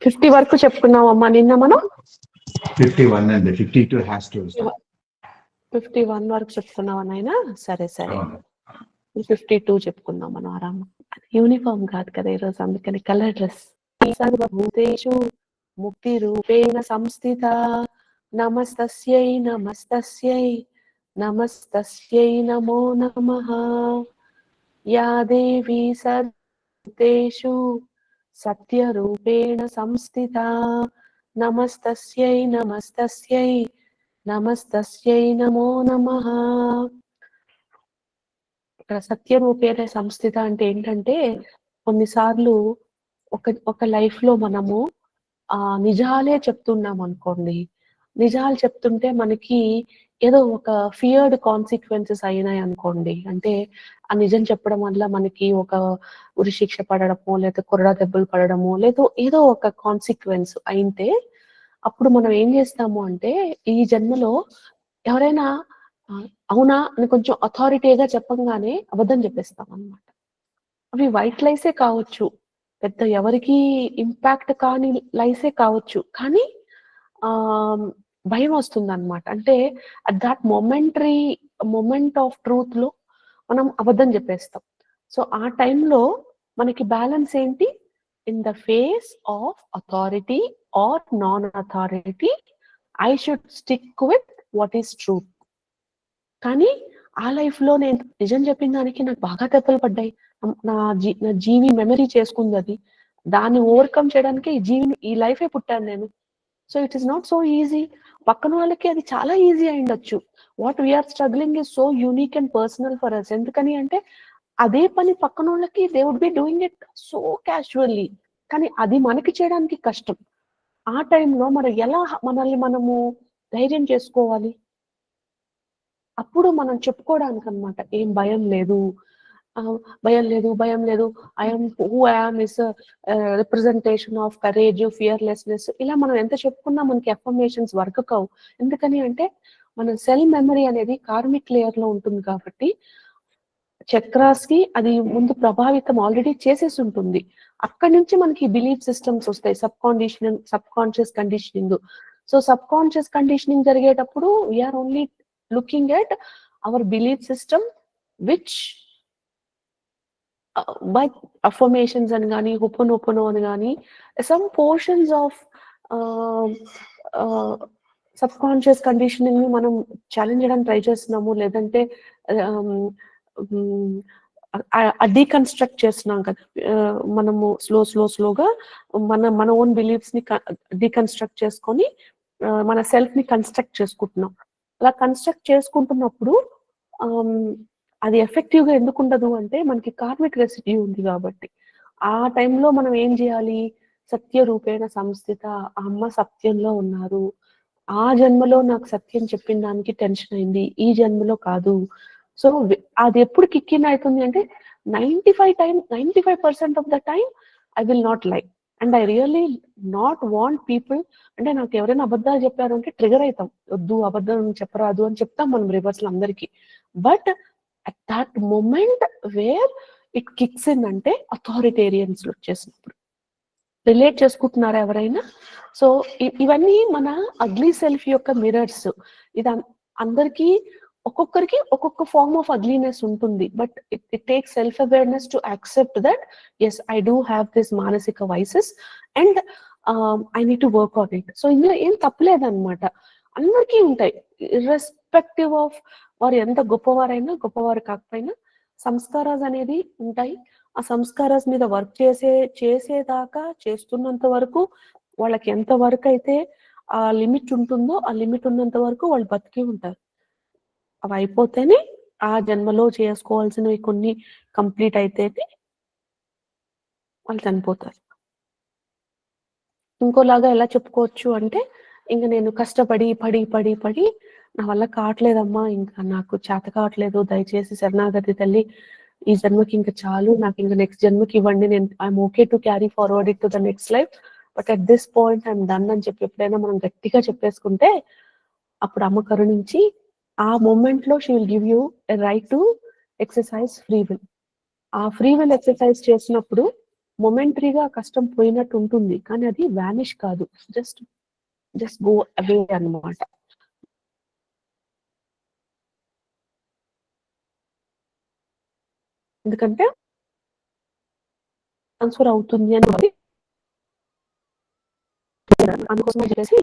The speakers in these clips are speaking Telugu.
50 వరకు చెప్పుకున్నామమ్మా నిన్న మనం. 51 అండి, 52 హ్యాస్ టు 51 వరకు చెప్పుకున్నావా నాయనా? సరే సరే, 52 చెప్పుకుందాం మనం ఆరామ. యూనిఫామ్ కాదు కదా ఈరోజు, అందుకని కలర్ డ్రెస్. సర్వభూతేషు ముక్తి రూపేణ సంస్థిత నమస్తస్యై నమస్తస్యై నమస్తస్యై నమో నమః. యా దేవీ సర్వభూతేషు సత్యరూపేణ సంస్థిత నమస్తస్యై నమస్తస్యై నమస్తస్యై నమో నమః. ఇక్కడ సత్యరూపేణ సంస్థిత అంటే ఏంటంటే, కొన్నిసార్లు ఒక లైఫ్ లో మనము నిజాలే చెప్తున్నాం అనుకోండి. నిజాలు చెప్తుంటే మనకి ఏదో ఒక ఫియర్డ్ కాన్సిక్వెన్సెస్ అయినాయి అనుకోండి. అంటే ఆ నిజం చెప్పడం వల్ల మనకి ఒక ఉరి శిక్ష పడడమో, లేదా కొరడా దెబ్బలు పడడమో, లేదా ఏదో ఒక కాన్సిక్వెన్స్ అయితే, అప్పుడు మనం ఏం చేస్తాము అంటే, ఈ జన్మలో ఎవరైనా అవునా అని కొంచెం అథారిటీగా చెప్పంగానే అబద్ధం చెప్పేస్తాం అన్నమాట. అవి వైట్ లైసే కావచ్చు, పెద్ద ఎవరికి ఇంపాక్ట్ కాని లైసే కావచ్చు, కానీ భయం వస్తుంది అనమాట. అంటే at that moment of truth లో మనం అబద్ధం చెప్పేస్తాం. సో ఆ టైంలో మనకి బ్యాలెన్స్ ఏంటి? In the face of authority or non authority, I should stick with what is truth. కానీ ఆ లైఫ్ లో నేను నిజం చెప్పిన దానికి నాకు బాగా దెబ్బలు పడ్డాయి. నా జీవి మెమరీ చేసుకుంది అది. దాన్ని ఓవర్కమ్ చేయడానికి ఈ లైఫే పుట్టాను నేను. So it is not so easy. పక్కన వాళ్ళకి అది చాలా ఈజీ అయి ఉండొచ్చు. What we are struggling is so unique and personal for us. ఎందుకని అంటే అదే పని పక్కన వాళ్ళకి they would be doing it so casually, కానీ అది మనకి చేయడానికి కష్టం. ఆ టైంలో మనం ఎలా మనల్ని మనము ధైర్యం చేసుకోవాలి? అప్పుడు మనం చెప్పుకోవడానికి అనమాట, ఏం భయం లేదు, భయం లేదు, I'm who I'm is representation of courage, fearlessness. ఇలా మనం ఎంత చెప్పుకున్నా మనకి అఫర్మేషన్స్ వర్క్ కావు. ఎందుకని అంటే మన సెల్ మెమరీ అనేది కార్మిక్ లేయర్ లో ఉంటుంది కాబట్టి చక్రాస్ కి అది ముందు ప్రభావితం ఆల్రెడీ చేసేసి ఉంటుంది. అక్కడి నుంచి మనకి బిలీఫ్ సిస్టమ్స్ వస్తాయి, subconscious conditioning. So subconscious conditioning జరిగేటప్పుడు we are only looking at our belief system, which by affirmations and gani hoponopono and gani some portions of subconscious conditioning ni manam challenge cheyadaniki try chestunnamo, ledante deconstruct చేస్తున్నాం కదా మనము స్లోగా మన ఓన్ బిలీఫ్స్ ని డీకన్స్ట్రక్ట్ చేసుకొని మన సెల్ఫ్ ని కన్స్ట్రక్ట్ చేసుకుంటున్నాం. అలా కన్స్ట్రక్ట్ చేసుకుంటున్నప్పుడు అది ఎఫెక్టివ్ గా ఎందుకు ఉండదు అంటే మనకి కార్మిక్ రెసిడ్యూ ఉంది కాబట్టి. ఆ టైంలో మనం ఏం చేయాలి? సత్య రూపేణ సంస్థిత, అమ్మ సత్యంలో ఉన్నారు, ఆ జన్మలో నాకు సత్యం చెప్పిన దానికి టెన్షన్ అయింది, ఈ జన్మలో కాదు. సో అది ఎప్పుడు కిక్ ఇన్ అవుతుంది అంటే 95% of the time I will not లై. And I really not want people, అంటే నాకు ఎవరైనా అబద్ధాలు చెప్పారు అంటే ట్రిగర్ అవుతాం, వద్దు అబద్ధం చెప్పరాదు అని చెప్తాం మనం రివర్స్ లో అందరికి. But at that moment where it kicks in అంటే అథారిటేరియన్స్ వచ్చేసినప్పుడు. రిలేట్ చేసుకుంటున్నారా ఎవరైనా? సో ఇవన్నీ మన అగ్లీ సెల్ఫ్ యొక్క మిరర్స్. ఇది అందరికీ ఒక్కొక్కరికి ఒక్కొక్క ఫార్మ్ ఆఫ్ అగ్లీనెస్ ఉంటుంది. But it takes self awareness to accept that yes I do have this మానసిక vices and I need to work on it. So ఇందులో ఏం తప్పలేదన్నమాట, అందరికీ ఉంటాయి. ఇర్రెస్పెక్టివ్ ఆఫ్ వారు ఎంత గొప్పవారైనా గొప్పవారు కాకపోయినా సంస్కారాలు అనేది ఉంటాయి. ఆ సంస్కారాస్ మీద వర్క్ చేసేదాకా చేస్తున్నంత వరకు వాళ్ళకి ఎంత వరకు అయితే ఆ లిమిట్ ఉంటుందో ఆ లిమిట్ ఉన్నంత వరకు వాళ్ళు బతికి ఉంటారు. అవి అయిపోతేనే ఆ జన్మలో చేసుకోవాల్సినవి కొన్ని కంప్లీట్ అయితేనే వాళ్ళు చనిపోతారు. ఇంకోలాగా ఎలా చెప్పుకోవచ్చు అంటే, ఇంకా నేను కష్టపడి పడి నా వల్ల కావట్లేదమ్మా, ఇంకా నాకు చేత కావట్లేదు, దయచేసి శరణాగతి తల్లి, ఈ జన్మకి ఇంకా చాలు, నాకు ఇంకా నెక్స్ట్ జన్మకి ఇవ్వండి, నేను I'm okay to carry forward it to the next life, but at this point I'm done అని చెప్పి ఎప్పుడైనా మనం గట్టిగా చెప్పేసుకుంటే అప్పుడు అమ్మ కరుణించి ఆ మూమెంట్ లో she will give you a right to exercise free will. ఆ ఫ్రీ విల్ ఎక్సర్సైజ్ చేసినప్పుడు మొమెంటరీగా కష్టం పోయినట్టు ఉంటుంది, కానీ అది వానిష్ కాదు, జస్ట్ గో అవే అన్నమాట. ఎందుకంటే ట్రాన్స్ఫర్ అవుతుంది అని అందుకోసం చెప్పేసి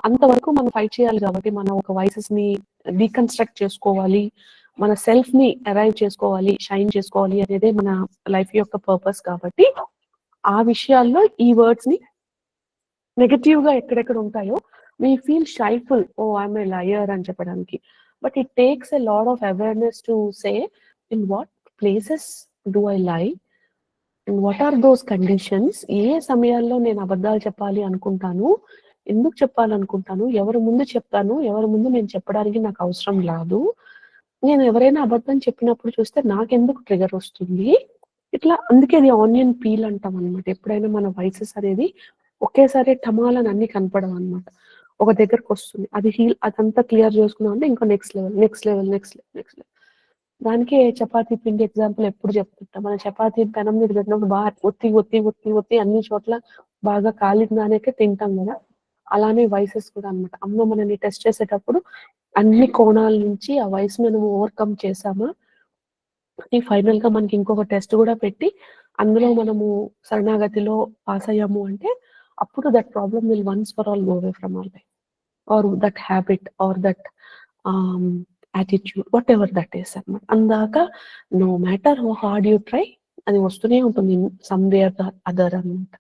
అంతవరకు మనం ఫైట్ చేయాలి కాబట్టి మనం ఒక వాయిసెస్ ని డీకన్స్ట్రక్ట్ చేసుకోవాలి, మన సెల్ఫ్ ని అరైవ్ చేసుకోవాలి, షైన్ చేసుకోవాలి అనేదే మన లైఫ్ యొక్క పర్పస్. కాబట్టి ఆ విషయాల్లో ఈ వర్డ్స్ ని నెగటివ్ గా ఎక్కడెక్కడ ఉంటాయో we feel shyful, oh I'm a liar అని చెప్పడానికి. But it takes a lot of awareness to say in what places do I lie and what are those conditions. ఏ సమయాల్లో నేను అబద్ధాలు చెప్పాలి అనుకుంటాను, ఎందుకు చెప్పాలనుకుంటాను, ఎవరి ముందు చెప్తాను, ఎవరి ముందు నేను చెప్పడానికి నాకు అవసరం లేదు, నేను ఎవరైనా అబద్ధం చెప్పినప్పుడు చూస్తే నాకెందుకు ట్రిగర్ వస్తుంది. ఇట్లా అందుకే అది ఆనియన్ పీల్ అంటాం అనమాట. ఎప్పుడైనా మన వాయిసెస్ అనేది ఒకేసారి టమాలని అన్ని కనపడవు అనమాట, ఒక దగ్గరకు వస్తుంది, అది అదంతా క్లియర్ చేసుకున్నాం అంటే ఇంకో నెక్స్ట్ లెవెల్. దానికే చపాతీ పిండి ఎగ్జాంపుల్ ఎప్పుడు చెప్తుంటా. మన చపాతీ పెనం మీద పెట్టినప్పుడు బాగా ఒత్తి అన్ని చోట్ల బాగా కాలిందానికే తింటాం కదా, అలానే వాయిసెస్ కూడా అనమాట. అమ్మ మనల్ని టెస్ట్ చేసేటప్పుడు అన్ని కోణాల నుంచి ఆ వాయిస్ మనం ఓవర్కమ్ చేసామా, ఫైనల్ గా మనకి ఇంకొక టెస్ట్ కూడా పెట్టి అందులో మనము శరణాగతిలో పాస్ అయ్యాము అంటే అప్పుడు that problem will once for all go away from our life, or that habit or that attitude, whatever that is అన్నమాట. అందాక no matter how hard you try అది వస్తూనే ఉంటుంది some way or the other అన్నమాట.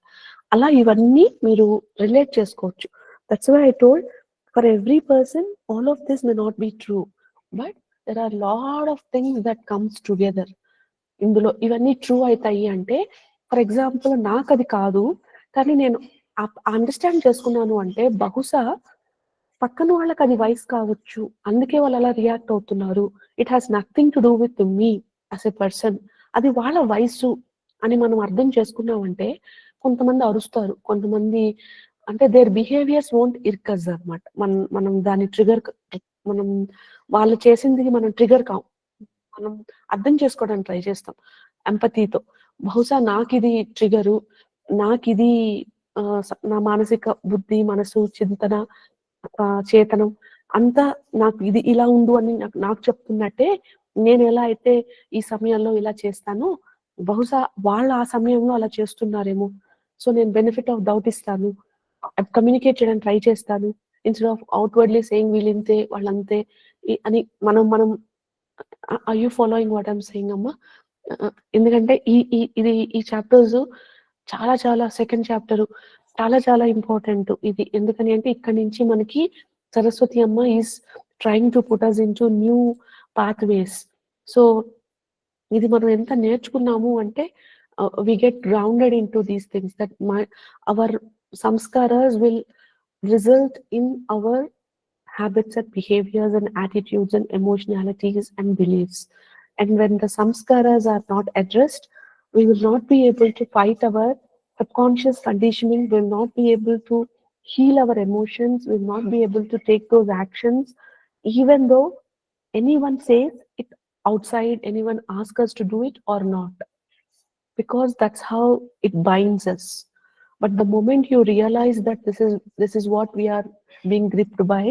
అలా ఇవన్నీ మీరు రిలేట్ చేసుకోవచ్చు. That's why I told for every person all of this may not be true, but there are lot of things that comes together. ఇందులో ఇవన్నీ ట్రూ అవుతాయి అంటే, ఫర్ ఎగ్జాంపుల్ నాకు అది కాదు కానీ నేను అండర్స్టాండ్ చేసుకున్నాను అంటే బహుశా పక్కన వాళ్ళకి అది వయసు కావచ్చు, అందుకే వాళ్ళు అలా రియాక్ట్ అవుతున్నారు. It has nothing to do with me as a person, అది వాళ్ళ వయసు అని మనం అర్థం చేసుకున్నామంటే కొంతమంది అరుస్తారు, కొంతమంది అంటే దేర్ బిహేవియర్స్ వోంట్ ఇర్కస్ అనమాట. మనం దాని ట్రిగర్, మనం వాళ్ళు చేసింది మనం ట్రిగర్ కావు, మనం అర్థం చేసుకోవడానికి ట్రై చేస్తాం ఎంపతితో. బహుశా నాకు ఇది ట్రిగరు, నాకు ఇది నా మానసిక బుద్ధి, మనసు, చింతన, చేతనం అంతా నాకు ఇది ఇలా ఉండు అని నాకు చెప్తున్నట్టే, నేను ఎలా అయితే ఈ సమయంలో ఇలా చేస్తానో బహుశా వాళ్ళు ఆ సమయంలో అలా చేస్తున్నారేమో. సో నేను బెనిఫిట్ ఆఫ్ డౌట్ ఇస్తాను, కమ్యూనికేట్ చేయడానికి ట్రై చేస్తాను, ఇన్స్టెడ్ ఆఫ్ అవుట్వర్డ్లీ సేయింగ్ వీళ్ళంతే వాళ్ళంతే అని. మనం are you following what I'm saying అమ్మా? ఎందుకంటే ఈ చాప్టర్స్ చాలా సెకండ్ చాప్టర్ చాలా ఇంపార్టెంట్ ఇది. ఎందుకని అంటే ఇక్కడ నుంచి మనకి సరస్వతి అమ్మ is trying to put us into new pathways. So ఇది మనం ఎంత నేర్చుకున్నాము అంటే we get grounded into these things that our samskaras will result in our habits and behaviors and attitudes and emotionalities and beliefs. And when the samskaras are not addressed, we will not be able to fight our subconscious conditioning, will not be able to heal our emotions, will not be able to take those actions, even though anyone says it outside, anyone asks us to do it or not, because that's how it binds us. But the moment you realize that this is what we are being gripped by,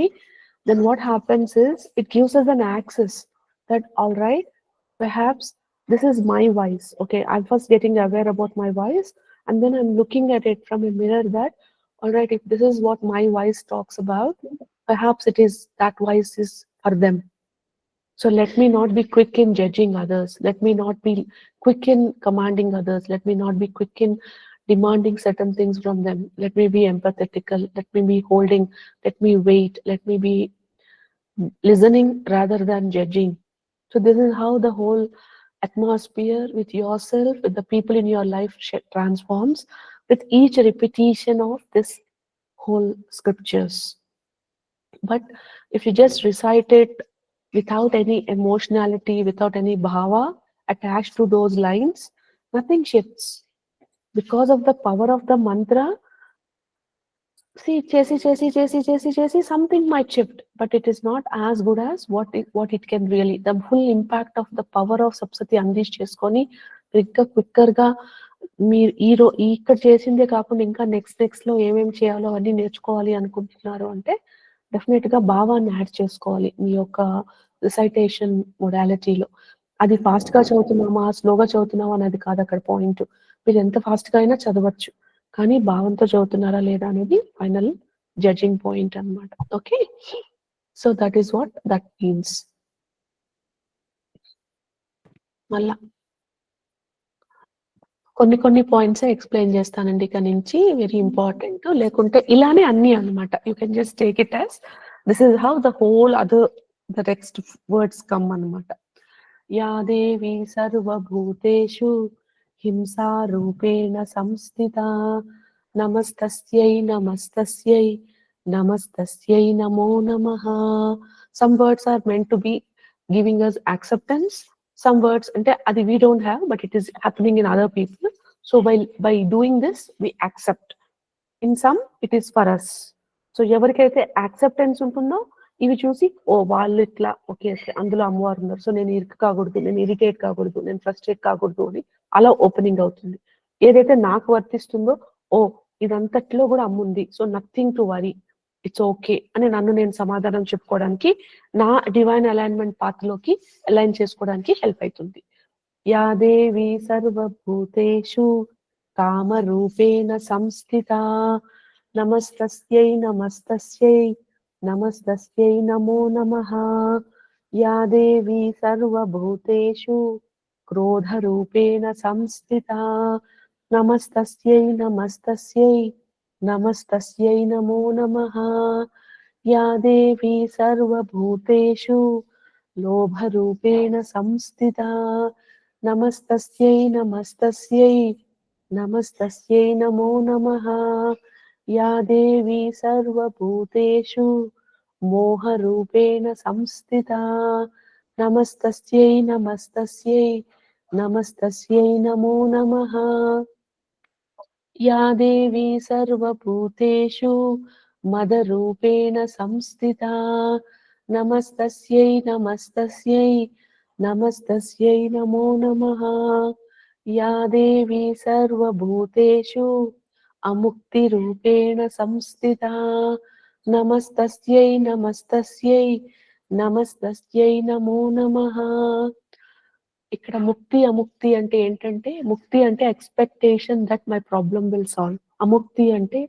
then what happens is it gives us an access that all right, perhaps this is my voice. Okay, I'm first getting aware about my voice, and then I'm looking at it from a mirror that all right, if this is what my voice talks about, perhaps it is that voice is for them. So let me not be quick in judging others. Let me not be quick in commanding others. Let me not be quick in demanding certain things from them. Let me be empathetical. Let me be holding. Let me wait. Let me be listening rather than judging. So this is how the whole atmosphere with yourself, with the people in your life transforms with each repetition of this whole scriptures. But if you just recite it without any emotionality, without any bhava attached to those lines, nothing shifts. Because of the power of the mantra, see, chesi, something might shift, but it is not as good as what it can really. The full impact of the power of Sapsati unleash cheskoni, quicker ga మీరు ఇక్కడ చేసిందే కాకుండా ఇంకా నెక్స్ట్ లో ఏమేమి చేయాలో అన్నీ నేర్చుకోవాలి అనుకుంటున్నారు అంటే డెఫినెట్గా భావాన్ని యాడ్ చేసుకోవాలి మీ యొక్క రిసైటేషన్ మొడాలిటీలో. అది ఫాస్ట్ గా చదువుతున్నామా స్లోగా చదువుతున్నామా అనేది కాదు అక్కడ పాయింట్. మీరు ఎంత ఫాస్ట్ గా అయినా చదవచ్చు, కానీ భావంతో చదువుతున్నారా లేదా అనేది ఫైనల్ జడ్జింగ్ పాయింట్ అన్నమాట. Okay, so that is what that means. మళ్ళా కొన్ని పాయింట్స్ ఎక్స్ప్లెయిన్ చేస్తానండి ఇక నుంచి, వెరీ ఇంపార్టెంట్. లేకుంటే ఇలానే అన్ని అన్నమాట. You can just take it as this is how the whole other the next words come అన్నమాట. యా దేవి సర్వభూతేషు హింసా రూపేణ సంస్థిత నమస్తస్యై నమస్తస్యై నమస్తస్యై నమో నమః. Some words are meant to be giving us acceptance. Some words ante adi we don't have, but it is happening in other people. So by doing this we accept. In some it is for us. So ఎవరికైతే యాక్సెప్టెన్స్ ఉంటుందో ఇవి చూసి ఓ వాళ్ళు ఇట్లా ఓకే అందులో అమ్మవారు ఉన్నారు, సో నేను ఇరుకు కాకూడదు, నేను ఇరిటేట్ కాకూడదు, నేను ఫ్రస్ట్రేట్ కాకూడదు అని అలా ఓపెనింగ్ అవుతుంది. ఏదైతే నాకు వర్తిస్తుందో ఓ ఇదంతట్లో కూడా అమ్ముంది, so nothing to worry, it's okay అని నన్ను నేను సమాధానం చెప్పుకోవడానికి, నా డివైన్ అలైన్మెంట్ పాత్ లోకి అలైన్ చేసుకోవడానికి హెల్ప్ అవుతుంది. యా దేవి సర్వభూతేషు కామరూపేణ సంస్థిత నమస్తస్యై నమస్తస్యై నమస్తస్యై నమో నమః. యా దేవి సర్వభూతేషు క్రోధరూపేణ సంస్థిత నమస్తస్యై నమస్తస్యై నమస్తస్యై నమో నమః. యా దేవి సర్వభూతేషు లోభరూపేణ సంస్థిత నమస్తస్యై నమస్తస్యై నమస్తస్యై నమో నమః. యా దేవి సర్వభూతేషు మోహరూపేణ సంస్థిత నమస్తస్యై నమస్తస్యై నమస్తస్యై నమో నమః. యా దేవి సర్వభూతేషు మదరూపేణ సంస్థిత నమస్తస్యై నమస్తస్యై నమస్తస్యై నమో నమః. యా దేవి సర్వభూతేషు అముక్తిరూపేణ సంస్థిత నమస్తస్యై నమస్తస్యై నమస్తస్యై నమో నమః. ఇక్కడ ముక్తి అముక్తి అంటే ఏంటంటే, ముక్తి అంటే expectation that my problem will solve. అముక్తి అంటే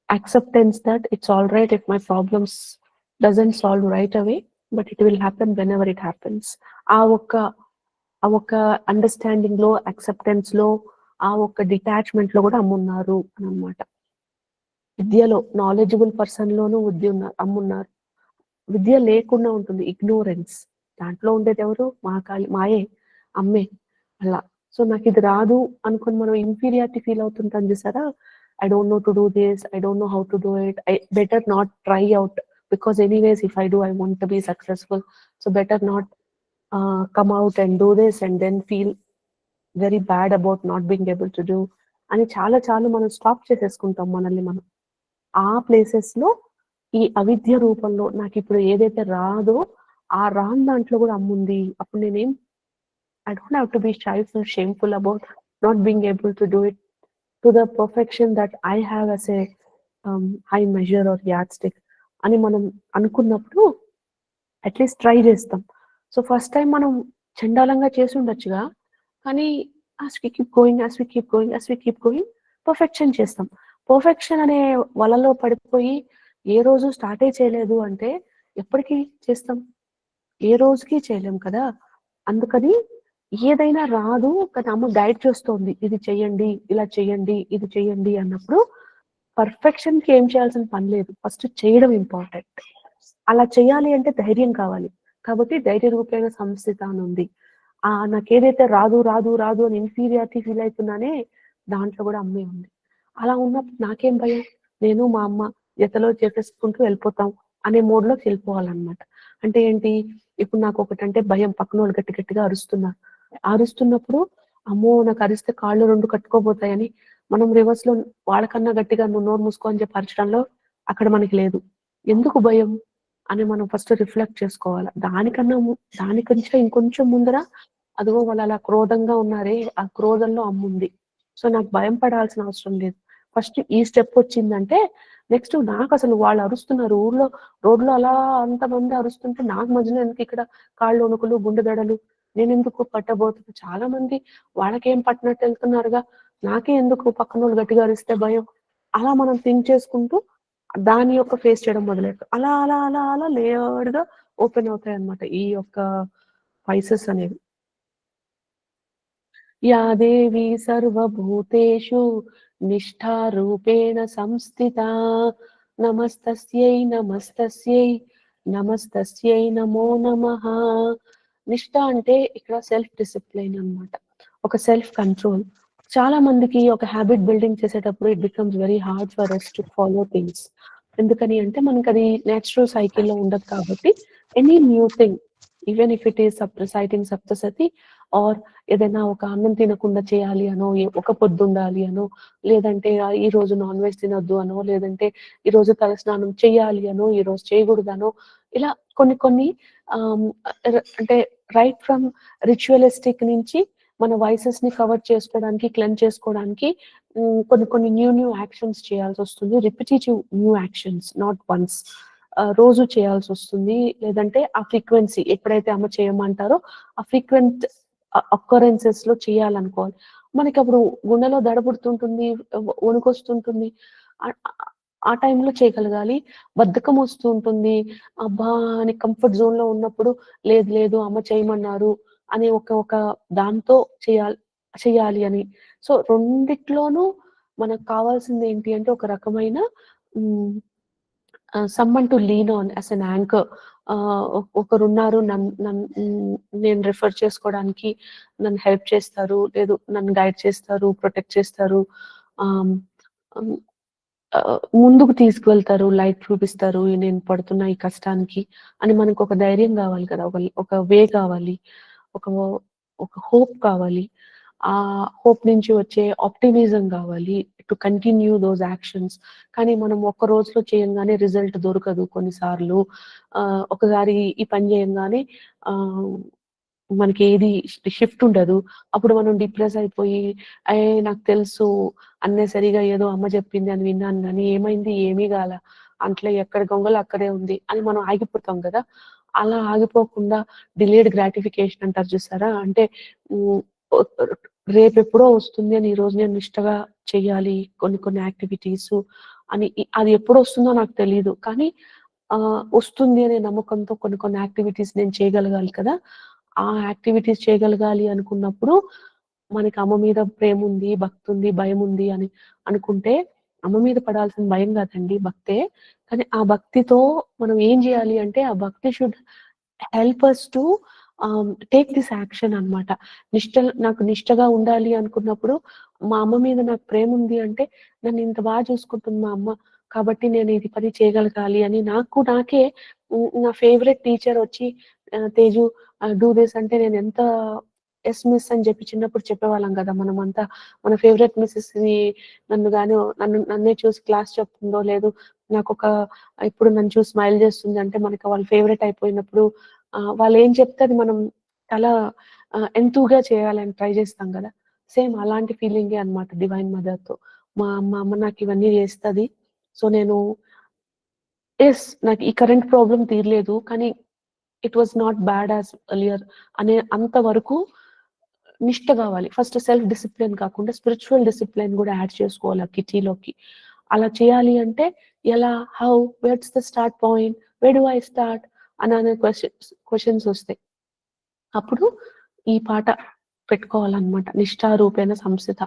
acceptance that it's all right if my problems doesn't solve right away, but it will happen whenever it happens. ఆ ఒక్క అండర్స్టాండింగ్ లో, అక్సెప్టెన్స్ లో, ఆ ఒక్క డిటాచ్మెంట్ లో కూడా అమ్మున్నారు అన్నమాట. విద్యలో నాలెడ్జబుల్ పర్సన్ లోనూ అమ్మున్నారు. విద్య లేకుండా ఉంటుంది ఇగ్నోరెన్స్, దాంట్లో ఉండేది ఎవరు మాయే, అమ్మే అలా. సో నాకు ఇది రాదు అనుకుని మనం ఇన్ఫీరియారిటీ ఫీల్ అవుతుంటాం చూసారా, I don't know to do this, I don't know how to do it, I better not try out, because anyways if I do I want to be successful, so better not come out and do this and then feel very bad about not being able to do అని చాలా మనం స్టాప్ చేసేసుకుంటాం మనల్ని మనం. ఆ ప్లేసెస్ లో ఈ అవిద్య రూపంలో నాకు ఇప్పుడు ఏదైతే రాదో ఆ రాని దాంట్లో కూడా అమ్ముంది. అప్పుడు నేనేం I don't have to be shameful about not being able to do it to the perfection that I have as a high measure or yardstick అని మనం అనుకున్నప్పుడు అట్లీస్ట్ ట్రై చేస్తాం. సో ఫస్ట్ టైం మనం చండాలంగా చేసి ఉండొచ్చుగా, కానీ as we keep going perfection చేస్తాం. పర్ఫెక్షన్ అనే వలలో పడిపోయి ఏ రోజు స్టార్టే చేయలేదు అంటే ఎప్పటికీ చేస్తాం? ఏ రోజుకి చేయలేం కదా. అందుకని ఏదైనా రాదు కానీ అమ్మ గైడ్ చేస్తోంది, ఇది చెయ్యండి, ఇలా చెయ్యండి, ఇది చెయ్యండి అన్నప్పుడు పర్ఫెక్షన్ కి ఏం చేయాల్సిన పని లేదు, ఫస్ట్ చేయడం ఇంపార్టెంట్. అలా చేయాలి అంటే ధైర్యం కావాలి, కాబట్టి ధైర్య రూపేణ సంస్థిత అని ఉంది. నాకు ఏదైతే రాదు అని ఇన్ఫీరియారిటీ ఫీల్ అవుతున్నానే దాంట్లో కూడా అమ్మే ఉంది. అలా ఉన్నప్పుడు నాకేం భయం, నేను మా అమ్మ జతలో చేసేసుకుంటూ వెళ్ళిపోతాం అనే మోడ్ లోకి వెళ్ళిపోవాలన్నమాట. అంటే ఏంటి, ఇప్పుడు నాకు ఒకటంటే భయం, పక్కన వాళ్ళు గట్టిగా అరుస్తున్నప్పుడు అమ్మో నాకు అరిస్తే కాళ్ళు రెండు కట్టుకోబోతాయని మనం రివర్స్ లో వాళ్ళకన్నా గట్టిగా నువ్వు నోరు మూసుకో అని చెప్పి అరచడంలో అక్కడ మనకి లేదు. ఎందుకు భయం అని మనం ఫస్ట్ రిఫ్లెక్ట్ చేసుకోవాలి. దానికంటే ఇంకొంచెం ముందర అదిగో వాళ్ళు అలా క్రోధంగా ఉన్నారే, ఆ క్రోధంలో అమ్ముంది. సో నాకు భయం పడాల్సిన అవసరం లేదు. ఫస్ట్ ఈ స్టెప్ వచ్చిందంటే నెక్స్ట్ నాకసలు వాళ్ళు అరుస్తున్నారు. రోడ్‌లో అలా అంతమంది అరుస్తుంటే నాకు మధ్యలో ఎందుకు ఇక్కడ కాళ్ళు వణుకులు, గుండె దడలు. నేనెందుకు పట్టబోతున్నా? చాలా మంది వాళ్ళకేం పట్టినట్టు ఎళ్తున్నారుగా. నాకే ఎందుకు పక్కనోళ్ళు గట్టిగా అరిస్తే భయం. అలా మనం థింక్ చేసుకుంటూ దాని యొక్క ఫేస్ చేయడం మొదలెట్టాం. అలా, అలా, అలా, అలా లేయర్డ్‌గా ఓపెన్ అవుతాయన్నమాట ఈ యొక్క స్పైసెస్ అనేవి. या देवी सर्वभूतेषु निष्ठारूपेण संस्थिता नमस्तस्यै नमस्तस्यै నమస్తస్యై నమో నమః. నిష్ఠ అంటే ఇక్కడ సెల్ఫ్ డిసిప్లిన్ అన్నమాట. ఒక సెల్ఫ్ కంట్రోల్. చాలా మందికి ఒక హాబిట్ బిల్డింగ్ చేసేటప్పుడు it becomes very hard for us to follow things. ఎందుకని అంటే మనకది నేచురల్ సైకిల్‌లో ఉండదు కాబట్టి any new thing even if it is reciting Saptashati or ఏదైనా ఒక అన్నం తినకుండా చేయాలి అనో, ఒక పొద్దుండాలి అనో, లేదంటే ఈరోజు నాన్ వెజ్ తినొద్దు అనో, లేదంటే ఈరోజు తలస్నానం చేయాలి అనో, ఈరోజు చేయకూడదనో, ఇలా కొన్ని కొన్ని ఆహ్, అంటే రైట్ ఫ్రమ్ రిచువలిస్టిక్ నుంచి మన వైసెస్‌ని కవర్ చేసుకోవడానికి, క్లెన్స్ చేసుకోవడానికి కొన్ని కొన్ని న్యూ యాక్షన్స్ చేయాల్సొస్తుంది. Repetitive new actions not once. రోజు చేయాల్సొస్తుంది. లేదంటే ఆ ఫ్రీక్వెన్సీ ఎప్పుడైతే అమ్మ చేయమంటారో ఆ ఫ్రీక్వెంట్ అక్కరెన్సెస్‌లో చేయాలనుకోవాలి. మనకప్పుడు గుండెలో దడ పుడుతుంటుంది, వణుకొస్తుంటుంది. ఆహ్, ఆ టైంలో చేయగలగాలి. బద్ధకం వస్తూ ఉంటుంది. అబ్బా! అని కంఫర్ట్ జోన్‌లో ఉన్నప్పుడు లేదు లేదు అమ్మ చేయమన్నారు అనే ఒక దాంతో చేయాలి అని. సో, రెండిట్లోనూ మనకు కావాల్సిందేంటి అంటే ఒక రకమైన హ్మ్. Someone to lean on as an anchor. ఒకరున్నారు నేను రిఫర్ చేసుకోవడానికి, నన్ను హెల్ప్ చేస్తారు, లేదు నన్ను గైడ్ చేస్తారు, ప్రొటెక్ట్ చేస్తారు. ఆహ్, హ్మ్. ముందుకు తీసుకువెళ్తారు, లైట్ చూపిస్తారు. నేను పడుతున్న ఈ కష్టానికి అని మనకొక ధైర్యం గావాలి కదా! ఒక వే కావాలి. ఒక ఒక హోప్ కావాలి. ఆ హోప్ నుంచి వచ్చే ఆప్టిమిజం గావాలి. To continue those actions. కానీ మనం ఒక్క రోజులో చేయంగానే రిజల్ట్ దొరకదు కొన్నిసార్లు. ఒకసారి ఈ పని చేయంగానే ఆహ్, మనకి ఏది షిఫ్ట్ ఉండదు. అప్పుడు మనం డిప్రెస్ అయిపోయి, నాకు తెలుసు అన్నెసరీగా ఏదో అమ్మ చెప్పింది అని విన్నాను గానీ ఏమైంది? ఏమీ గాల. అంట్లో ఎక్కడ గొంగలు అక్కడే ఉంది అని మనం ఆగిపోతాం గదా! అలా ఆగిపోకుండా డిలేడ్ గ్రాటిఫికేషన్ అంటారు చూసారా? అంటే హ్మ్. ఒ రేపెప్పుడో వస్తుంది అని ఈరోజు నేను నిష్టగా చెయ్యాలి కొన్ని కొన్ని యాక్టివిటీసు అని అది ఎప్పుడొస్తుందో నాకు తెలీదు. కానీ వస్తుంది అనే నమ్మకంతో కొన్ని కొన్ని యాక్టివిటీస్ నేను చేయగలగాలి కదా! ఆ యాక్టివిటీస్ చేయగలగాలి అనుకున్నప్పుడు మనకి అమ్మ మీద ప్రేముంది, భక్తుంది, భయముంది అని అనుకుంటే అమ్మ మీద పడాల్సిన భయం కాదండి భక్తే. కానీ ఆ భక్తితో మనం ఏం జేయాలి అంటే ఆ భక్తి should help us to take this action అన్నమాట. నాకు నిష్టగా ఉండాలి అనుకున్నప్పుడు మా అమ్మ మీద నాకు ప్రేముంది అంటే నన్ను ఇంత చూసుకుంటుంది మా అమ్మ. కాబట్టి నేను ఇది పని చేయగలగాలి అని నాకే నా ఫేవరెట్ టీచర్ వచ్చి తేజు డూ దిస్ అంటే నేనెంత యెస్ మిస్ అని చెప్పి చిన్నప్పుడు చెప్పేవాళ్ళం గదా! మనమంతా మన ఫేవరెట్ మిసెస్‌ని నన్నే చూసి క్లాస్ చెప్తుందో లేదు నాకొక ఇప్పుడు నన్ను చూసి స్మైల్ చేస్తుంది అంటే మనకి వాళ్ళు ఫేవరెట్ అయిపోయినప్పుడు వాళ్ళేం చెప్తే అది మనం చాలా ఎంతూగా చేయాలని ట్రై చేస్తాం గదా! సేమ్ అలాంటి ఫీలింగే అన్నమాట డివైన్ మదర్‌తో. మా అమ్మ నాకివన్నీ చేస్తది. సో, నేను నాకు ఈ కరెంట్ ప్రాబ్లమ్ తీరలేదు. కానీ it was not bad as earlier అనే అంత వరకు నిష్ట గావాలి. ఫస్ట్ సెల్ఫ్ డిసిప్లిన్ కాకుండా స్పిరిచ్యువల్ డిసిప్లిన్ గూడా యాడ్ చేసుకోవాలి ఆ కిట్టీలోకి. అలా చేయాలి అంటే ఎలా? How? Where's the start point? Where do I start? అననే క్వెషన్స్ ఒస్తాయి. అప్పుడు ఈ పాట పెట్టుకోవాలన్నమాట. నిష్ఠారూపేణ సంస్థిత.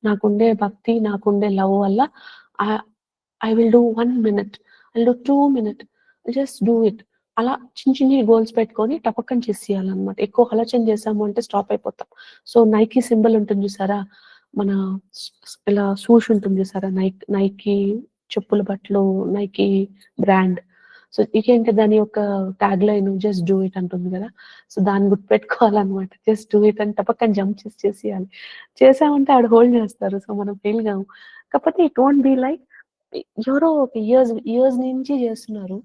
నాకుండే భక్తి, నాకుండే లవ్ వల్ల ఆహ్, I will do 1 minute. I will do 2 minute. Just do it. అలా చిన్ని గోల్స్ పెట్టుకొని టపక్కన చేసేయాలన్నమాట. ఎక్కువ ఆలోచన చేసాము అంటే స్టాప్ అయిపోతాం. సో, నైకీ సింబల్ ఉంటుంది చూసారా? మన ఇలా స్వూష్ ఉంటుంది చూసారా? నైకీ చెప్పుల బట్టలు నైకీ బ్రాండ్. సో, ఇకేంటి దాని యొక్క టాగ్‌లైన్ జస్ట్ డూ ఇట్ అంటుంది గదా! సో, దాన్ని గుర్తుపెట్టుకోవాలన్నమాట. జస్ట్ డూ ఇట్ అని టపక్కన జంప్ చేసేయాలి. చేసామంటే ఆడ హోల్డ్ చేస్తారు. సో, మనం ఫెయిల్ గాము. కాకపోతే ఇట్ వోంట్ బి లైక్ ఎవరో ఒక ఇయర్స్ నుంచి చేస్తున్నారు.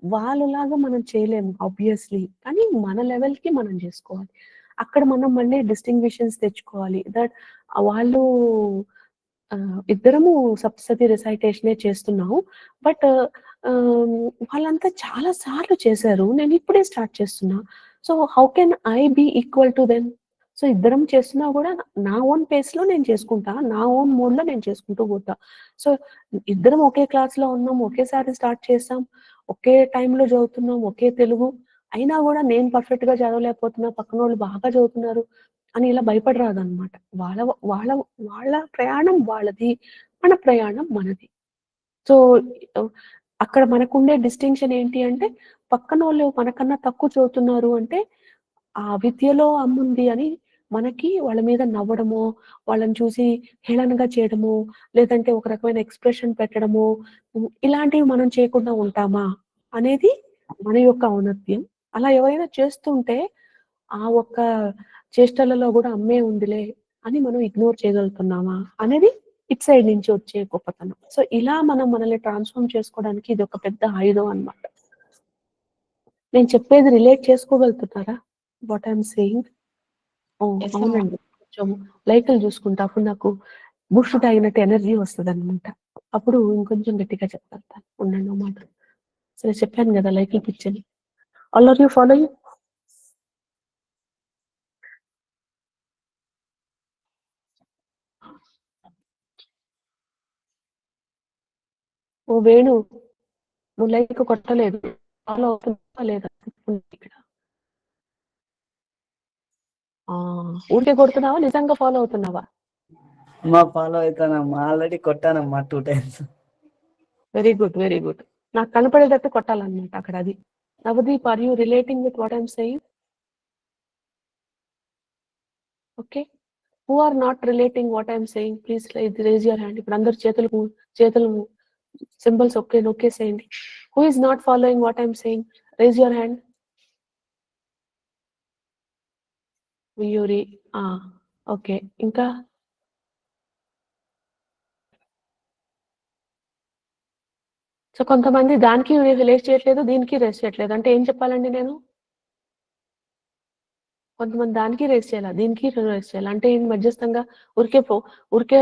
వాళ్ళలాగా మనం చేయలేము ఆబ్వియస్‌లీ. కానీ మన లెవెల్‌కి మనం జేసుకోవాలి. అక్కడ మనం మళ్ళీ డిస్టింగ్విషన్స్ తెచ్చుకోవాలి. వాళ్ళు ఇద్దరము సప్తసతి రిసైటేషనే చేస్తున్నాము. బట్ వాళ్ళంతా చాలా సార్లు చేశారు. నేను ఇప్పుడే స్టార్ట్ చేస్తున్నా. So, how can I be equal to them? So, ఇద్దరం చేస్తున్నా గూడా నా ఓన్ పేస్‌లో నేను చేసుకుంటా. నా ఓన్ మోడ్‌లో నేను చేసుకుంటూ పోతా. సో, ఇద్దరం ఒకే క్లాస్‌లో ఉన్నాం. ఒకేసారి స్టార్ట్ చేసాం. ఒకే టైంలో చదువుతున్నాం. ఒకే తెలుగు. అయినా గూడా నేను పర్ఫెక్ట్‌గా చదవలేకపోతున్నా. పక్కనోళ్ళు బాగా చదువుతున్నారు అని ఇలా భయపడరాదనమాట. వాళ్ళ వాళ్ళ వాళ్ళ ప్రయాణం వాళ్ళది. మన ప్రయాణం మనది. సో, ఆహ్, అక్కడ మనకుండే డిస్టింక్షన్ ఏంటి అంటే, పక్కనోళ్ళు మనకన్నా తక్కువ చదువుతున్నారు అంటే, ఆ విద్యలో అమ్ముంది అని మనకి వాళ్ళ మీద నవ్వడమో, వాళ్ళని చూసి హేళనగా చేయడమో, లేదంటే ఒక రకమైన ఎక్స్‌ప్రెషన్ పెట్టడమో, ఇలాంటివి మనం చేయకుండా ఉంటామా? అనేది మన యొక్క ఔన్నత్యం. అలా ఎవరైనా చేస్తుంటే, ఆ ఒక్క చేష్టలలో గూడా అమ్మే ఉందిలే అని మనం ఇగ్నోర్ చేయగలుగుతున్నామా? అనేది ఇటు సైడ్ నుంచి వచ్చే గొప్పతనం. సో, ఇలా మనం మనల్ని ట్రాన్స్‌ఫార్మ్ చేసుకోవడానికి ఇదొక పెద్ద ఆయుధం అన్నమాట. నేను చెప్పేది రిలేట్ చేసుకోగలుగుతున్నారా? What I am saying? Oh! Yes అమ్మా. అవునండి. కొంచెం లైకులు చూసుకుంటా. అప్పుడు నాకు బూస్ట్ తాగినట్టు ఎనర్జీ వస్తదనమాట. అప్పుడు ఇంకొంచెం గట్టిగా చెప్పగలుగుతాను. ఉండండి ఓ మాట. సరే చెప్పాను గదా! లైకులు పిచ్చని. All are you following? ఓ వేణు నువ్వు లైక్ కొట్టలేదు. ఫాలో అవుతున్నావా లేదా? ఇక్కడ. ఆ! ఊరికే కొడుతున్నావా? నిజంగా ఫాలో అవుతున్నావా? మా ఫాలో అవుతానమ్మా. ఆల్రెడీ కొట్టానమ్మా 2 times. Very good. Very good. నాకు కనపడేటట్టు కొట్టాలన్నమాట అక్కడ అది. Navdeep are you relating with what I am saying? Okay. Who are not relating what I am saying please raise your hand. ఇప్పుడు అందరూ చేతులు సింబల్స్ నొక్కేసేయండి. Who is not following what I am saying? Raise your hand. Mayuri. ఆ! ఓకే. ఇంకా? సో, కొంతమంది దానికి రిలేట్ చేయట్లేదు. దీనికి రేస్ చేయట్లేదు. అంటే ఏం చెప్పాలండి నేను? కొంతమంది దానికి రేస్ చేయాలా? దీనికి రేస్ చేయాలా? అంటే ఏంటి మధ్యస్థంగా ఊరికే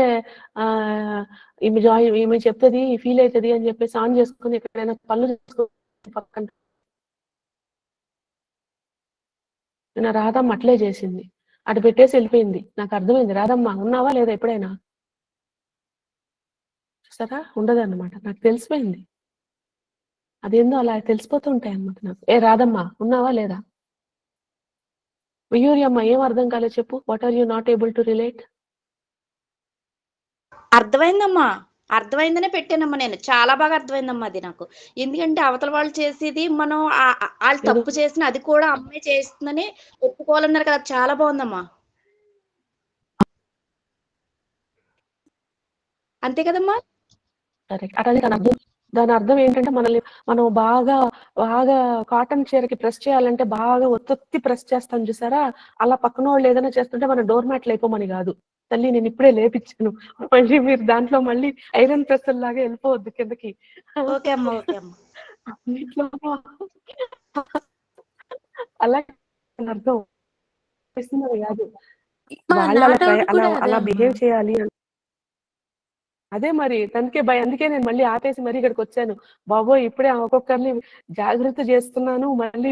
ఈమె చెప్తది ఫీల్ అయితది అని చెప్పేసి ఆన్ చేసుకొని ఎక్కడైనా పనులు చేసుకొని పక్కన నిన్న రాధమ్మ అట్లే చేసింది. అటు పెట్టేసి వెళ్ళిపోయింది. నాకు అర్థమైంది. రాధమ్మ ఉన్నావా లేదా ఎప్పుడైనా? చూసారా? ఉండదన్నమాట. నాకు తెలిసిపోయింది. అదేందో అలా తెలిసిపోతూ ఉంటాయన్నమాట నాకు. ఏ రాధమ్మ ఉన్నావా లేదా? మయూరి అమ్మ ఏం అర్థం కాలేదు చెప్పు. What are you not able to relate? అర్థమైందమ్మా. అర్థమైందనే పెట్టానమ్మా నేను. చాలా బాగా అర్థమైందమ్మా అది నాకు. ఎందుకంటే అవతల వాళ్ళు చేసేది మనం ఆళ్ళు ఏదో తప్పు చేసినా అది కూడా అమ్మాయి చేస్తుందని ఒప్పుకోవాలన్నారు కదా! చాలా బావుందమ్మా. అంతే కదమ్మా? కరెక్ట్. అటది దాని అర్థం ఏంటంటే మనం బాగా కాటన్ చీరకి ప్రెస్ చేయాలంటే బాగా ఒత్తొత్తి ప్రెస్ చేస్తాం చూసారా? అలా పక్కనోళ్ళు ఏదైనా చేస్తుంటే మనం డోర్ మ్యాట్లు అయిపోమని గాదు. తల్లి నేనిప్పుడే లేపిచ్చాను. మళ్ళీ మీరు దాంట్లో మళ్ళీ ఐరన్ ప్రెస్సుల్లాగా ఎళ్ళిపోవద్దు కిందకి. ఓకే అమ్మా. ఓకే అమ్మా. అన్నిట్లో అలా అర్థం. చేస్తున్నది గాదు. వాళ్ళు నా అలా డౌట్ అలా కూడా అదే అలా అమ్మా. బిహేవ్ చేయాలి అని అదే మరి. అందుకే నేను మళ్ళీ ఆపేసి మరీ ఇక్కడికొచ్చాను. బాబోయ్! ఇప్పుడే ఒక్కొక్కరిని జాగ్రత్త జేస్తున్నాను. మళ్ళీ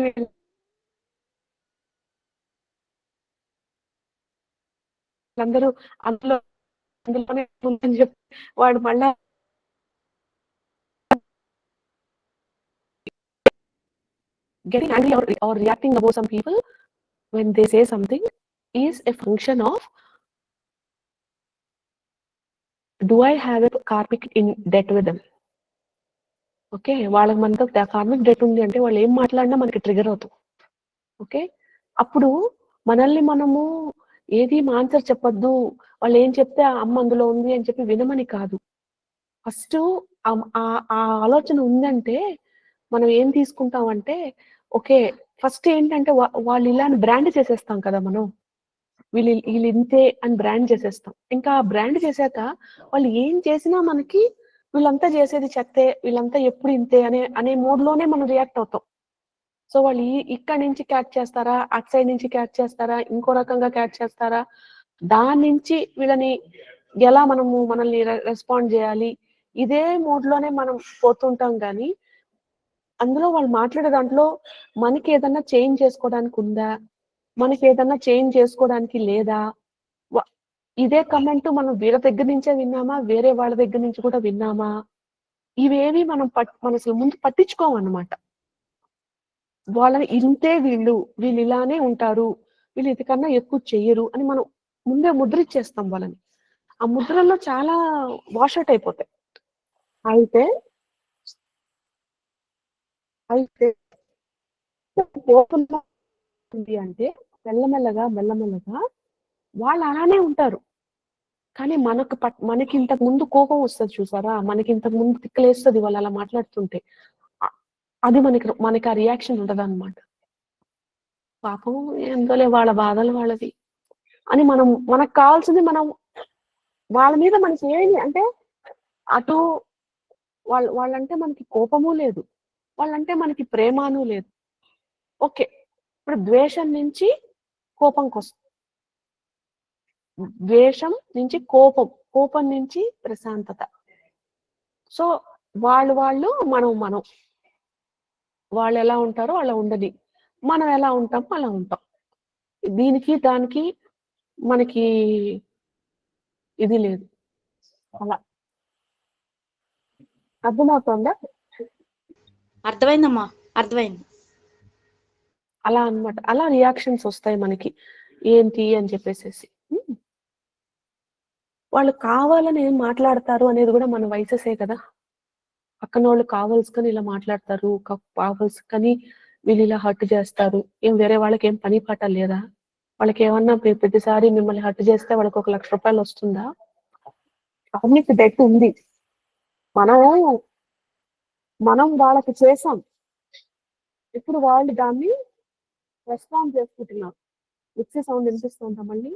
వీళ్ళందరూ అందులోనే ఉందని చెప్పి వాడు మళ్ళా getting angry or reacting above some people when they say something is a function of do I have a karmic in debt with them? Okay. వాళ్ళకి మనతో కార్మిక్ డెట్ ఉంది అంటే వాళ్ళు ఏం మాట్లాడినా మనకి ట్రిగ్గర్ అవుతాం. ఓకే. అప్పుడు మనల్ని మనము ఏది మా ఆన్సర్ చెప్పొద్దు. వాళ్ళేం చెప్తే ఆ అమ్మ అందులో ఉంది అని చెప్పి వినమని కాదు. ఫస్టు ఆ ఆలోచన ఉందంటే మనం ఏం తీసుకుంటామంటే ఓకే. ఫస్ట్ ఏంటంటే వాళ్ళు ఇలా అని బ్రాండ్ చేసేస్తాం కదా మనం. వీళ్ళింతే అని బ్రాండ్ చేసేస్తాం. ఇంకా బ్రాండ్ చేశాక వాళ్ళు ఏం చేసినా మనకి వీళ్ళంతా చేసేది చెత్తే, వీళ్ళంతా ఎప్పుడు ఇంతే అనే మోడ్‌లోనే మనం రియాక్ట్ అవుతాం. సో, వాళ్ళు ఇక్కడి నుంచి క్యాచ్ చేస్తారా? అటు సైడ్ నుంచి క్యాచ్ చేస్తారా? ఇంకో రకంగా క్యాచ్ చేస్తారా? దాని నుంచి వీళ్ళని ఎలా మనము మనల్ని రెస్పాండ్ చేయాలి, ఇదే మోడ్ లోనే మనం పోతుంటాం. కానీ అందులో వాళ్ళు మాట్లాడే దాంట్లో మనకి ఏదన్నా చేంజ్ చేసుకోవడానికి ఉందా, మనకి ఏదన్నా చేంజ్ చేసుకోవడానికి లేదా, ఇదే కమెంట్ మనం వీళ్ళ దగ్గర నుంచే విన్నామా, వేరే వాళ్ళ దగ్గర నుంచి కూడా విన్నామా, ఇవేవి మనం మన అసలు ముందు పట్టించుకోమన్నమాట. వాళ్ళని ఇంతే వీళ్ళు ఇలానే ఉంటారు, వీళ్ళు ఇంతకన్నా ఎక్కువ చెయ్యరు అని మనం ముందే ముద్రిచ్చేస్తాం వాళ్ళని. ఆ ముద్రల్లో చాలా వాష్ అవుట్ అయిపోతాయి. అయితే అయితే కోపంలో ఉంది అంటే మెల్లమెల్లగా వాళ్ళు అలానే ఉంటారు. కానీ మనకి ఇంతకు ముందు కోపం వస్తుంది చూసారా, మనకి ఇంతకు ముందు తిక్కలేస్తుంది వాళ్ళు అలా మాట్లాడుతుంటే. అది మనకి ఆ రియాక్షన్ ఉండదు అనమాట. పాపం ఎంతోలే వాళ్ళ బాధలు వాళ్ళది అని మనకు కావాల్సింది మనం వాళ్ళ మీద మనకి ఏమి అంటే, అటు వాళ్ళంటే మనకి కోపము లేదు, వాళ్ళంటే మనకి ప్రేమను లేదు. ఓకే, ఇప్పుడు ద్వేషం నుంచి కోపంకి వస్తుంది, ద్వేషం నుంచి కోపం నుంచి ప్రశాంతత. సో వాళ్ళు మనం వాళ్ళు ఎలా ఉంటారో అలా ఉండని, మనం ఎలా ఉంటామో అలా ఉంటాం. దీనికి దానికి మనకి ఇది లేదు. అలా అర్థమవుతుందా? అర్థమైందమ్మా, అర్థమైంది. అలా అన్నమాట. అలా రియాక్షన్స్ వస్తాయి మనకి, ఏంటి అని చెప్పేసేసి. వాళ్ళు కావాలని ఏం మాట్లాడతారు అనేది కూడా మన వయసెసే కదా. పక్కన వాళ్ళు కావాల్సుకొని ఇలా మాట్లాడతారు, కావాల్సుకొని వీళ్ళు ఇలా హర్ట్ చేస్తారు. ఏం వేరే వాళ్ళకి ఏం పని పాట లేదా? వాళ్ళకి ఏమన్నా ప్రతిసారి మిమ్మల్ని హర్ట్ చేస్తే వాళ్ళకి 1 లక్ష రూపాయలు వస్తుందా? అవన్నీ డెట్ ఉంది. మనం వాళ్ళకి చేసాం, ఇప్పుడు వాళ్ళు దాన్ని రెస్పాండ్ చేసుకుంటున్నారు. మిక్సీ సౌండ్ వినిపిస్తుందా మళ్ళీ?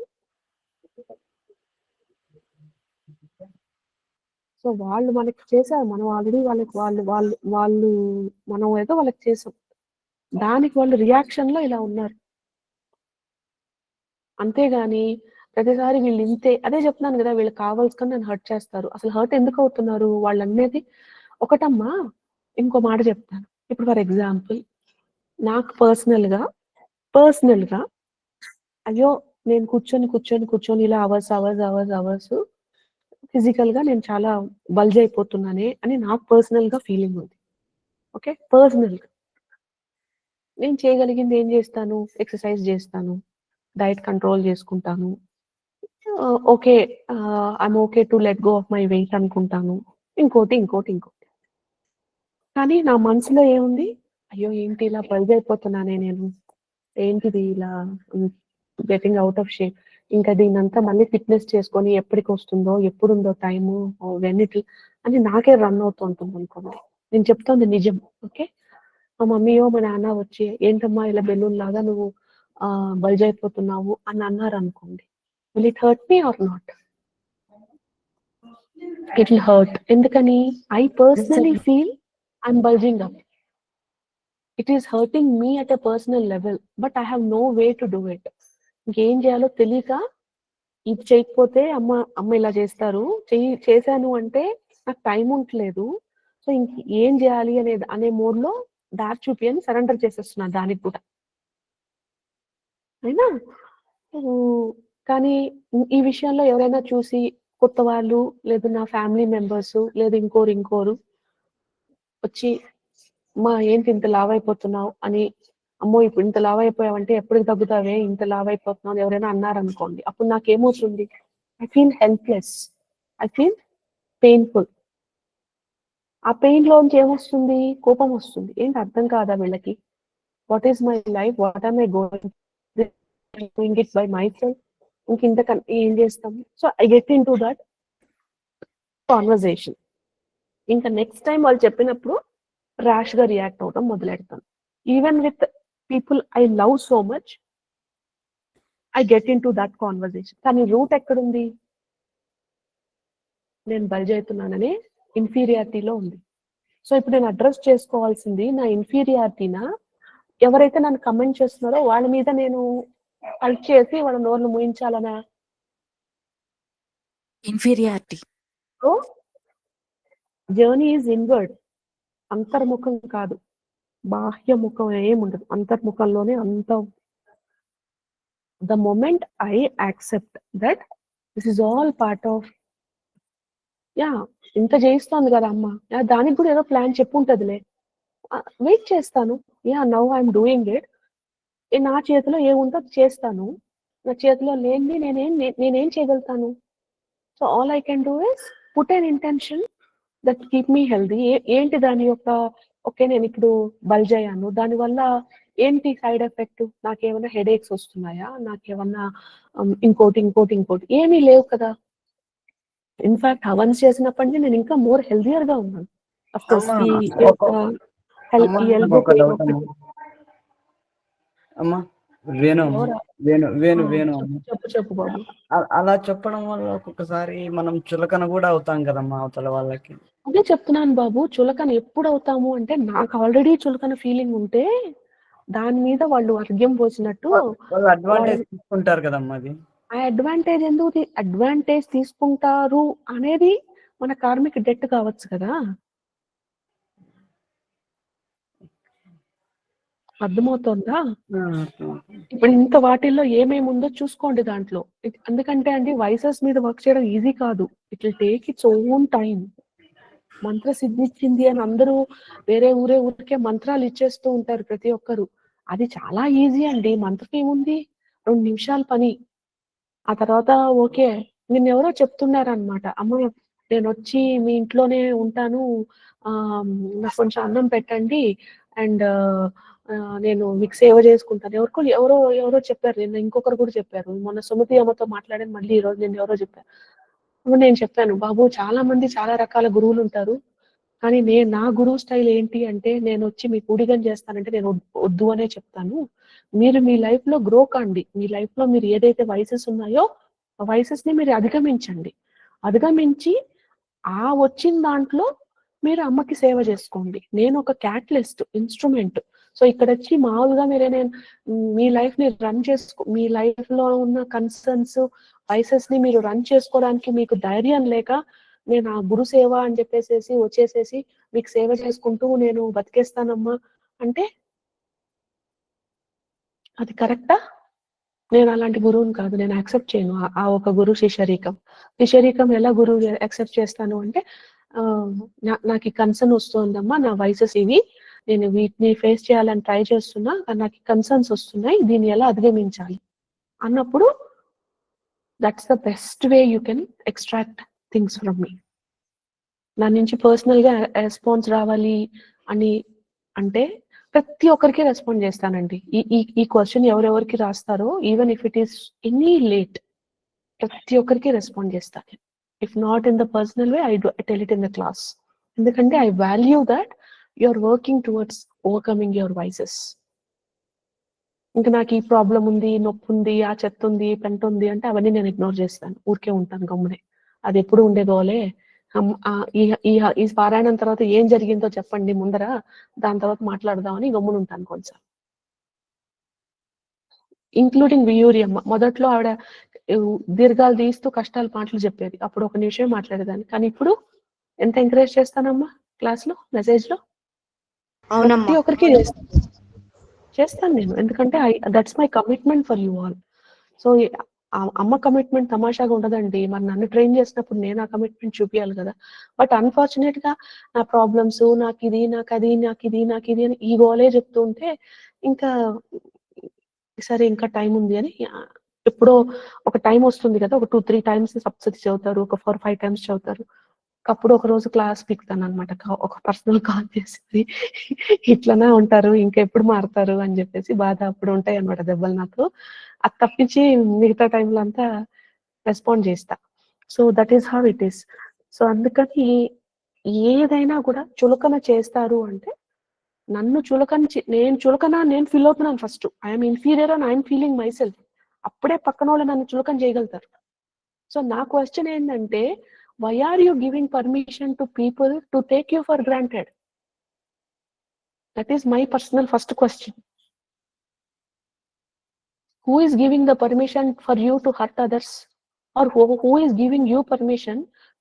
సో వాళ్ళు మనకి చేశారు, మనం ఆల్రెడీ వాళ్ళు మనం ఏదో వాళ్ళకి చేసాం, దానికి వాళ్ళు రియాక్షన్ లో ఇలా ఉన్నారు. అంతేగాని ప్రతిసారి వీళ్ళు ఇంతే, అదే చెప్తున్నాను కదా, వీళ్ళు కావాల్సుకొని నన్ను హర్ట్ చేస్తారు. అసలు హర్ట్ ఎందుకు అవుతున్నారు వాళ్ళు అనేది ఒకటమ్మా. ఇంకో మాట చెప్తాను. ఇప్పుడు ఫర్ ఎగ్జాంపుల్ నాకు పర్సనల్ గా అయ్యో నేను కూర్చొని ఇలా అవర్స్ ఫిజికల్ గా నేను చాలా బల్జ్ అయిపోతున్నానే అని నాకు పర్సనల్ గా ఫీలింగ్ ఉంది. ఓకే, పర్సనల్ గా నేను చేయగలిగింది ఏం చేస్తాను, ఎక్సర్సైజ్ చేస్తాను, డైట్ కంట్రోల్ చేసుకుంటాను, okay I'm okay to let go of my weight అనుకుంటాను, ఇంకోటి. కానీ నా మనసులో ఏముంది, అయ్యో ఏంటి ఇలా బల్జ్ అయిపోతున్నానే నేను, ఏంటిది ఇలా గెటింగ్ అవుట్ ఆఫ్ షేప్, ఇంకా దీనంతా మళ్ళీ ఫిట్నెస్ చేసుకొని ఎప్పటికి వస్తుందో, ఎప్పుడుందో టైము వెన్నిటి అని నాకే రన్ అవుతుంటుంది అనుకోండి. నేను చెప్తోంది నిజం. ఓకే, మా మమ్మీయో మా నాన్న వచ్చి ఏంటమ్మా ఇలా బెలూన్ లాగా నువ్వు బల్జ్ అయిపోతున్నావు అని అన్నారు అనుకోండి, will it hurt me or not? It will hurt. ఎందుకని? I personally feel I'm bulging up. It is hurting me at a personal level, but I have no way to do it. ఇంకేం చేయాలో తెలియక, ఇది చేయకపోతే అమ్మ ఇలా చేస్తారు, చేశాను అంటే నాకు టైం ఉండలేదు, సో ఇంక ఏం చేయాలి అనే మోడ్ లో దారి చూపి అని సరెండర్ చేసేస్తున్నా దానికి కూడా, అయినా. కానీ ఈ విషయంలో ఎవరైనా చూసి, కొత్త వాళ్ళు లేదు నా ఫ్యామిలీ మెంబర్స్ లేదు ఇంకోరు వచ్చి, మా ఏంటి ఇంత లావ్ అయిపోతున్నావు అని, అమ్మో ఇప్పుడు ఇంత లావ్ అయిపోయావంటే ఎప్పటికి తగ్గుతావే, ఇంత లావ్ అయిపోతున్నావు ఎవరైనా అన్నారనుకోండి, అప్పుడు నాకేమవుతుంది? I feel helpless, I feel painful. ఆ పెయిన్ లోంచి ఏమొస్తుంది? కోపం వస్తుంది. ఏంటి అర్థం కాదా వీళ్ళకి? What is my life, what are my going it by my self, ఇంతకన్నా ఏం చేస్తాం? So I get in to that conversation. ఇంకా నెక్స్ట్ టైం వాళ్ళు చెప్పినప్పుడు ర్యాష్ గా రియాక్ట్ అవడం మొదలెడతాను. Even with people I love so much, I get in to that conversation. కానీ రూట్ ఎక్కడుంది? నేను బల్జ్ అవుతున్నాననే ఇన్ఫీరియారిటీలో ఉంది. సో ఇప్పుడు నేను అడ్రస్ చేసుకోవాల్సింది నా ఇన్ఫీరియారిటీనా, ఎవరైతే నన్ను కమెంట్ చేస్తున్నారో వాళ్ళ మీద నేను ఫైట్ చేసి వాళ్ళ నోర్లు ముయించాలనా? Inferiority. So journey is inward, అంతర్ముఖం కాదు, బాహ్య ముఖం ఏముండదు, అంతర్ముఖంలోనే అంత. The moment I accept that this is all part of, yeah ఇంత చేయిస్తోంది కదా అమ్మ, యా దానికి కూడా ఏదో ప్లాన్ చెప్పుంటదిలే, వెయిట్ చేస్తాను, yeah now I'm doing it, నా చేతిలో ఏముందో అది చేస్తాను, నా చేతిలో లేనిది నేనేం చేయగలుగుతాను. So all I can do is put an intention that keep me healthy. ఏంటి దాని యొక్క, ఓకే నేను ఇప్పుడు బల్జ్ అయ్యాను, దానివల్ల ఏంటి సైడ్ ఎఫెక్ట్, నాకేమైనా హెడేక్స్ వస్తున్నాయా, నాకేమన్నా ఇంకోటి ఏమీ లేవు కదా. ఇన్ఫాక్ట్ హవన్స్ చేసినప్పటి నుంచి నేను ఇంకా మోర్ హెల్దియర్ గా ఉన్నాను. అఫ్ కోర్స్ అమ్మా, ఈ యొక్క అమ్మా, ఈ నాకు ఎల్బో ఒక పెయిన్ డౌట్ అమ్మా. అమ్మా వేణు అమ్మా, వేణు అమ్మా. చెప్పు బాబు. అలా చెప్పడం వల్ల ఒక్కొక్కసారి మనం చులకన కూడా అవుతాం కదమ్మా అవతల వాళ్ళకి. అదే చెప్తున్నాను బాబు, చులకన ఎప్పుడు అవుతాము అంటే, నాకు ఆల్రెడీ చులకన ఫీలింగ్ ఉంటే దాని మీద వాళ్ళు అర్ఘ్యం పోసినట్టు వాళ్ళు అడ్వాంటేజ్ తీసుకుంటారు కదమ్మా. అది ఆ అడ్వాంటేజ్ తీసుకుంటారు అనేది మన కార్మిక డెట్ కావచ్చు కదా. అర్థమవుతోందా? ఇప్పుడు ఇంత వాటిల్లో ఏమేమి ఉందో చూసుకోండి దాంట్లో. ఎందుకంటే అండి వైసెస్ మీద వర్క్ చేయడం ఈజీ కాదు, it will take its own time. మంత్ర సిద్ధిచ్చింది అని అందరూ వేరే ఊరికే మంత్రాలు ఇచ్చేస్తూ ఉంటారు ప్రతి ఒక్కరు. అది చాలా ఈజీ అండి, మంత్రం ఏముంది, 2 నిమిషాల పని. ఆ తర్వాత ఓకే, నిన్నెవరో చెప్తున్నారనమాట, అమ్మ నేను వచ్చి మీ ఇంట్లోనే ఉంటాను, నాకు కొంచెం అన్నం పెట్టండి, అండ్ నేను మీకు సేవ చేసుకుంటాను. ఎవరో చెప్పారు, నిన్న ఇంకొకరు కూడా చెప్పారు, మొన్న సుమతి అమ్మతో మాట్లాడాను, మళ్ళీ ఈ రోజు నేను ఎవరో చెప్పారు. నేను చెప్పాను, బాబు చాలా మంది చాలా రకాల గురువులు ఉంటారు, కానీ నా గురువు స్టైల్ ఏంటి అంటే, నేను వచ్చి మీకు ఊడిగం చేస్తానంటే నేను వద్దు అనే చెప్తాను. మీరు మీ లైఫ్ లో గ్రో కండి, మీ లైఫ్ లో మీరు ఏదైతే వైసెస్ ఉన్నాయో ఆ వైసెస్ ని మీరు అధిగమించి ఆ వచ్చిన దాంట్లో మీరు అమ్మకి సేవ చేసుకోండి. నేను ఒక క్యాటలిస్ట్ ఇన్స్ట్రుమెంట్. సో ఇక్కడ వచ్చి మామూలుగా నేను మీ లైఫ్ ని రన్ మీ లైఫ్ లో ఉన్న కన్సర్న్స్ వైసెస్ ని మీరు రన్ చేసుకోవడానికి మీకు ధైర్యం లేక, నేను ఆ గురు సేవ అని చెప్పేసి వచ్చేసేసి మీకు సేవ చేసుకుంటూ నేను బతికేస్తానమ్మా అంటే అది కరెక్టా? నేను అలాంటి గురువుని కాదు, నేను యాక్సెప్ట్ చేయను ఆ ఒక గురు శిష్యరికం ఎలా గురువు యాక్సెప్ట్ చేస్తాను అంటే, నాకు ఈ కన్సర్న్ వస్తుందమ్మా, నా వైసెస్ ఇవి, నేను వీటిని ఫేస్ చేయాలని ట్రై చేస్తున్నా, నాకు కన్సర్న్స్ వస్తున్నాయి, దీన్ని ఎలా అధిగమించాలి అన్నప్పుడు that's the best way you can extract things from మీ. నా నుంచి పర్సనల్ గా రెస్పాన్స్ రావాలి అని అంటే ప్రతి ఒక్కరికి రెస్పాండ్ చేస్తానండి. ఈ క్వశ్చన్ ఎవరెవరికి రాస్తారో, even if it is any late, ప్రతి ఒక్కరికి రెస్పాండ్ చేస్తాను. If not in the personal way, I tell it in the class. ఎందుకంటే I value that you are working towards overcoming your vices. ఇంకా నాకు ఈ ప్రాబ్లం ఉంది, నొప్పి ఉంది, ఆ చెత్త ఉంది, పెంట ఉంది అంటే అవన్నీ నేను ఇగ్నోర్ చేస్తాను, ఊరికే ఉంటాను గమ్మునే. అది ఎప్పుడు ఉండేదోలే, ఈ పారాయణం తర్వాత ఏం జరిగిందో చెప్పండి ముందర, దాని తర్వాత మాట్లాడదామని గమ్మున ఉంటాను కొంచెం. ఇంక్లూడింగ్ వియూరి అమ్మ, మొదట్లో ఆవిడ దీర్ఘాలు తీస్తూ కష్టాలు మాటలు చెప్పేది, అప్పుడు ఒక నిమిషం మాట్లాడేదాన్ని, కానీ ఇప్పుడు ఎంత ఎంకరేజ్ చేస్తానమ్మా క్లాస్ లో, మెసేజ్ లో, ప్రతి ఒక్కరికి చేస్తాను నేను. ఎందుకంటే that's my commitment for you all. So అమ్మ కమిట్మెంట్ తమాషాగా ఉండదండి, మరి నన్ను ట్రైన్ చేసినప్పుడు నేను ఆ కమిట్మెంట్ చూపించాలి కదా. బట్ అన్ఫార్చునేట్ గా నా ప్రాబ్లమ్స్, నాకు ఇది అని ఈ గోలే చెప్తూ ఉంటే, ఇంకా సరే ఇంకా టైం ఉంది అని, ఎప్పుడో ఒక టైం వస్తుంది కదా, ఒక 2-3 టైమ్స్ సప్తశతి చదువుతారు, ఒక 4-5 టైమ్స్ చదువుతారు. అప్పుడు ఒక రోజు క్లాస్ పీకుతాను అనమాట, ఒక పర్సనల్ కాల్ చేసి ఇట్లనే ఉంటారు, ఇంకా ఎప్పుడు మారుతారు అని చెప్పేసి బాధ అప్పుడు ఉంటాయి అనమాట దెబ్బలు నాకు. అది తప్పించి మిగతా టైంలో అంతా రెస్పాండ్ చేస్తా. So that is how it is. So అందుకని ఏదైనా కూడా చులకన చేస్తారు అంటే, నన్ను నేను ఫీల్ అవుతున్నాను first, I'm inferior and I'm feeling my self, అప్పుడే పక్కన వాళ్ళు నన్ను చులకన చేయగలుగుతారు. సో నా క్వశ్చన్ ఏంటంటే, why are you giving permission to people to take you for granted? That is my personal first question. Who is giving the permission for you to hurt others or who is giving you permission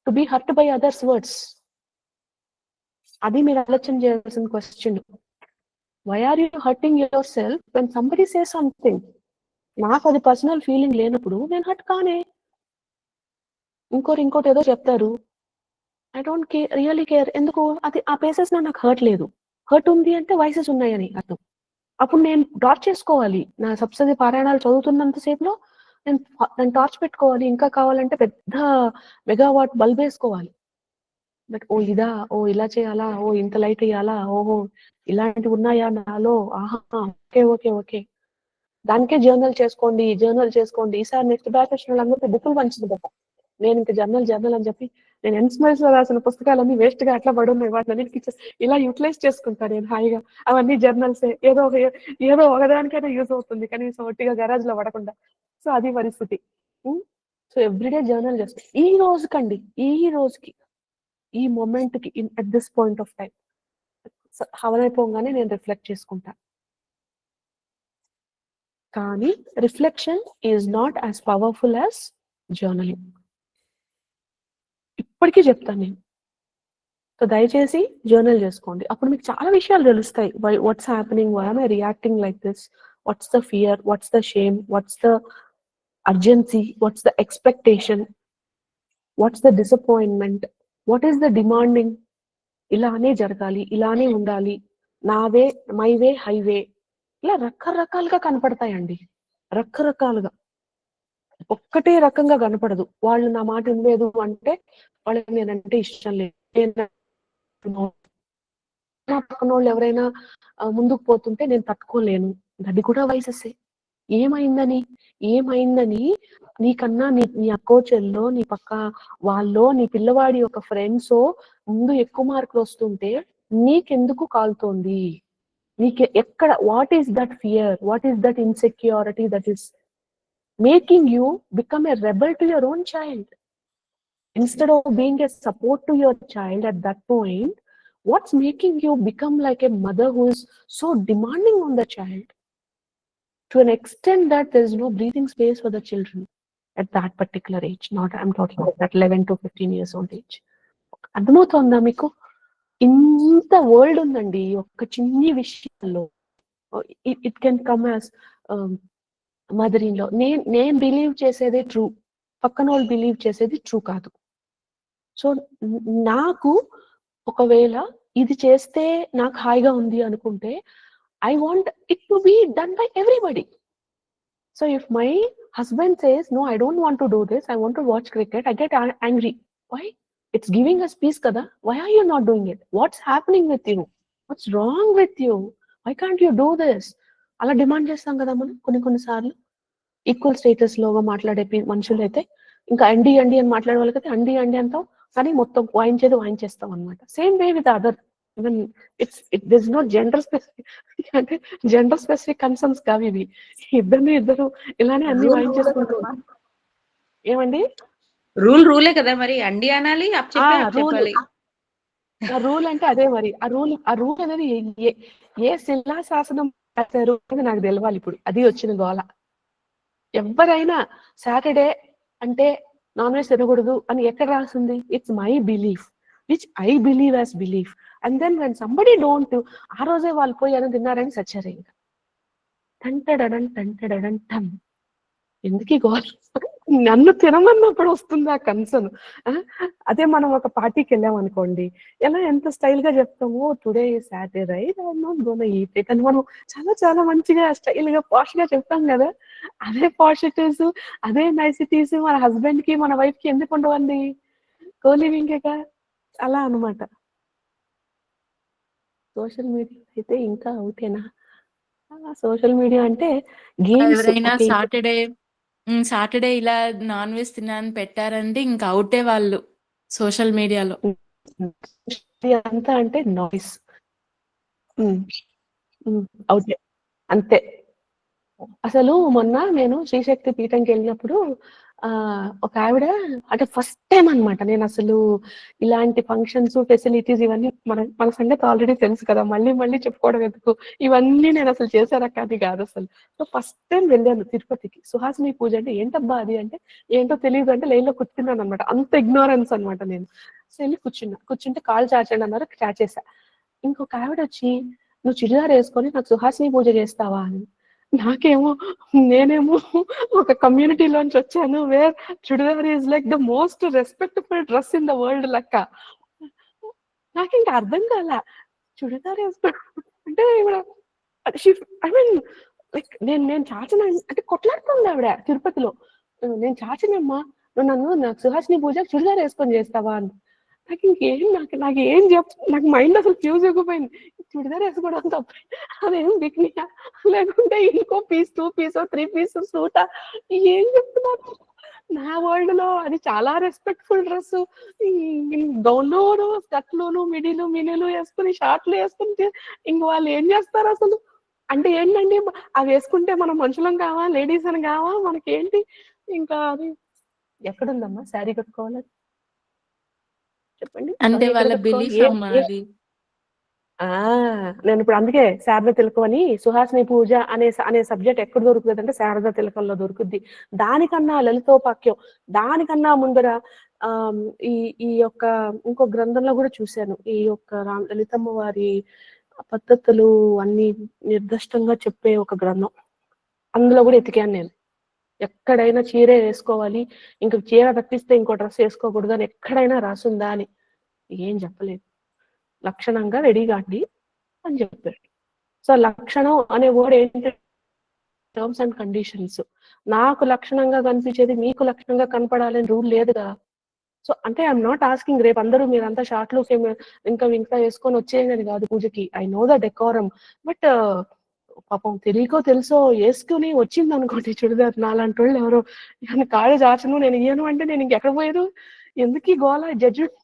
to be hurt by others' words? అది మీరు ఆలోచన చేయాల్సిన question. Why are you hurting yourself when somebody says something? నాకు అది పర్సనల్ ఫీలింగ్ లేనప్పుడు నేను హర్ట్ కానే. ఇంకోటి ఏదో చెప్తారు, I don't care, really care. ఎందుకు? అది ఆ ప్లేసెస్ లో నాకు హర్ట్ లేదు. హర్ట్ ఉంది అంటే వాయిసెస్ ఉన్నాయని అర్థం. అప్పుడు నేను టార్చ్ చేసుకోవాలి. నా సప్తశతి పారాయణాలు చదువుతున్నంత సేపులో నేను టార్చ్ పెట్టుకోవాలి. ఇంకా కావాలంటే పెద్ద మెగావాట్ బల్బ్ వేసుకోవాలి. బట్ ఓ ఇదా, ఓ ఇలా చేయాలా, ఓ ఇంత లైట్ వేయాలా, ఓహో ఇలాంటివి ఉన్నాయా నాలో, ఆహా ఓకే ఓకే ఓకే. దానికే జర్నల్ చేసుకోండి. ఈసారి నెక్స్ట్ బ్యాచ్ వచ్చిన వాళ్ళందరికీ బుక్కులు పంచింది కదా. నేను ఇంకా జర్నల్ అని చెప్పి నేను ఎన్స్మైల్స్ లో రాసిన పుస్తకాలన్నీ వేస్ట్ గా అట్లా పడున్నాయి. వాటిని ఇలా యూటిలైజ్ చేసుకుంటాను నేను హాయిగా. అవన్నీ జర్నల్సే, ఏదో ఒకదానికైనా యూజ్ అవుతుంది, కనీసం ఒట్టిగా గరాజ్ లో పడకుండా. సో అది పరిస్థితి. సో ఎవ్రీడే జర్నల్ చేస్తాను. ఈ రోజుకి ఈ మొమెంట్ కి at this point of time హవన్ అయిపోగానే నేను రిఫ్లెక్ట్ చేసుకుంటా. కానీ reflection is not as powerful as journaling. ఇప్పటికీ చెప్తాను నేను. సో దయచేసి జర్నల్ చేసుకోండి. అప్పుడు మీకు చాలా విషయాలు తెలుస్తాయి. What's happening, why am I reacting like this, what's the fear, what's the shame, what's the urgency, what's the expectation, what's the disappointment, what is the demanding. ఇలానే జరగాలి, ఇలానే ఉండాలి, నా వే, మై వే, హైవే, ఇలా రకరకాలుగా కనపడతాయండి. రకరకాలుగా ఒక్కటే రకంగా కనపడదు. వాళ్ళు నా మాట వినలేదు అంటే వాళ్ళకి నేనంటే ఇష్టం లేదు. నా పక్కన వాళ్ళు ఎవరైనా ముందుకు పోతుంటే నేను తట్టుకోలేను. అది కూడా వయసే. ఏమైందని నీకన్నా నీ అక్కో చెల్లో, నీ పక్క వాళ్ళో, నీ పిల్లవాడి యొక్క ఫ్రెండ్సో ముందు ఎక్కువ మార్కులు వస్తుంటే నీకెందుకు కాలుతోంది? ఎక్కడ, what is that fear, what is that insecurity that is making you become a rebel to your own child? Instead of being a support to your child at that point, what's making you become like a mother who is so demanding on the child to an extent that there is no breathing space for the children at that particular age? I'm talking about that 11 to 15 years old age. అర్థమవుతోందా మీకు? ఇంత వరల్డ్ ఉందండి ఒక చిన్ని విషయంలో. It can come as mother in లో. నేను బిలీవ్ చేసేది ట్రూ, పక్కన వాళ్ళు బిలీవ్ చేసేది ట్రూ కాదు. సో నాకు ఒకవేళ ఇది చేస్తే నాకు హాయిగా ఉంది అనుకుంటే I want it to be done by everybody. So if my husband says no, I don't want to do this, I want to watch cricket, I get angry. Why? It's giving us peace కదా. Why are you not doing it? What's happening with you? What's wrong with you? Why can't you do this? అలా డిమాండ్ చేస్తాం కదా మనం కొన్నిసార్లు. ఈక్వల్ స్టేటస్ లోగా మాట్లాడే మనుషులు అయితే ఇంకా అండి అని మాట్లాడే వాళ్ళకైతే అండి అంటాం, కానీ మొత్తం వాయించేస్తాం అనమాట. Same way with other. Even it's no gender specific, అంటే జెండర్ స్పెసిఫిక్ కన్సర్న్స్ కావు ఇవి. ఇద్దరు ఇలానే అన్ని వాయించేసుకుంటూ. ఏమండి? రూలే కదా మరి. అండి అనాలి, రూల్ అంటే అదే మరి. ఆ రూల్ అనేది ఏ శిలాశాసనం రాశారు అని నాకు తెలవాలి ఇప్పుడు. అది వచ్చిన గోల. ఎవరైనా సాటర్డే అంటే నాన్ వెజ్ తినకూడదు అని ఎక్కడ రాసింది? It's my belief, which I believe as belief. And then when somebody don't, ఆ రోజే వాళ్ళు పోయి అని తిన్నారని సచ్చారు. ఇంకా టంటడడం. ఎందుకు గోల్? నన్ను తినమన్నప్పుడు వస్తుంది ఆ కన్సర్న్. అదే మనం ఒక పార్టీకి వెళ్ళాం అనుకోండి, ఎలా ఎంత స్టైల్ గా చెప్తాము, today Saturday right, I am not gonna eat it అని మనం చాలా చాలా మంచిగా స్టైల్ గా పాష్ గా చెప్తాం కదా. అదే పాజిటివ్స్, అదే నైసిటీస్ మన హస్బెండ్ కి మన వైఫ్ కి ఎందుకు ఉండవండి? కోలివింగ్ అలా అనమాట. సోషల్ మీడియా అయితే ఇంకా అవుతేనా? సోషల్ మీడియా అంటే గేమ్స్. ఎవరైనా సాటర్డే ఇలా నాన్ వెజ్ తినని పెట్టారంటే ఇంకా అవుటే వాళ్ళు సోషల్ మీడియాలో. అంతా అంటే నాయిస్ అవుతే అంతే. అసలు మొన్న నేను శ్రీశక్తి పీఠంకి వెళ్ళినప్పుడు ఒక ఆవిడ అంటే ఫస్ట్ టైం అన్నమాట నేను అసలు ఇలాంటి ఫంక్షన్స్, ఫెసిలిటీస్ ఇవన్నీ మన సంగతి ఆల్రెడీ తెలుసు కదా! మళ్ళీ మళ్ళీ చెప్పుకోవడం ఎందుకు? ఇవన్నీ నేను అసలు చేసే రకాన్ని కాదు అసలు. సో, ఫస్ట్ టైం వెళ్ళాను తిరుపతికి. సుహాసిని పూజ అంటే ఏంటబ్బా అది అంటే, ఏంటో తెలీదు అంటే లైన్‌లో కూర్చున్నానన్నమాట. అంత ఇగ్నోరెన్స్ అన్నమాట నేను. సో, ఎళ్లి కూర్చున్నా. కూర్చుంటే కాళ్ళు చాచండి అన్నారు. చాచేసా. ఇంకొక ఆవిడొచ్చి "నువ్వు చుడిదార్ యేసుకొని నాకు సుహాసిని పూజ చేస్తావా?" అని. నాకేమో నేనేమో ఒక కమ్యూనిటీలోంచి వచ్చాను where churidar is like the most respectable dress in the world లెక్క. నాకింక అర్థం కాలా. చుడిదార్ యేసుకో అంటే ఈవిడ షీ ఐ మీన్ లైక్ నేను చాచన అంటే కొట్లాడుతుంది ఆవిడ తిరుపతిలో. నేను చాచనమ్మా నాకు సుహాసిని పూజ చుడిదార్ యేసుకొని చేస్తావా అని. నాకేం నాకు మైండ్ అసలు ఫ్యూజ్ అయిపోయింది. చుడిదార్ యేసుకోవడం తప్పే. అదేం బికినీయా? లేకుంటే ఇంకో పీస్, 2 పీసో, 3 పీస్ సూటా? ఏం చెప్తున్నారు? నా వరల్డ్‌లో అది చాలా రెస్పెక్ట్‌ఫుల్ డ్రెస్సు. గౌన్‌లోను, స్కర్ట్‌లోను, మినీలు యేసుకొని, షార్ట్‌లు యేసుకుంటే ఇంక వాళ్ళు ఏం చేస్తారసలు? అంటే ఏంటండి అవి యేసుకుంటే మనం మనుషులం కావా? లేడీస్ అని కావా? మనకేంటి? ఇంకా అది ఎక్కడుందమ్మా శారీ కట్టుకోవాలని? చెప్పండి. అంటే ఎక్కడ వాళ్ళ కట్టుకోవాలి? బిలీఫ్ అమ్మా అది. నేనిప్పుడు అందుకే శారదా తిలకం అని సుహాసిని పూజ అనే సబ్జెక్ట్ ఎక్కడ దొరుకుతదంటే శారదా తిలకంలో దొరుకుద్ది. దానికన్నా లలితోపాఖ్యం దానికన్నా ముందర ఆహ్, ఈ ఈ యొక్క ఇంకో గ్రంథంలో గూడా చూశాను. ఈ యొక్క లలితమ్మ వారి పద్ధతులు అన్నీ నిర్దిష్టంగా చెప్పే ఒక గ్రంథం. అందులో గూడా ఎతికాను నేను. ఎక్కడైనా చీరే యేసుకోవాలి. ఇంక చీర తప్పిస్తే ఇంకో డ్రెస్ యేసుకోకూడదు అని ఎక్కడైనా రాసుందా అని? ఏం చెప్పలేదు. లక్షణంగా రెడీ గాండి అని చెప్పారు. సో, లక్షణం అనే వర్డ్ ఏంటంటే టర్మ్స్ అండ్ కండిషన్స్. నాకు లక్షణంగా కనిపించేది మీకు లక్షణంగా కనపడాలని రూల్ లేదుగా. సో, అంటే ఐ యామ్ నాట్ ఆస్కింగ్ రేపు అందరూ మీరంతా షార్ట్‌లు ఇంకా యేసుకొని వచ్చేయండి అని కాదు పూజకి. I know the decorum. But పాపం తెలియకో తెలుసో యేసుకొని వచ్చిందనుకోండి చుడిదార్ నాలాంటోళ్ళు ఎవరో కాళ్ళు చాచను నేను ఇయ్యను అంటే నేను ఇంకెక్కడ పోయేదు? ఎందుకీ గోల జడ్జిమెంట్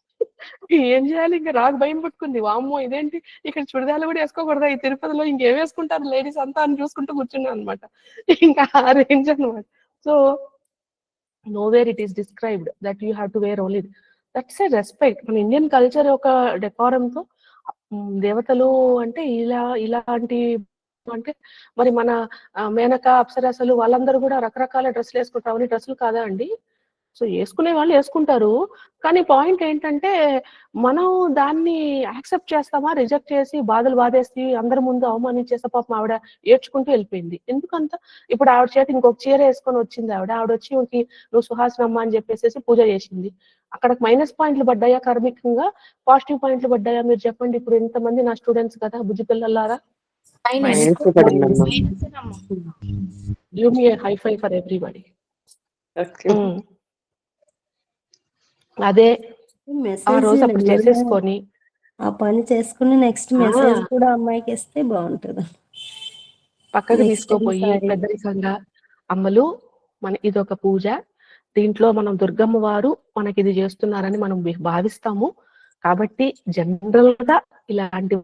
ఏం చేయాలి? ఇంక నాకు భయం పట్టుకుంది. వామ్మో! ఇదేంటి ఇక్కడ చుడిదార్లు కూడా యేసుకోకూడదా ఈ తిరుపతిలో? ఇంకేం యేసుకుంటారు లేడీస్ అంతా అని చూసుకుంటూ కూర్చున్నా అనమాట. ఇంకా ఆ రేంజ్ అనమాట. So, nowhere it is described that you have to wear only that's a respect. మన ఇండియన్ కల్చర్ యొక్క డెకోరంతో దేవతలు అంటే ఇలాంటి అంటే మరి మన మేనక, అప్సరసలు వాళ్ళందరూ కూడా రకరకాల డ్రెస్సులు యేసుకుంటారు. అవన్నీ డ్రెస్సులు కాదా అండి? సో, యేసుకునే వాళ్ళు యేసుకుంటారు. కానీ పాయింట్ ఏంటంటే, మనం దాన్ని యాక్సెప్ట్ చేస్తామా? రిజెక్ట్ చేసి బాధలు బాధేసి అందరి ముందు అవమానించేస్తే పాపం ఆవిడ ఏడ్చుకుంటూ వెళ్ళిపోయింది. ఎందుకంత? ఇప్పుడు ఆవిడ చేత ఇంకొక చీర యేసుకొని వచ్చింది ఆవిడ. ఆవిడొచ్చి నువ్వు సుహాసినమ్మ అని చెప్పేసేసి పూజ చేసింది. అక్కడికి మైనస్ పాయింట్లు పడ్డాయా కార్మికంగా? పాజిటివ్ పాయింట్లు పడ్డాయా? మీరు చెప్పండి. ఇప్పుడు ఇంతమంది నా స్టూడెంట్స్ కదా! బుజ్జి పిల్లలారా! మైనస్. మైనసేనమ్మా. Give me a high five for everybody. అదే ఆ రోజు అప్పుడు చేసేసుకొని ఆ పని చేసుకుని నెక్స్ట్ మెసేజ్ కూడా అమ్మాయికి ఇస్తే బాగుంటది. పక్కకు Next తీసుకోపోయి time sorry. పెద్దరికంగా అమ్మలు మన ఇదొక పూజ. దీంట్లో మనం దుర్గమ్మ వారు మనకి ఇది చేస్తున్నారని మనం భావిస్తాము. కాబట్టి జనరల్ గా ఇలాంటి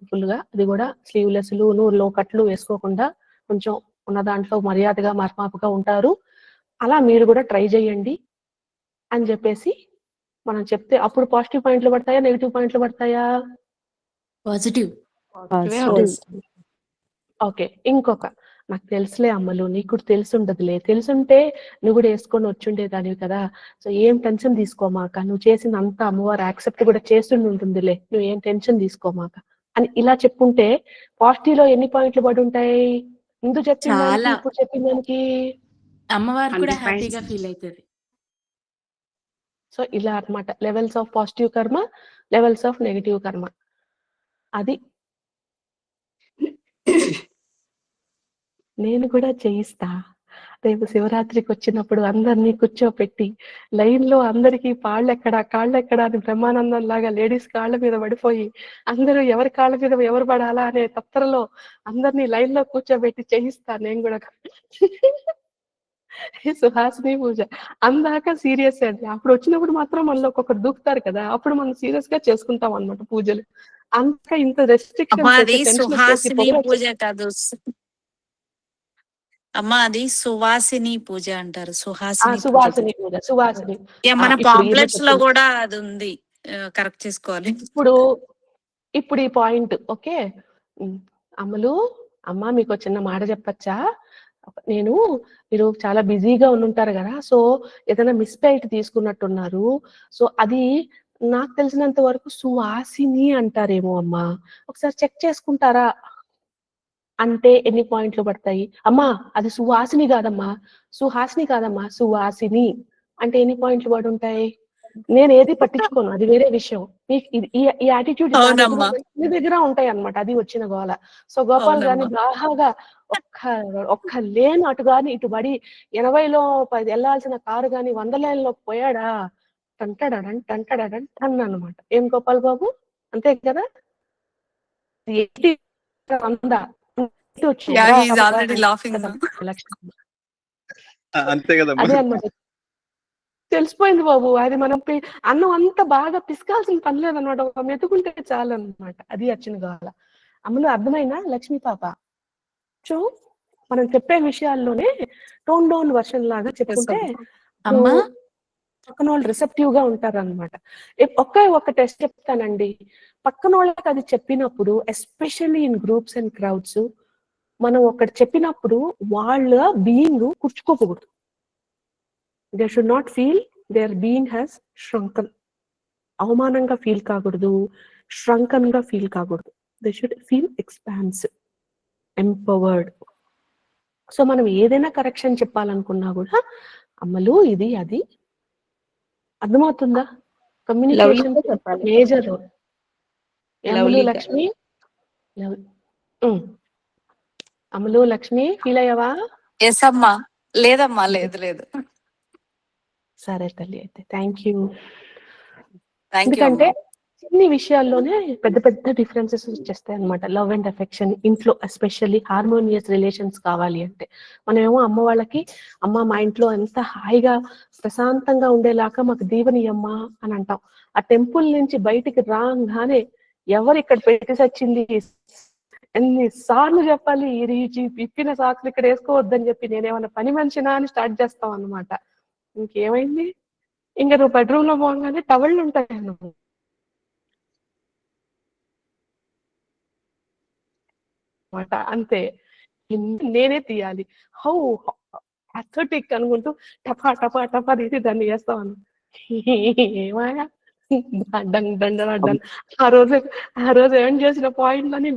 ఫుల్‌గా అది కూడా స్లీవ్‌లెస్‌లు, లో కట్లు వేసుకోకుండా కొంచెం ఉన్న దాంట్లో మర్యాదగా మర్మాపుగా ఉంటారు. అలా మీరు కూడా ట్రై చేయండి అని చెప్పేసి మనం చెప్తే అప్పుడు పాజిటివ్ పాయింట్లు పడతాయా? నెగెటివ్ పాయింట్లు పడతాయా? పాజిటివ్. Positive. ఓకే. ఇంకొక నాకు తెలుసులే అమ్మలు నీకు కూడా తెలిసుండదులే. తెలుసుంటే నువ్వు కూడా యేసుకొని వచ్చుండేదానివి కదా! సో, ఏం టెన్షన్ తీసుకోమాక. నువ్వు చేసిందంతా అమ్మవారు యాక్సెప్ట్ కూడా చేస్తుండుంటుందిలే. నువ్వేం టెన్షన్ తీసుకోమాక. అని ఇలా చెప్పుంటే పాజిటివ్‌లో ఎన్ని పాయింట్లు పడుంటాయి? ముందు చెప్పిన దానికి, చాలా. ఇప్పుడు చెప్పిన దానికి? అమ్మవారు కూడా 100 హ్యాపీగా పాయింట్స్. ఫీల్ అయితది. సో, ఇలా అన్నమాట. లెవెల్స్ ఆఫ్ పాజిటివ్ కర్మ, లెవెల్స్ ఆఫ్ నెగెటివ్ కర్మ. అది. నేను కూడా చేయిస్తా. రేపు శివరాత్రికొచ్చినప్పుడు అందరిని కూర్చోపెట్టి లైన్‌లో అందరికి కాళ్ళెక్కడ అని బ్రహ్మానందంలాగా లేడీస్ కాళ్ళ మీద పడిపోయి అందరూ ఎవరి కాళ్ళ మీద ఎవరు పడాలా అనే తత్తరలో అందరిని లైన్‌లో కూర్చోబెట్టి చేయిస్తా నేను గూడా. సుహాసిని పూజ. అందాక సీరియస్ అండి. అప్పుడొచ్చినప్పుడు మాత్రం మనలో ఒక్కొక్కరు దూకుతారు కదా! అప్పుడు మనం సీరియస్‌గా చేసుకుంటాం అన్నమాట పూజలు. అంత ఇంత రెస్ట్రిక్షన్స్ అమ్మా అది టెన్షన్ వచ్చేసి సుహాసిని పూజ కాదు. అమ్మ అది సువాసిని పూజ అంటారు. సుహాసిని పూజ. సువాసిని పూజ, సువాసిని. మన ఇప్పుడు ఈమె పాంప్లెట్స్ లో చెప్పింది. కూడా అది ఉంది. కరెక్ట్ చేసుకోవాలి. ఇప్పుడు ఈ పాయింట్ ఓకే. అమ్మలు, అమ్మ మీకు చిన్న మాట చెప్పచ్చా? మీరు చాలా బిజీగా ఉండుంటారు కదా, సో ఏదైనా మిస్‌పెల్ట్ తీసుకున్నట్టున్నారు. సో అది నాకు తెలిసినంత వరకు సువాసిని అంటారేమో అమ్మా. ఒకసారి చెక్ చేసుకుంటారా? అంటే ఎన్ని పాయింట్లు పడతాయి? అమ్మా అది సువాసిని కాదమ్మా, సుహాసిని కాదమ్మా, సువాసిని అంటే ఎన్ని పాయింట్లు పడుంటాయి? నేను ఏది పట్టించుకోను, అది వేరే విషయం. మీకు ఈ యాటిట్యూడ్ అవునమ్మా. మీ దగ్గర ఉంటాయి అన్నమాట. అది వచ్చిన గోల. సో గోపాల్ గాని బాగా ఒక్క లేన్ అటు గాని ఇటు బడి 80లో 10 వెళ్ళాల్సిన కారు గాని 100 లేన్లోకి పోయాడా టంటడడన్ టంటడడన్ టన్ అన్నమాట. ఏం గోపాల్ బాబు అంతే కదా? 80 100 Yeah, he is already laughing now. అంతే కదమ్మా. అదే అన్నమాట. తెలిసిపోయింది బాబు. అది మనం అన్నం అంతా బాగా పిసకాల్సిన పని లేదన్నమాట. ఒక మెతుకుంటే చాలు అన్నమాట. అది వచ్చిన గోల. అమ్మలు అర్థమైనా లక్ష్మీ పాప? సో మనం చెప్పే విషయాల్లోనే టోన్ డౌన్ వర్షన్ లాగా చెప్పుకుంటే అమ్మా పక్కన వాళ్ళు రిసెప్టివ్ గా ఉంటారు అనమాట. ఒక టెస్ట్ చెప్తానండి. పక్కన వాళ్ళకి అది చెప్పినప్పుడు especially in groups and crowds మనం ఒకటి చెప్పినప్పుడు వాళ్ళ బీయింగ్ కూర్చుకోకూడదు. They should not feel their being has shrunken. అవమానంగా ఫీల్ కాకూడదు, shrunken గా ఫీల్ కాకూడదు. They should feel expansive, empowered. So మనం ఏదైనా కరెక్షన్ చెప్పాలనుకున్నా కూడా అమ్మలు ఇది అది అర్థమవుతుందా? Communication major role. అమ్మలు లక్ష్మి, అమ్మలు లక్ష్మి ఫీల్ అయ్యావా? ఎస్ అమ్మా. లేదమ్మా, లేదు. సరే తల్లి, అయితే థ్యాంక్ యూ. Thank you. ఎందుకంటే చిన్ని విషయాల్లోనే పెద్ద పెద్ద డిఫరెన్సెస్ వచ్చేస్తాయి అనమాట. లవ్ అండ్ అఫెక్షన్ ఇంట్లో ఎస్పెషల్లీ హార్మోనియస్ రిలేషన్స్ కావాలి అంటే మనమేమో అమ్మ వాళ్ళకి, అమ్మ మా ఇంట్లో ఎంత హాయిగా ప్రశాంతంగా ఉండేలాగా మాకు దీవెని అమ్మ అని అంటాం. ఆ టెంపుల్ నుంచి బయటికి రాగానే ఎవరు ఇక్కడ పెట్టేసి వచ్చింది, ఎన్నిసార్లు చెప్పాలి ఇప్పిన సాకులు ఇక్కడ వేసుకోవద్దని చెప్పి నేనేమన్నా పని మనిషినా అని స్టార్ట్ చేస్తాం అన్నమాట. ఇంకేమైంది, ఇంకా నువ్వు బెడ్రూమ్ లో పోగానే టవళ్ళు ఉంటాయి అన్నమాట. అంతే, నేనే తీయాలి. హౌ అథెటిక్ అనుకుంటూ టపా టపా టపా తీసి దాన్ని చేస్తాను. ఏమాయా దండ ఆ రోజు ఏం చేసిన పాయింట్లని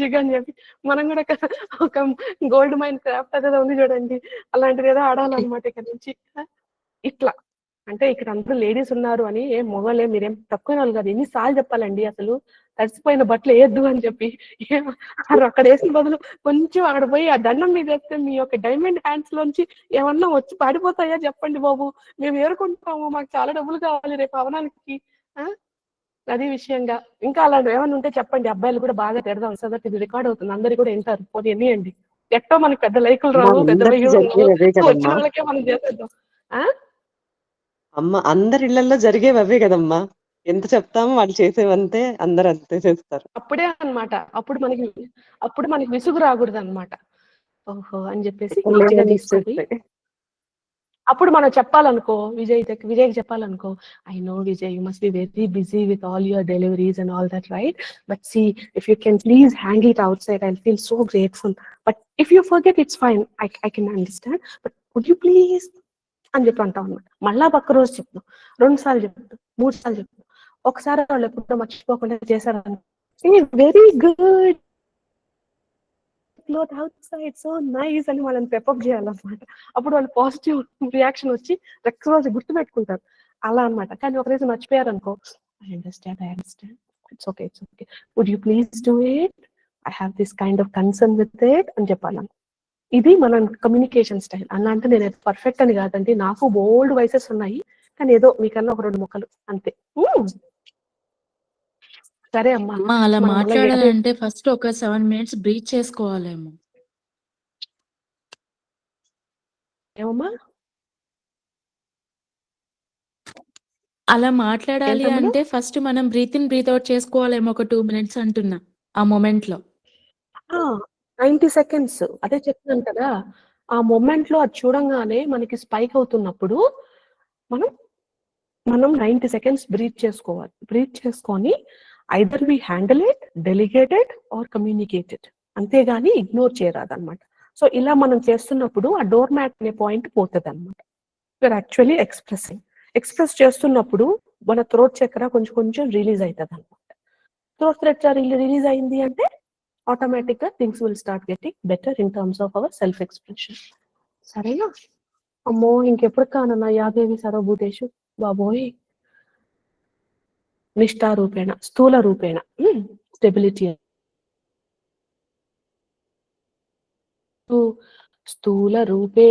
జిగ్ అని చెప్పి మనం కూడా ఒక గోల్డ్ మైన్ క్రాఫ్ట్ అదేదో ఉంది చూడండి, అలాంటిది ఏదో ఆడాలన్నమాట ఇక్కడ నుంచి. ఇట్లా అంటే ఇక్కడ అందరూ లేడీస్ ఉన్నారు అని ఏం మొగలే మీరేం తక్కువ వాళ్ళు కాదు. ఎన్నిసార్లు చెప్పాలండి అసలు తడిసిపోయిన బట్టలు వేయద్దు అని చెప్పి. అక్కడ వేసిన బదులు కొంచెం అక్కడ పోయి ఆ దండం మీద వేస్తే మీ యొక్క డైమండ్ హ్యాండ్స్ లోంచి ఏమన్నా వచ్చి పాడిపోతాయా చెప్పండి బాబు, మేము ఏరుకుంటాము, మాకు చాలా డబ్బులు కావాలి రేపు అవనానికి. అది విషయంగా ఇంకా అలాంటివి ఏమైనా ఉంటే చెప్పండి. అబ్బాయిలు కూడా బాగా తిడదాం, సో దట్ ఇది రికార్డ్ అవుతుంది, అందరు కూడా వింటారు. పోనీ ఎన్నియండి, ఎట్టో మనకి పెద్ద లైకులు రావు, పెద్ద వచ్చిన వాళ్ళకే మనం చేసేద్దాం. అమ్మ అందరి ఇళ్లలో జరిగేవి అవే కదమ్మా. ఎంత చెప్తామో వాళ్ళు చేసేవంతే, అందరు అంతే చేస్తారు. అప్పుడే అన్నమాట. అప్పుడు మనకి విసుగు రాకూడదు అనమాట. ఓహో అని చెప్పేసి మంచిగా తీసుకొని అప్పుడు మనం చెప్పాలనుకో, విజయ్కి చెప్పాలనుకో, I know Vijay you must be very busy with all your deliveries and all that, right? But see if you can please hang it outside, I feel so grateful. But if you forget it's fine, I can understand, but would you please అని చెప్పి అంటాం అన్నమాట. మళ్ళా పక్క రోజు చెప్తాం, 2 సార్లు చెప్తాం, 3 సార్లు చెప్తాం. ఒకసారి వాళ్ళు ఎప్పుడో మర్చిపోకుండా చేశారు, very good cloth out side so nice అని వాళ్ళని పెప్పప్ చేయాలన్నమాట. అప్పుడు వాళ్ళు పాజిటివ్ రియాక్షన్ వచ్చి నెక్స్ట్ రోజు గుర్తు పెట్టుకుంటారు అలా అన్నమాట. కానీ ఒక రోజు మర్చిపోయారు అనుకో, I understand, it's okay would you please do it, I have this kind of concern with it అని చెప్పాలి. ఇది మన కమ్యూనికేషన్ స్టైల్. అలా అంటే నేను పర్ఫెక్ట్ అని కాదండి, నాకు బోల్డ్ వయసెస్ ఉన్నాయి, కానీ ఏదో మీకన్నా ఒక 2 ముక్కలు అంతే. సరే అమ్మా. అలా మాట్లాడాలంటే ఫస్ట్ ఒక 7 minutes బ్రీత్ చేసుకోవాలేమో. ఏమమ్మా అలా మాట్లాడాలి అంటే ఫస్ట్ మనం బ్రీత్ ఇన్ బ్రీత్ అవుట్ చేసుకోవాలేమో ఒక 2 minutes అంటున్నా ఆ మూమెంట్ లో. 90 seconds అదే చెప్తున్నాను కదా. ఆ మొమెంట్‌లో అది చూడంగానే మనకి స్పైక్ అవుతున్నప్పుడు మనం మనం 90 సెకండ్స్ బ్రీత్ చేసుకోవాలి. బ్రీత్ చేసుకొని either we handle it, delegate it or communicate it. అంతేగాని ఇగ్నోర్ చేయరాదనమాట. సో, ఇలా మనం చేస్తున్నప్పుడు ఆ డోర్ మ్యాట్ అనే పాయింట్ పోతదనమాట. You're actually expressing. ఎక్స్‌ప్రెస్ చేస్తున్నప్పుడు మన థ్రోట్ చక్ర కొంచెం కొంచెం రిలీజ్ అయితదనమాట. థ్రోట్ చక్ర రిలీజ్ అయింది అంటే ఆటోమేటిక్‌గా things will start getting better in terms of our self expression. సరేనా? అమ్మో! ఇంకెప్పుడు కానన్నా యాదేవి సర్వభూతేషు బాబోయ్! నిష్ఠారూపేణ, స్థూల రూపేణ. స్టెబిలిటీ. స్థూలరూపే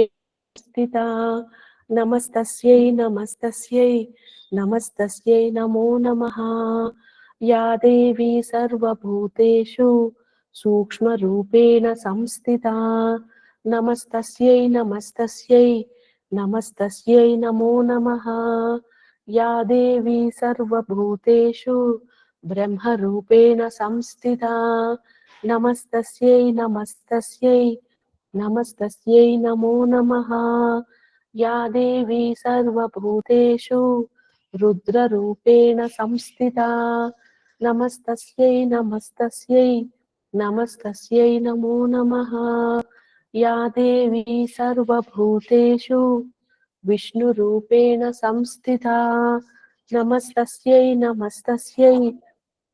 స్థితా నమస్తస్యై నమస్తస్యై నమస్తస్యై నమో నమః యా దేవీ సర్వభూతేషు సూక్ష్మరూపేణ సంస్థితా నమస్తస్యై నమస్తస్యై నమస్తస్యై నమో నమః యా దేవీ సర్వభూతేషు బ్రహ్మరూపేణ సంస్థితా నమస్తస్యై నమస్తస్యై నమస్తస్యై నమో నమః యా దేవీ సర్వభూతేషు రుద్రరూపేణ సంస్థితా నమస్తస్యై నమస్తస్యై నమస్తస్యై నమో నమః యా దేవీ సర్వభూతేషు విష్ణురూపేణ సంస్థితా నమస్తస్యై నమస్తస్యై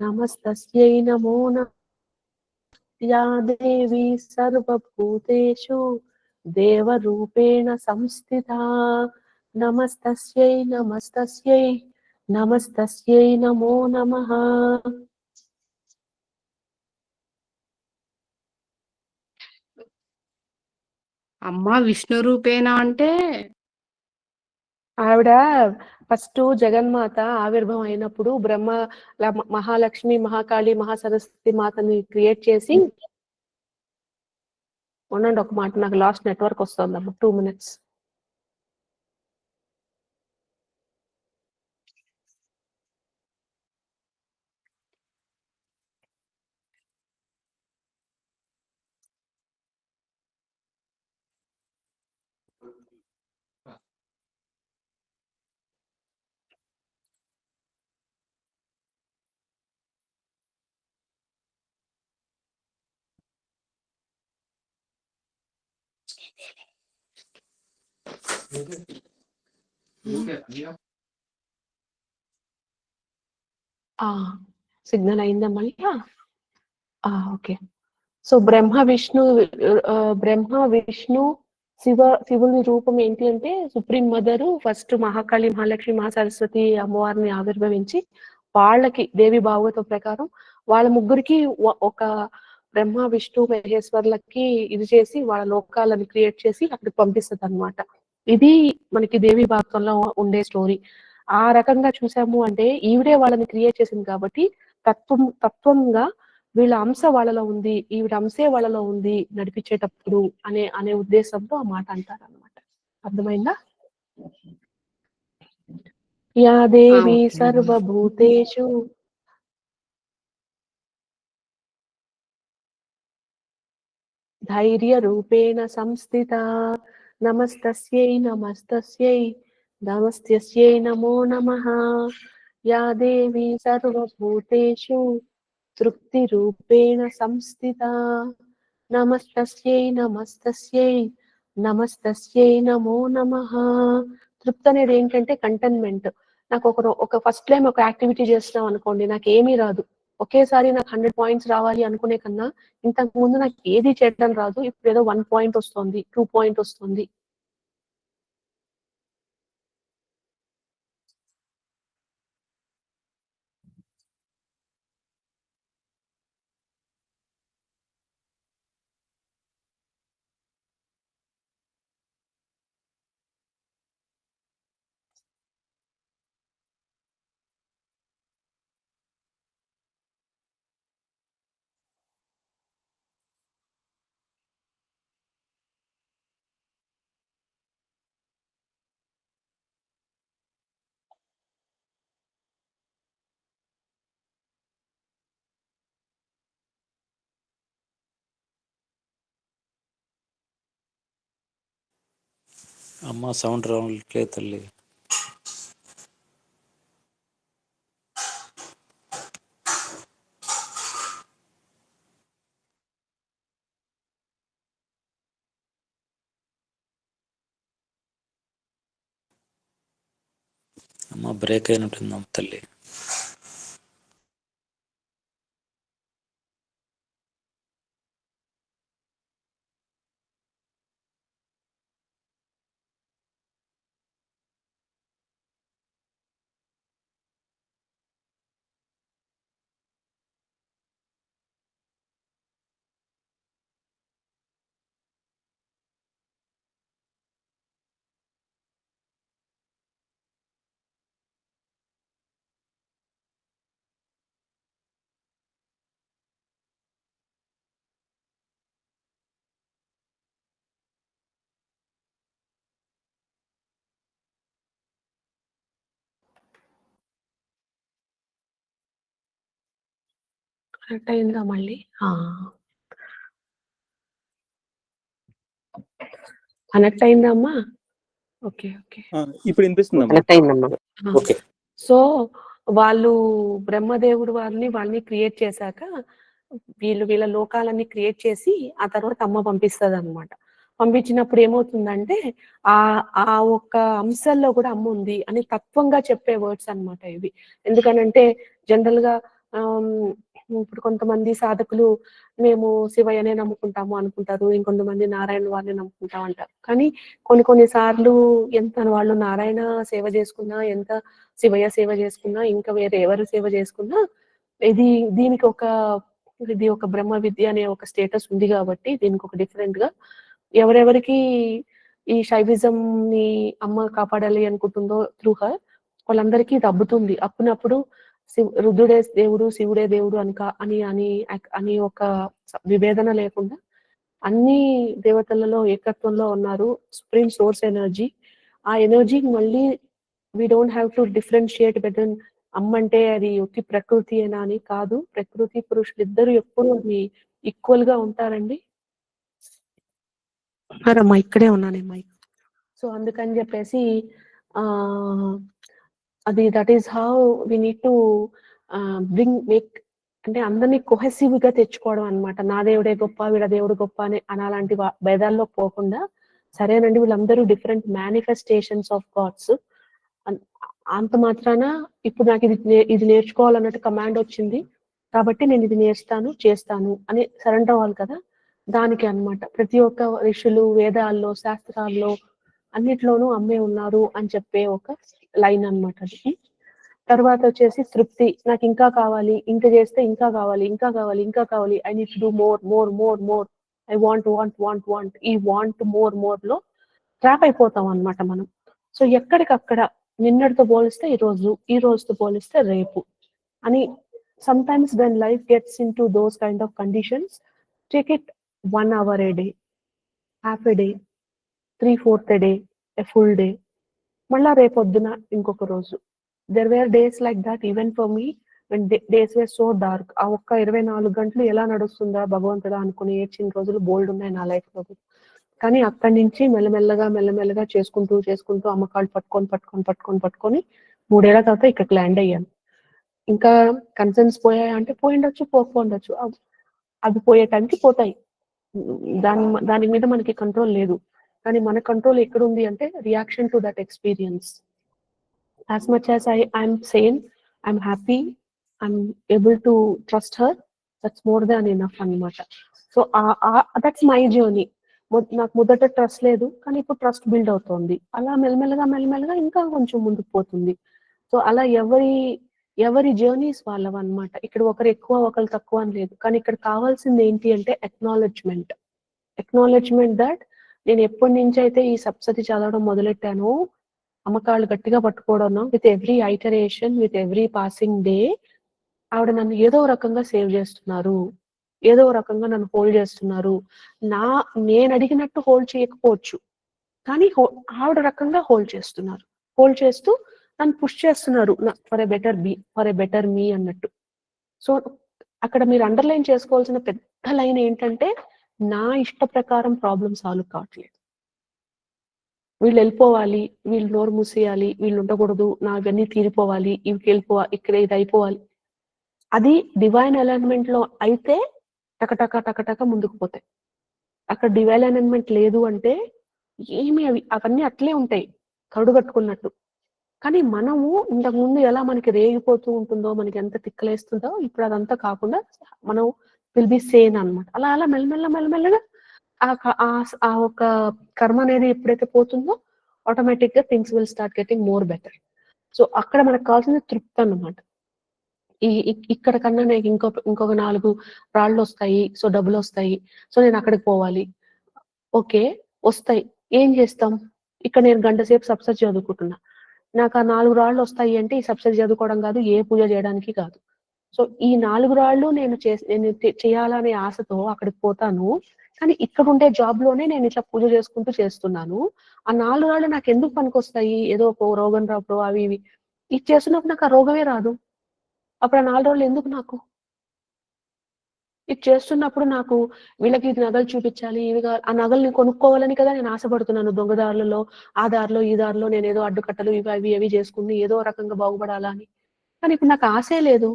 నమస్తస్యై నమో నమః యా దేవీ సర్వభూతేషు దేవరూపేణ సంస్థితా నమస్తస్యై నమస్తస్యై నమస్తస్యై నమో నమః. అమ్మ విష్ణు రూపేణ అంటే ఆవిడ ఫస్ట్ జగన్మాత ఆవిర్భవం అయినప్పుడు బ్రహ్మ మహాలక్ష్మి, మహాకాళి, మహాసరస్వతి మాతని క్రియేట్ చేసి ఉండండి ఒక మాట, నాకు లాస్ట్ నెట్వర్క్ వస్తుందమ్మా 2 minutes. సిగ్నల్ అయిందా మళ్ళీ? ఓకే. సో బ్రహ్మ విష్ణు శివుని రూపం ఏంటి అంటే supreme mother first Mahakali, Mahalakshmi, Mahasaraswati అమ్మవారిని ఆవిర్భవించి వాళ్ళకి దేవి భాగవతం ప్రకారం వాళ్ళ ముగ్గురికి ఒక బ్రహ్మ విష్ణు మహేశ్వర్లకి ఇది చేసి వాళ్ళ లోకాలను క్రియేట్ చేసి అక్కడికి పంపిస్తుంది అనమాట. ఇది మనకి దేవి భాగవతంలో ఉండే స్టోరీ. ఆ రకంగా చూసాము అంటే ఈవిడే వాళ్ళని క్రియేట్ చేసింది కాబట్టి తత్వంగా వీళ్ళ అంశ వాళ్ళలో ఉంది, ఈవిడ అంశే వాళ్ళలో ఉంది నడిపించేటప్పుడు అనే ఉద్దేశంతో ఆ మాట అంటారు అనమాట. అర్థమైందా? యా దేవి ఓకే. సర్వభూతేషు ధైర్య రూపేణ సంస్థితా నమస్తస్యై నమస్తస్యై నమస్తస్యై నమో నమః యా దేవి సర్వభూతేషు తృప్తి రూపేణ సంస్థితా నమస్తస్యై నమస్తస్యై నమస్తస్యై నమో నమః. తృప్తి అనేది ఏంటంటే కంటైన్మెంట్. నాకు ఒక ఫస్ట్ టైం ఒక యాక్టివిటీ చేస్తున్నాం అనుకోండి, నాకు ఏమీ రాదు, ఒకేసారి నాకు 100 పాయింట్స్ రావాలి అనుకునే కన్నా ఇంతకు ముందు నాకు ఏది చేయడం రాదు, ఇప్పుడు ఏదో 1 పాయింట్ వస్తుంది, 2 పాయింట్ వస్తుంది. అమ్మ సౌండ్ రావట్లేదు తల్లి. అమ్మ బ్రేక్ అయినట్టుందమ్మ తల్లి. కనెక్ట్ అయిందా మళ్ళీ? కనెక్ట్ అయిందా అమ్మా? ఓకే. ఓకే. ఇప్పుడు వినిపిస్తుందమ్మా. కనెక్ట్ అయిందమ్మా. ఓకే. సో, వాళ్ళు బ్రహ్మదేవుడు వాళ్ళని క్రియేట్ చేశాక, వీళ్ళ లోకాలన్నీ క్రియేట్ చేసి, ఆ తర్వాత అమ్మ పంపిస్తదనమాట. పంపించినప్పుడు ఏమవుతుందంటే, ఆ ఒక్క అంశంలో కూడా అమ్మ ఉంది అని తత్వంగా చెప్పే వర్డ్స్ అన్నమాట ఇవి. ఎందుకనంటే జనరల్‌గా ఇప్పుడు కొంతమంది సాధకులు మేము శివయ్యనే నమ్ముకుంటాము అనుకుంటారు. ఇంకొంతమంది నారాయణ వారిని నమ్ముకుంటాం అంటారు. కానీ కొన్ని సార్లు ఎంత వాళ్ళు నారాయణ సేవ చేసుకున్నా, ఎంత శివయ్య సేవ చేసుకున్నా, ఇంకా వేరే ఎవరు సేవ చేసుకున్నా, ఇది ఒక బ్రహ్మ విద్య అనే ఒక స్టేటస్ ఉంది కాబట్టి దీనికి ఒక డిఫరెంట్‌గా ఎవరెవరికి ఈ శైవిజంని అమ్మ కాపాడాలి అనుకుంటుందో త్రూ హర్, వాళ్ళందరికీ ఇది అబ్బుతుంది. అప్పునప్పుడు రుద్రుడే దేవుడు, శివుడే దేవుడు అని ఒక విభేదన లేకుండా అన్ని దేవతలలో ఏకత్వంలో ఉన్నారు. Supreme source energy. ఆ ఎనర్జీకి మళ్ళీ we don't have to differentiate between అమ్మ అంటే అది ఒట్టి ప్రకృతి అయినా అని కాదు. ప్రకృతి పురుషులు ఇద్దరు ఎప్పుడు అది ఈక్వల్ గా ఉంటారండి. అరమ్మా ఇక్కడే ఉన్నానమ్మా. సో అందుకని చెప్పేసి అది that is how we need to make, అంటే అందరినీ కొహెసివ్ గా తెచ్చుకోవడం అనమాట. నా దేవుడే గొప్ప, వీళ్ళ దేవుడు గొప్ప అని అలాంటి భేదాల్లో పోకుండా, సరేనండి వీళ్ళందరూ డిఫరెంట్ మేనిఫెస్టేషన్స్ ఆఫ్ గాడ్స్, అంత మాత్రాన ఇప్పుడు నాకు ఇది నేర్చుకోవాలన్నట్టు కమాండ్ వచ్చింది కాబట్టి నేను ఇది చేస్తాను అని సరెండర్ అవ్వాలి కదా. దానికి అన్నమాట ప్రతి ఒక్క ఋషులు వేదాల్లో, శాస్త్రాల్లో అన్నిట్లోనూ అమ్మే ఉన్నారు అని చెప్పే ఒక లైన్ అన్నమాట అది. తర్వాత వచ్చేసి తృప్తి. నాకు ఇంకా కావాలి, ఇంకా చేస్తే ఇంకా కావాలి, ఇంకా కావాలి, ఇంకా కావాలి. I need to do more. I want. ఈ వాంట్ మోర్ లో ట్రాప్ అయిపోతాం అన్నమాట మనం. సో ఎక్కడికక్కడ నిన్నటితో పోలిస్తే ఈ రోజుతో పోలిస్తే రేపు అని, sometimes when life gets into those kind of conditions, take it 1 hour a day, half a day, 3/4 a day, a full day. మళ్ళా రేపొద్దున ఇంకొక రోజు. There were days like that even for me when days were so dark. ఆ ఒక్క 24 గంటలు ఎలా నడుస్తుందా భగవంతుడా అనుకుని ఏడ్చిన రోజులు బోల్డ్ ఉన్నాయి నా లైఫ్ లో. కానీ అక్కడి నుంచి మెల్లమెల్లగా చేసుకుంటూ అమ్మకాలు పట్టుకొని 3 ఏళ్ల తర్వాత ఇక్కడికి ల్యాండ్ అయ్యాను. ఇంకా కన్సర్న్స్ పోయాయి అంటే పోయిండొచ్చు, పోకపోండొచ్చు. అవి పోయే టైంకి పోతాయి. దాని మీద మనకి కంట్రోల్ లేదు. కానీ మన కంట్రోల్ ఎక్కడుంది అంటే reaction to that experience. As much as I'm sane, I'm happy, I'm able to trust her, that's more than enough అన్నమాట. So that's my journey. నాకు మొదట ట్రస్ట్ లేదు, కానీ ఇప్పుడు ట్రస్ట్ బిల్డ్ అవుతోంది. అలా మెల్లమెల్లగా ఇంకా కొంచెం ముందుకు పోతుంది. సో అలా ఎవరి జర్నీస్ వాళ్ళవన్నమాట. ఇక్కడ ఒకరు ఎక్కువ ఒకరు తక్కువ అని లేదు. కానీ ఇక్కడ కావాల్సింది ఏంటి అంటే అక్నాలెడ్జ్మెంట్ దట్ నేను ఎప్పటి నుంచి అయితే ఈ సప్తశతి చదవడం మొదలెట్టానో, అమ్మకాళ్ళు గట్టిగా పట్టుకోవడం, with every iteration, with every passing day ఆవిడ నన్ను ఏదో రకంగా సేవ్ చేస్తున్నారు, ఏదో రకంగా నన్ను హోల్డ్ చేస్తున్నారు. నేను అడిగినట్టు హోల్డ్ చేయకపోవచ్చు, కానీ ఆవిడ రకంగా హోల్డ్ చేస్తూ నన్ను పుష్ చేస్తున్నారు ఫర్ ఎ బెటర్ మీ అన్నట్టు. సో అక్కడ మీరు అండర్లైన్ చేసుకోవాల్సిన పెద్ద లైన్ ఏంటంటే, నా ఇష్ట ప్రకారం ప్రాబ్లం సాల్వ్ కావట్లేదు. వీళ్ళు వెళ్ళిపోవాలి, వీళ్ళు నోరు మూసేయాలి, వీళ్ళు ఉండకూడదు, నా ఇవన్నీ తీరిపోవాలి, ఇక్కడ ఇది అయిపోవాలి. అది డివైన్ అలైన్మెంట్ లో అయితే టకటక ముందుకు పోతాయి. అక్కడ డివైన్ అలైన్మెంట్ లేదు అంటే ఏమి అవన్నీ అట్లే ఉంటాయి కరుడు కట్టుకున్నట్టు. కానీ మనము ఇంతకు ముందు ఎలా మనకి రేగిపోతూ ఉంటుందో, మనకి ఎంత తిక్కలేస్తుందో, ఇప్పుడు అదంతా కాకుండా మనం విల్ బి సేన్ అనమాట. అలా మెల్లమెల్లగా ఆ ఒక కర్మ అనేది ఎప్పుడైతే పోతుందో ఆటోమేటిక్ గా things will start getting more better. So అక్కడ మనకు కావాల్సింది తృప్తి అన్నమాట. ఇక్కడ కన్నా నాకు ఇంకొక 4 రాళ్ళు వస్తాయి, సో డబ్బులు వస్తాయి, సో నేను అక్కడికి పోవాలి. ఓకే, వస్తాయి, ఏం చేస్తాం? ఇక్కడ నేను గంట సేపు సబ్సిడీ చదువుకుంటున్నా, నాకు ఆ 4 రాళ్ళు వస్తాయి అంటే ఈ సబ్సిడీ చదువుకోవడం కాదు, ఏ పూజ చేయడానికి కాదు. సో ఈ 4 రాళ్ళు నేను చేయాలనే ఆశతో అక్కడికి పోతాను. కానీ ఇక్కడ ఉండే జాబ్ లోనే నేను ఇట్లా పూజ చేసుకుంటూ చేస్తున్నాను. ఆ 4 రాళ్ళు నాకు ఎందుకు పనికొస్తాయి? ఏదో ఒక రోగం రాప్పుడు అవి ఇవి ఇది చేస్తున్నప్పుడు నాకు ఆ రోగమే రాదు. అప్పుడు ఆ 4 రోజులు ఎందుకు నాకు? ఇది చేస్తున్నప్పుడు నాకు వీళ్ళకి ఇది నగలు చూపించాలి, ఆ నగల్ని కొనుక్కోవాలని కదా నేను ఆశపడుతున్నాను. దొంగదారులలో, ఆ దారిలో ఈ దారిలో నేను ఏదో అడ్డుకట్టలు ఇవి చేసుకుని ఏదో రకంగా బాగుపడాలా అని. కానీ ఇప్పుడు నాకు ఆశే లేదు.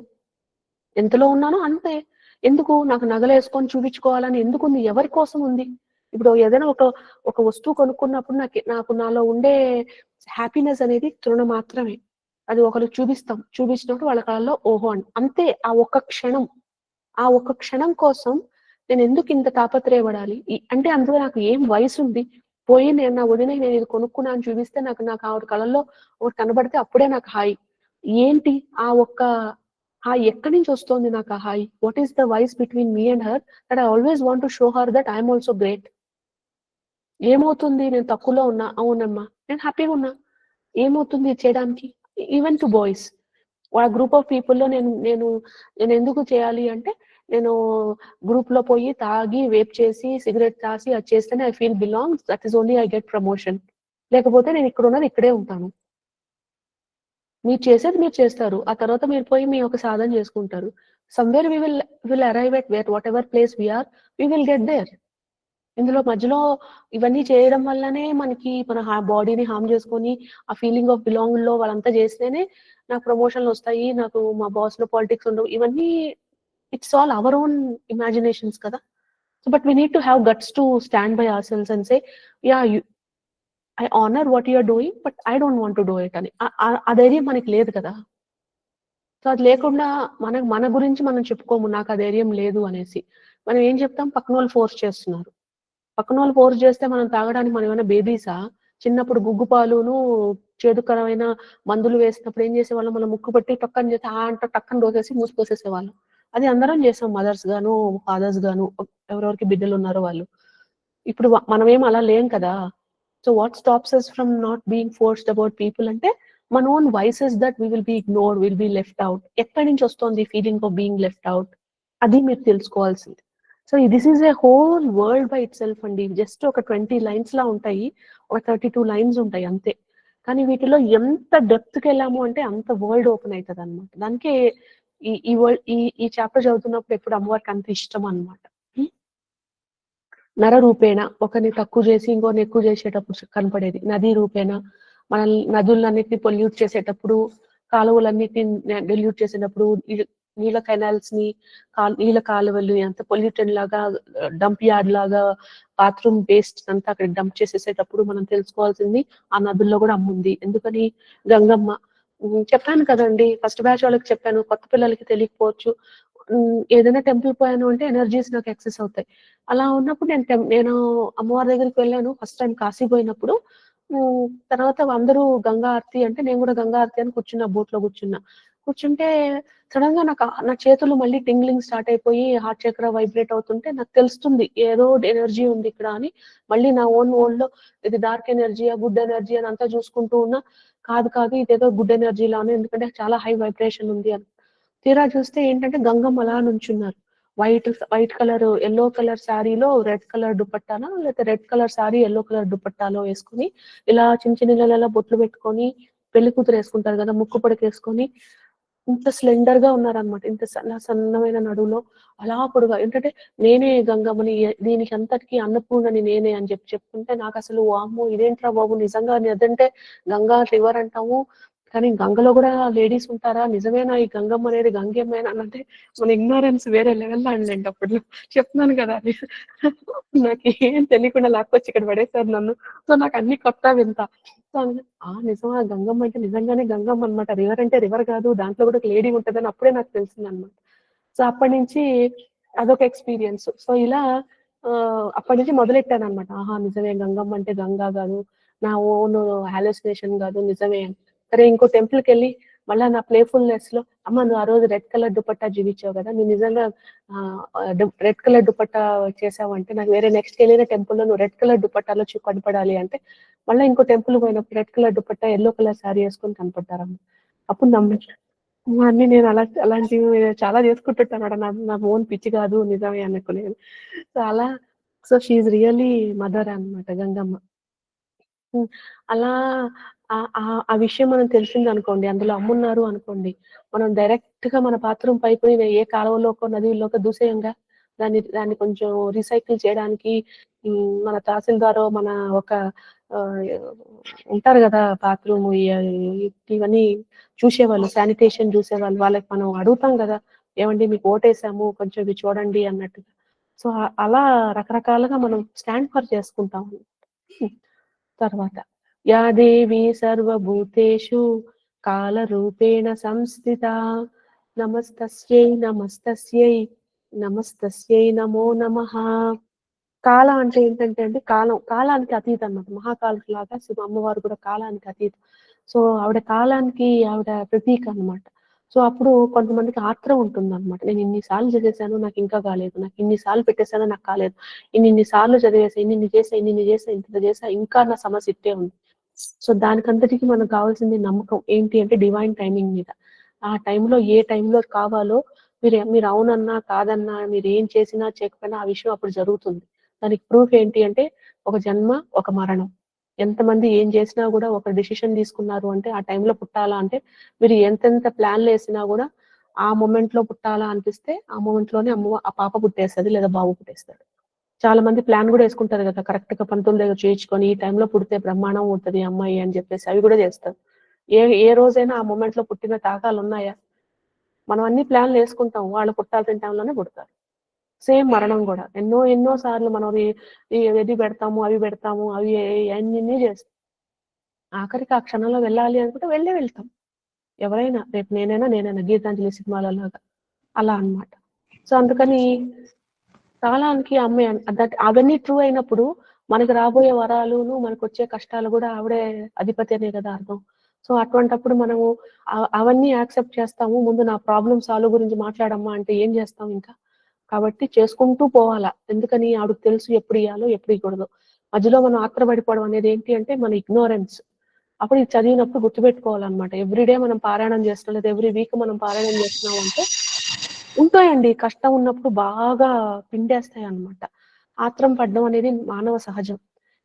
ఎంతలో ఉన్నానో అంతే. ఎందుకు నాకు నగలు వేసుకొని చూపించుకోవాలని ఎందుకుంది? ఎవరి కోసం ఉంది? ఇప్పుడు ఏదైనా ఒక వస్తువు కొనుక్కున్నప్పుడు నాలో ఉండే హ్యాపీనెస్ అనేది తృణ మాత్రమే. అది ఒకరు చూపించినప్పుడు వాళ్ళ కళ్ళలో ఓహో అంతే. ఆ ఒక్క క్షణం కోసం నేను ఎందుకు ఇంత తాపత్రయపడాలి? అంటే అందులో నాకు ఏం వయసు ఉంది? పోయి నేను నా వదిన నేను ఇది కొనుక్కున్నాను చూపిస్తే నాకు ఆవిడ కళల్లో ఒకటి కనబడితే అప్పుడే నాకు హాయి. ఏంటి ఆ ఒక్క హాయి? ఎక్కడి నుంచి వస్తుంది నాకు ఆ హాయి? What is the vice between me and her that I always want to show her that I'm also great. ఏమవుతుంది? నేను తక్కువలో ఉన్నా, అవునమ్మా నేను హ్యాపీగా ఉన్నా, ఏమవుతుంది చేయడానికి? ఈవెన్ టు బాయ్స్, వాళ్ళ గ్రూప్ ఆఫ్ పీపుల్లో నేను ఎందుకు చేయాలి అంటే, నేను గ్రూప్ లో పోయి తాగి వేప్ చేసి సిగరెట్ తాసి అది చేస్తేనే I feel belongs, that is only I get promotion. లేకపోతే నేను ఇక్కడ ఉన్నది ఇక్కడే ఉంటాను. మీరు చేసేది మీరు చేస్తారు, ఆ తర్వాత మీరు పోయి మీ ఒక సాధన చేసుకుంటారు. Somewhere we will arrive at whatever place we are, we will get there. ఇందులో మధ్యలో ఇవన్నీ చేయడం వల్లనే మనకి మన బాడీని హార్మ్ చేసుకొని ఆ ఫీలింగ్ ఆఫ్ బిలాంగ్ లో వాళ్ళంతా చేస్తేనే నాకు ప్రమోషన్లు వస్తాయి, నాకు మా బాస్ లో పాలిటిక్స్ ఉండవు. ఇవన్నీ it's all our own imaginations కదా. So but we need to have guts to stand by ourselves and say yeah I honour what you're doing but I don't want to do it అని. ఆ ధైర్యం మనకి లేదు కదా. సో అది లేకుండా మన గురించి మనం చెప్పుకోము నాకు ఆ ధైర్యం లేదు అనేసి. మనం ఏం చెప్తాం? పక్కన వాళ్ళు ఫోర్స్ చేస్తున్నారు. పక్కన వాళ్ళు ఫోర్స్ చేస్తే మనం తాగడానికి మనం ఏమైనా బేబీసా? చిన్నప్పుడు గుగ్గు పాలును చేదుకరమైన మందులు వేసినప్పుడు ఏం చేసేవాళ్ళం? మనం ముక్కు పెట్టి టక్కని చేసి టక్కని దోసేసి మూసిపోసేసేవాళ్ళం. అది అందరం చేసాం, మదర్స్ గాను ఫాదర్స్ గాను, ఎవరెవరికి బిడ్డలు ఉన్నారో వాళ్ళు. ఇప్పుడు మనమేం అలా లేం కదా. So what stops us from not being forced about people అంటే మన own vices that we will be ignored, will be left out. ఎక్కడి నుంచి వస్తుంది feeling of being left out? అది మీరు తెలుసుకోవాల్సింది. So this is a whole world by it self అండి. జస్ట్ ఒక 20 lines లా ఉంటాయి, ఒక 32 lines ఉంటాయి అంతే. కానీ వీటిలో ఎంత డెప్త్కి వెళ్ళాము అంటే అంత వరల్డ్ ఓపెన్ అవుతుంది అనమాట. దానికే ఈ చాప్టర్ చదువుతున్నప్పుడు ఎప్పుడు అమ్మవారికి అంత ఇష్టం అనమాట. నర రూపేణ ఒకరిని తక్కువ చేసి ఇంకోని ఎక్కువ చేసేటప్పుడు కనపడేది. నదీ రూపేణ మన నదులన్నిటిని పొల్యూట్ చేసేటప్పుడు, కాలువలన్నిటిని డెల్యూట్ చేసేటప్పుడు, నీళ్ళ కెనాల్స్ ని నీళ్ళ కాలువలు ఎంత పొల్యూటెడ్ లాగా, డంప్ యార్డ్ లాగా బాత్రూమ్ వేస్ట్ అంతా అక్కడ డంప్ చేసేసేటప్పుడు మనం తెలుసుకోవాల్సింది ఆ నదుల్లో కూడా అమ్ముంది. ఎందుకని? గంగమ్మ. చెప్పాను కదండి, ఫస్ట్ బ్యాచ్ వాళ్ళకి చెప్పాను, కొత్త పిల్లలకి తెలియకపోవచ్చు. ఏదైనా టెంపుల్ పోయాను అంటే ఎనర్జీస్ నాకు యాక్సెస్ అవుతాయి. అలా ఉన్నప్పుడు నేను అమ్మవారి దగ్గరికి వెళ్ళాను ఫస్ట్ టైం కాశీ పోయినప్పుడు. తర్వాత అందరూ గంగా ఆరతి అంటే నేను కూడా గంగా ఆరతి అని కూర్చున్నా, బోట్ లో కూర్చుంటే సడన్ గా నా చేతులు మళ్ళీ టింగ్లింగ్ స్టార్ట్ అయిపోయి హార్ట్ చక్ర వైబ్రేట్ అవుతుంటే నాకు తెలుస్తుంది ఏదో ఎనర్జీ ఉంది ఇక్కడ అని. మళ్ళీ నా ఓన్ లో ఇది డార్క్ ఎనర్జీ, గుడ్ ఎనర్జీ అని అంతా చూసుకుంటూ ఉన్నా. కాదు ఇదేదో గుడ్ ఎనర్జీ లానే, ఎందుకంటే చాలా హై వైబ్రేషన్ ఉంది అని. తీరా చూస్తే ఏంటంటే గంగమ్మ అలా నుంచున్నారు. వైట్ కలర్ ఎల్లో కలర్ శారీలో రెడ్ కలర్ దుపట్టానా, లేకపోతే red colour sari yellow colour దుపట్టాలో వేసుకొని ఇలా చిన్న చిన్న బొట్లు పెట్టుకొని, పెళ్లి కూతురు వేసుకుంటారు కదా ముక్కు పొడికి వేసుకొని, ఇంత స్లెండర్ గా ఉన్నారనమాట. ఇంత సన్నమైన నడువులో అలా పొడుగా ఏంటంటే నేనే గంగమ్మని, దీనికి అంతటికి అన్నపూర్ణని నేనే అని చెప్తుంటే నాకు అసలు వామ్మో ఇదేంట్రా బాబు, నిజంగా అదంటే గంగా రివర్ అంటాము, కానీ గంగలో కూడా లేడీస్ ఉంటారా, నిజమేనా ఈ గంగమ్మ అనేది గంగేమేనా అంటే మన ఇగ్నోరెన్స్ వేరే లెవెల్లో అండి. అప్పుడు చెప్తున్నాను కదా అది నాకు ఏం తెలియకుండా లాక్కొచ్చి ఇక్కడ పడేశారు నన్ను. సో నాకు అన్ని కొత్త వింత. సో నిజమా గంగమ్మ అంటే నిజంగానే గంగమ్మ అనమాట, రివర్ అంటే రివర్ కాదు, దాంట్లో కూడా ఒక లేడీ ఉంటదని అప్పుడే నాకు తెలిసింది అనమాట. సో అప్పటి నుంచి అదొక ఎక్స్పీరియన్స్. సో ఇలా అప్పటి నుంచి మొదలెట్టాను అనమాట. ఆహా నిజమే, గంగమ్మ అంటే గంగా కాదు, నా ఓన్ హాలోసినేషన్ కాదు, నిజమే. సరే ఇంకో టెంపుల్కి వెళ్ళి మళ్ళీ నా ప్లేఫుల్నెస్ లో, అమ్మ నువ్వు ఆ రోజు రెడ్ కలర్ దుపట్టా జీవించావు కదా, నువ్వు నిజంగా రెడ్ కలర్ దుపట్టా చేసావు అంటే, నాకు వేరే నెక్స్ట్ వెళ్ళిన టెంపుల్లో నువ్వు రెడ్ కలర్ దుపట్టాలో కనపడాలి అంటే, మళ్ళీ ఇంకో టెంపుల్ పోయినప్పుడు red colour dupatta yellow colour sari వేసుకొని కనపడ్డారమ్మ. అప్పుడు అన్ని నేను అలాంటివి చాలా చేసుకుంటుంటాను. నా ఓన్ పిచ్చి కాదు నిజమే అనుకునేది. సో అలా సో షీఈ్ రియల్లీ మదర్ అన్నమాట గంగమ్మ. అలా ఆ విషయం మనం తెలిసింది అనుకోండి, అందులో అమ్మున్నారు అనుకోండి, మనం డైరెక్ట్ గా మన బాత్రూమ్ పైపు ఏ కాలువలోకో నదిలోకో దూసేయంగా, దాన్ని కొంచెం రీసైకిల్ చేయడానికి మన తహసీల్దారో మన ఒక ఉంటారు కదా బాత్రూమ్ ఇవన్నీ చూసేవాళ్ళు, శానిటేషన్ చూసేవాళ్ళు, వాళ్ళకి మనం అడుగుతాం కదా, ఏమండి మీకు ఓటేసాము కొంచెం ఇవి చూడండి అన్నట్టుగా. సో అలా రకరకాలుగా మనం స్టాండ్ ఫర్ చేసుకుంటాము. తర్వాత యా దేవి సర్వభూతేషు కాలరూపేణ సంస్థిత నమస్తస్యై నమస్తస్యై నమస్తస్యై నమో నమః. కాల అంటే ఏంటంటే అండి, కాలానికి అతీతం అన్నమాట. మహాకాళి లాగా శివ అమ్మవారు కూడా కాలానికి అతీతం. సో ఆవిడ కాలానికి ఆవిడ ప్రతీక అన్నమాట. సో అప్పుడు కొంతమందికి ఆత్రం ఉంటుంది అనమాట, నేను ఇన్నిసార్లు చదివేశాను నాకు ఇంకా కాలేదు, నాకు ఇన్నిసార్లు పెట్టేశాను నాకు కాలేదు, ఇన్నిసార్లు చదివేసా, ఇన్ని చేసా ఇంత చేసా ఇంకా నా సమస్య ఇట్టే ఉంది. సో దానికంతటికి మనకు కావాల్సింది నమ్మకం ఏంటి అంటే డివైన్ టైమింగ్ మీద. ఆ టైంలో ఏ టైంలో కావాలో మీరు అవునన్నా కాదన్నా, మీరు ఏం చేసినా చేయకపోయినా ఆ విషయం అప్పుడు జరుగుతుంది. దానికి ప్రూఫ్ ఏంటి అంటే ఒక జన్మ ఒక మరణం. ఎంతమంది ఏం చేసినా కూడా ఒక డిసిషన్ తీసుకున్నారు అంటే ఆ టైంలో పుట్టాలా అంటే, మీరు ఎంతెంత ప్లాన్లు వేసినా కూడా ఆ మూమెంట్ లో పుట్టాలా అనిపిస్తే ఆ మూమెంట్ లోనే ఆ పాప పుట్టేస్తుంది లేదా బాబు పుట్టేస్తాడు. చాలా మంది ప్లాన్ కూడా వేసుకుంటారు కదా, కరెక్ట్ గా 19 దగ్గర చేయించుకొని ఈ టైంలో పుడితే బ్రహ్మాండం ఉంటుంది అమ్మాయి అని చెప్పేసి అవి కూడా చేస్తారు. ఏ రోజైనా ఆ మూమెంట్ లో పుట్టిన తాకాలు ఉన్నాయా? మనం అన్ని ప్లాన్లు వేసుకుంటాం, వాళ్ళు పుట్టాల్సిన టైంలోనే పుడతారు. సేమ్ మరణం కూడా ఎన్నో సార్లు మనం ఇది పెడతాము అవి పెడతాము అవి అన్ని చేస్తాం, ఆఖరికి ఆ క్షణంలో వెళ్ళాలి అనుకుంటే వెళ్తాం. ఎవరైనా రేపు నేనైనా గీతాంజలి సినిమాలలాగా అలా అన్నమాట. సో అందుకని కాలానికి అమ్మాయి అవన్నీ ట్రూ అయినప్పుడు మనకి రాబోయే వరాలును మనకు వచ్చే కష్టాలు కూడా ఆవిడే అధిపతి అనే కదా అర్థం. సో అటువంటప్పుడు మనము అవన్నీ యాక్సెప్ట్ చేస్తాము. ముందు నా ప్రాబ్లమ్ సాల్వ్ గురించి మాట్లాడమ్మా అంటే ఏం చేస్తాం ఇంకా. కాబట్టి చేసుకుంటూ పోవాలా. ఎందుకని ఆవిడకి తెలుసు ఎప్పుడు ఇవ్వాలో ఎప్పుడు ఇవ్వకూడదు. మధ్యలో మనం ఆత్రపడిపోవడం అనేది ఏంటి అంటే మన ఇగ్నోరెన్స్. అప్పుడు ఇది చదివినప్పుడు గుర్తుపెట్టుకోవాలన్నమాట. ఎవ్రీడే మనం పారాయణం చేస్తున్నాం లేదా ఎవ్రీ వీక్ మనం పారాయణం చేస్తున్నాం అంటే ఉంటాయండి, కష్టం ఉన్నప్పుడు బాగా పిండేస్తాయి అన్నమాట. ఆత్రం పడడం అనేది మానవ సహజం,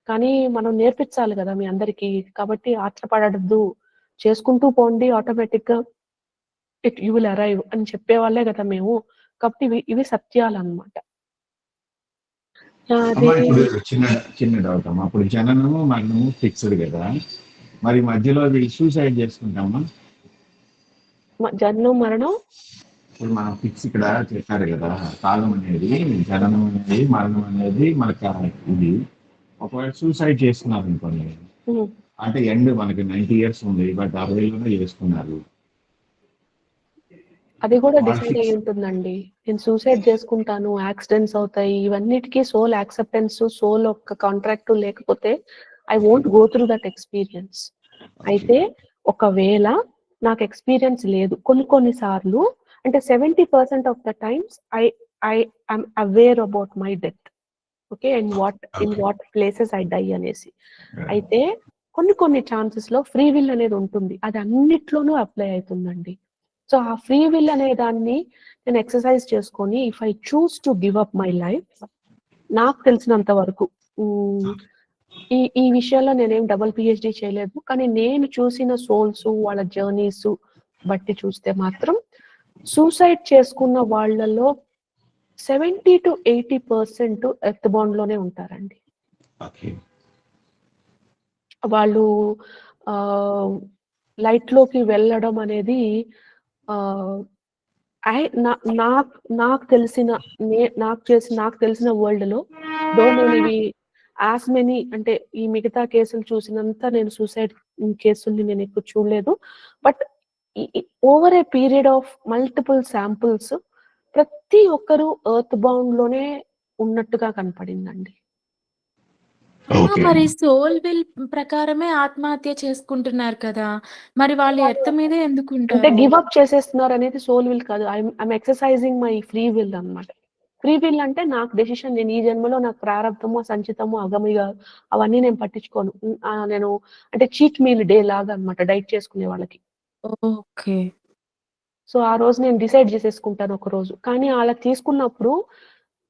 కానీ మనం నేర్పించాలి కదా మీ అందరికీ. కాబట్టి ఆత్రపడద్దు, చేసుకుంటూ పోండి, ఆటోమేటిక్ గా యూ విల్ అరైవ్ అని చెప్పేవాళ్ళే కదా మేము. కాబట్టి ఇవి సత్యాలు అన్నమాట. ఇప్పుడు చిన్న డౌట్ అమ్మా, ఇప్పుడు జననము మరణము ఫిక్స్డ్ కదా, మరి మధ్యలో సూసైడ్ చేసుకుంటామా? జననం మరణం ఇప్పుడు మనం ఫిక్స్ ఇక్కడ చెప్పారు కదా, కాలం అనేది జననం అనేది మరణం అనేది మనకు ఇది. ఒకవేళ సూసైడ్ చేసుకున్నారు అనుకోండి, అంటే ఎండ్ మనకి 90 years ఉంది, బట్ 60లోనే చేసుకున్నారు, అది కూడా డిసైడ్ అయి ఉంటుందండి. నేను సూసైడ్ చేసుకుంటాను, యాక్సిడెంట్స్ అవుతాయి, ఇవన్నిటికీ సోల్ యాక్సెప్టెన్స్, సోల్ ఒక కాంట్రాక్ట్ లేకపోతే I won't go through that experience. అయితే ఒకవేళ నాకు ఎక్స్పీరియన్స్ లేదు, కొన్ని సార్లు అంటే 70% of the times I am aware about my death, okay, and in what places I die అనేసి. అయితే కొన్ని ఛాన్సెస్ లో ఫ్రీ విల్ అనేది ఉంటుంది, అది అన్నిట్లోనూ అప్లై అవుతుందండి. సో ఆ ఫ్రీ విల్ అనే దాన్ని నేను ఎక్సర్సైజ్ చేసుకొని if I choose to give up my life, నాకు తెలిసినంత వరకు ఈ విషయంలో నేనేం డబుల్ PhD చేయలేదు, కానీ నేను చూసిన సోల్స్ వాళ్ళ జర్నీస్ బట్టి చూస్తే మాత్రం సూసైడ్ చేసుకున్న వాళ్ళలో 70 to 80% ఎర్త్ బాండ్ లోనే ఉంటారండి. ఓకే. వాళ్ళు లైట్ లోకి వెళ్ళడం అనేది నాకు తెలిసిన వరల్డ్ లో నేను ఇవి యాజ్ మెనీ అంటే ఈ మిగతా కేసులు చూసినంత నేను సూసైడ్ కేసుల్ని నేను ఎక్కువ చూడలేదు. But over a period of multiple samples ప్రతి ఒక్కరు ఎర్త్ బౌండ్ లోనే ఉన్నట్టుగా కనపడిందండి. మరి సోల్ విల్ ప్రకారమే ఆత్మహత్య చేసుకుంటున్నారు కదా, మరి వాళ్ళు ఎర్త్ మీదే అంటే ఎందుకుంటారు? గివ్ అప్ చేసేస్తున్నారు అనేది సోల్ విల్ కాదు. I'm exercising my free will అన్నమాట. ఫ్రీ విల్ అంటే నాకు డెసిషన్, నేను ఈ జన్మలో నాకు ప్రారంభమో సంచితమో అగమిగా అవన్నీ నేను పట్టించుకోను. నేను అంటే చీట్ మీల్ డే లాగా అన్నమాట డైట్ చేసుకునే వాళ్ళకి. ఓకే. సో ఆ రోజు నేను డిసైడ్ చేసేసుకుంటాను ఒక రోజు. కానీ అలా తీసుకున్నప్పుడు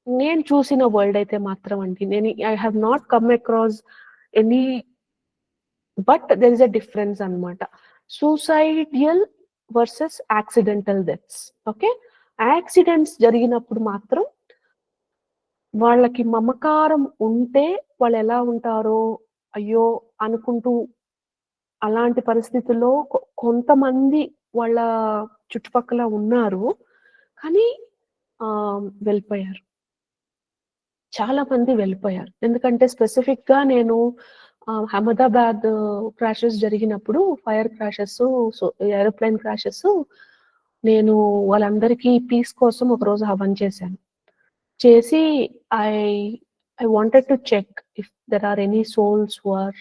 నేను చూసిన వరల్డ్ అయితే మాత్రం అండి, నేను I have not come across any, but there is a difference అన్నమాట. Suicidal versus accidental deaths. Okay, accidents జరిగినప్పుడు మాత్రం వాళ్ళకి మమకారం ఉంటే వాళ్ళు ఎలా ఉంటారో అయ్యో అనుకుంటూ, అలాంటి పరిస్థితుల్లో కొంతమంది వాళ్ళ చుట్టుపక్కల ఉన్నారు, కానీ వెళ్ళిపోయారు. చాలా మంది వెళ్ళిపోయారు. ఎందుకంటే స్పెసిఫిక్ గా నేను అహ్మదాబాద్ క్రాషెస్ జరిగినప్పుడు, ఫైర్ క్రాషెస్, ఏరోప్లేన్ క్రాషెస్, నేను వాళ్ళందరికీ పీస్ కోసం ఒక రోజు హవన్ చేశాను. చేసి I wanted to check if there are any souls who are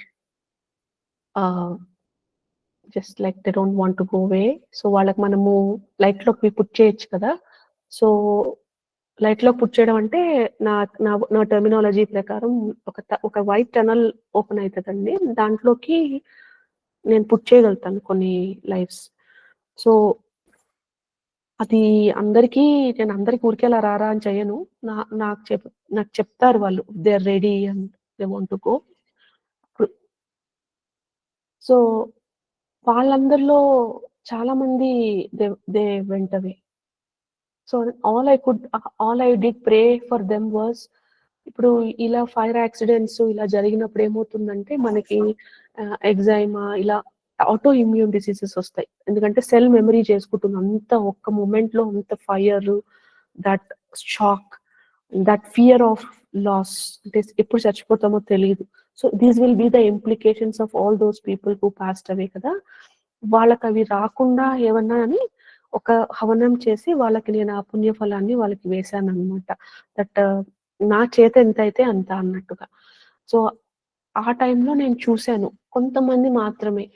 just like they don't want to go away. So వాళ్ళకి మనము లైట్ లోకి పుట్ చేయొచ్చు కదా. సో లైట్ లో పుట్ చేయడం అంటే నా టెర్మినాలజీ ప్రకారం ఒక వైట్ టనల్ ఓపెన్ అవుతుందండి, దాంట్లోకి నేను పుట్ చేయగలుగుతాను కొన్ని లైఫ్స్. సో అది నేను అందరికి ఊరికేలా రారా అని చేయను. నాకు చెప్తారు వాళ్ళు, they are ready and they want to go. So వాళ్ళందరిలో చాలా మంది they went away. So all I did pray for them was, ఇప్పుడు ఇలా ఫైర్ యాక్సిడెంట్స్ ఇలా జరిగినప్పుడు ఏమవుతుందంటే మనకి ఎగ్జైమా ఇలా ఆటో ఇమ్యూన్ డిసీజెస్ వస్తాయి. ఎందుకంటే సెల్ మెమరీ చేసుకుంటుంది అంత ఒక్క మూమెంట్ లో, అంత fire, that shock, that fear of loss, అంటే ఎప్పుడు చచ్చిపోతామో తెలియదు. So these will be the implications of all those people who passed away కదా. వాళ్ళకి అవి రాకుండా ఏమన్నా అని ఒక హవనం చేసి వాళ్ళకి నేను ఆ పుణ్యఫలాన్ని వాళ్ళకి వేశాను అనమాట. దట్ నా చేత ఎంత అయితే అంత అన్నట్టుగా. సో ఆ టైంలో నేను చూశాను కొంతమంది మాత్రమే,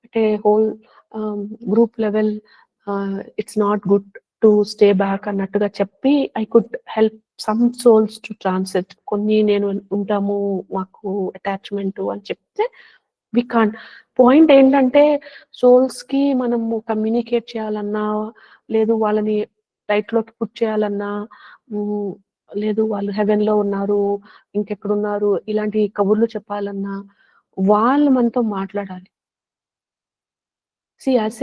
అంటే whole group level it's not good to stay back అన్నట్టుగా చెప్పి I could help some souls to transit. కొన్ని నేను ఉంటాము మాకు అటాచ్మెంట్ అని చెప్తే వి కాంట్. పాయింట్ ఏంటంటే సోల్స్ కి మనము కమ్యూనికేట్ చేయాలన్నా, లేదు వాళ్ళని లైట్ లోకి పుట్ చేయాలన్నా, లేదు వాళ్ళు హెవెన్ లో ఉన్నారు ఇంకెక్కడున్నారు ఇలాంటి కబుర్లు చెప్పాలన్నా వాళ్ళు మనతో మాట్లాడాలి. సి యాజ్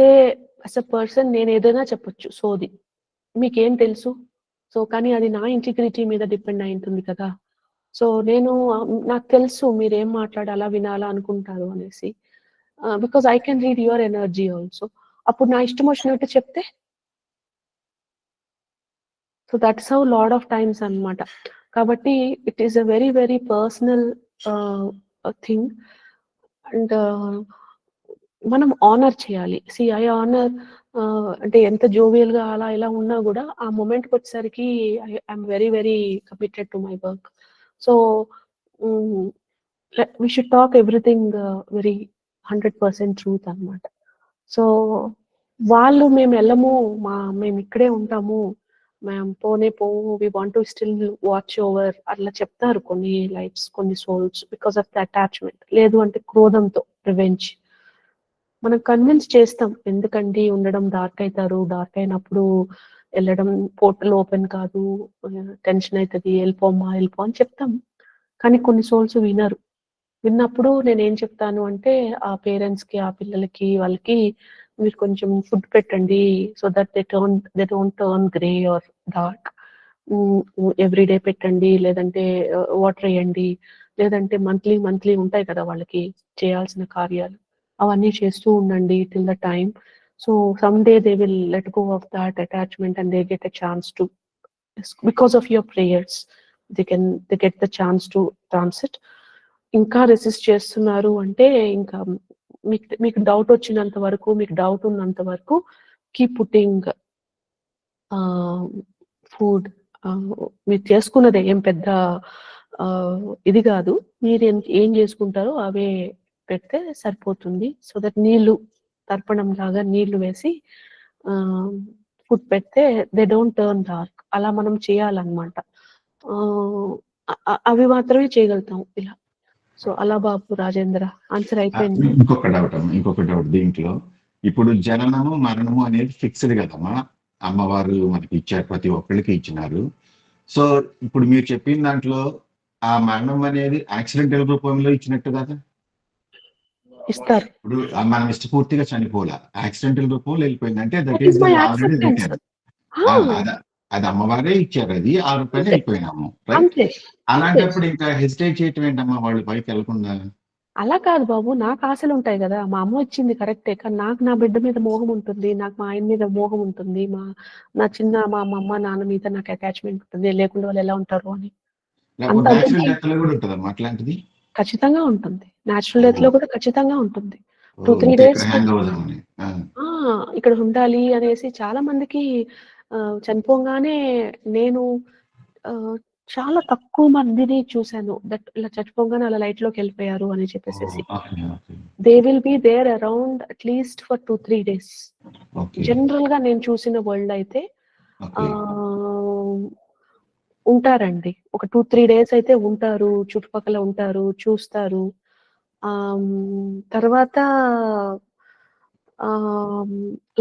ఎ పర్సన్ నేను ఏదైనా చెప్పొచ్చు సోది, మీకేం తెలుసు. సో కానీ అది నా ఇంటిగ్రిటీ మీద డిపెండ్ అయి ఉంటుంది కదా. సో నాకు తెలుసు మీరేం మాట్లాడాలా వినాలా అనుకుంటారు అనేసి, because I can read your energy also. అప్పుడు నా ఇష్టం వచ్చినట్టు చెప్తే, so that's how lot of times అన్నమాట. కాబట్టి it is a very very personal thing, and మనం ఆనర్ చేయాలి. సి ఐ ఆనర్, అంటే ఎంత జోవియల్ గా అలా ఇలా ఉన్నా కూడా ఆ మూమెంట్కి వచ్చేసరికి I'm very very committed to my work. So we should talk everything very 100% truth అన్నమాట. సో వాళ్ళు మేము వెళ్ళము, మేము ఇక్కడే ఉంటాము, మేము పోము, we want to still watch over అట్లా చెప్తారు కొన్ని లైఫ్స్, కొన్ని souls, because of the attachment. లేదు అంటే క్రోధంతో, రివెంజ్. మనం కన్విన్స్ చేస్తాం, ఎందుకండి ఉండడం, డార్క్ అవుతారు, డార్క్ అయినప్పుడు వెళ్ళడం, పోర్టల్ ఓపెన్ కాదు, టెన్షన్ అవుతుంది, వెళ్ళిపో అని చెప్తాం. కానీ కొన్ని సోల్స్ వినరు. విన్నప్పుడు నేను ఏం చెప్తాను అంటే ఆ పేరెంట్స్ కి, ఆ పిల్లలకి, వాళ్ళకి మీరు కొంచెం ఫుడ్ పెట్టండి so that they don't turn grey or dark. Everyday పెట్టండి, లేదంటే వాటర్ వేయండి, లేదంటే మంత్లీ ఉంటాయి కదా వాళ్ళకి చేయాల్సిన కార్యాలు, అవన్నీ చేస్తూ ఉండండి till the time. So some day they will let go of that attachment and they get a chance to, because of your prayers they get the chance to transit. ఇంకా రెసిస్ట్ చేస్తున్నారు అంటే ఇంకా మీకు డౌట్ వచ్చినంత వరకు, మీకు డౌట్ ఉన్నంత వరకు కీప్ పుట్టింగ్ ఫుడ్. మీరు చేసుకున్నదే ఏం పెద్ద ఇది కాదు, మీరు ఏం చేసుకుంటారో అవే పెడితే సరిపోతుంది. సో దట్ నీళ్లు తర్పణం లాగా నీళ్లు వేసి ఫుడ్ పెడితే దే డోంట్ టర్న్ డార్క్. అలా మనం చేయాలన్నమాట. అవి మాత్రమే చేయగలుగుతాం ఇలా. సో అలా బాబు రాజేంద్ర, ఆన్సర్ అయిపోయింది. ఇంకొక డౌట్ దీంట్లో, ఇప్పుడు జననము మరణము అనేది ఫిక్స్డ్ కదమ్మా, అమ్మవారు మనకి ఇచ్చారు, ప్రతి ఒక్కరికి ఇచ్చినారు. సో ఇప్పుడు మీరు చెప్పిన దాంట్లో ఆ మరణం అనేది యాక్సిడెంటల్ రూపంలో ఇచ్చినట్టు కదా ఇస్తారు. ఇప్పుడు మనం ఇష్టపూర్తిగా చనిపోలే, యాక్సిడెంటల్ రూపంలో వెళ్ళిపోయింది అంటే That is my acceptance. అది అమ్మవారే ఇచ్చారు, అది ఆ రూపాయలు అయిపోయినాము. అంతే. అలాంటప్పుడు ఇంకా హెసిటేట్ చేయటం ఏంటమ్మా వాళ్ళు పైకి వెళ్ళకుండా? అలా కాదు బాబు, నాకు ఆశలు ఉంటాయి కదా. మా అమ్మ ఇచ్చింది కరెక్టే, కానీ నాకు నా బిడ్డ మీద మోహం ఉంటుంది, నాకు మా ఆయన మీద మోహం ఉంటుంది, మా అమ్మ నాన్న మీద నాకు అటాచ్మెంట్ ఉంటుంది. లేకుండా వాళ్ళు ఎలా ఉంటారు అని. అట్లాంటిది ఖచ్చితంగా ఉంటుంది. న్యాచురల్ డెత్ లో కూడా ఖచ్చితంగా ఉంటుంది. 2-3 days ఇక్కడ ఉండాలి అనేసి చాలా మందికి చనిపోగానే నేను చాలా తక్కువ మందిని చూశాను దట్ ఇలా చచ్చిపోగానే అలా లైట్ లోకి వెళ్ళిపోయారు అని చెప్పేసి. They will be there around at least for 2-3 days. General గా నేను చూసిన వరల్డ్ అయితే ఉంటారండి. ఒక 2-3 days అయితే ఉంటారు, చుట్టుపక్కల ఉంటారు, చూస్తారు. తర్వాత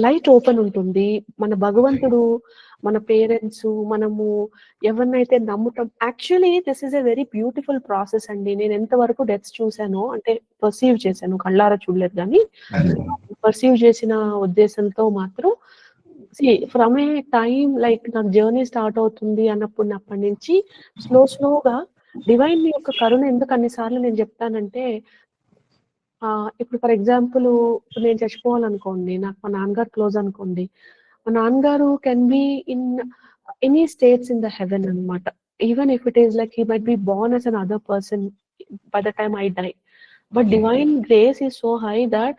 లైట్ ఓపెన్ ఉంటుంది. మన భగవంతుడు, మన పేరెంట్స్, మనము ఎవరినైతే నమ్ముతాం. Actually this is a very beautiful process అండి. నేను ఎంతవరకు డెత్స్ చూసానో, అంటే పర్సీవ్ చేశాను, కళ్ళారా చూడలేదు కానీ పర్సీవ్ చేసిన ఉద్దేశంతో మాత్రం ఫ్రమ్ ఏ టైం లైక్ నాకు జర్నీ స్టార్ట్ అవుతుంది అన్నప్పటి నుంచి స్లోగా డివైన్ యొక్క కరుణ ఎందుకు అన్నిసార్లు నేను చెప్తానంటే, ఇప్పుడు ఫర్ ఎగ్జాంపుల్ నేను చచ్చిపోవాలనుకోండి, నాకు మా నాన్నగారు క్లోజ్ అనుకోండి, మా నాన్నగారు can be in any states in the heaven అనమాట. Even if it is like he might be born as an other person by the time I die, but divine grace is so high that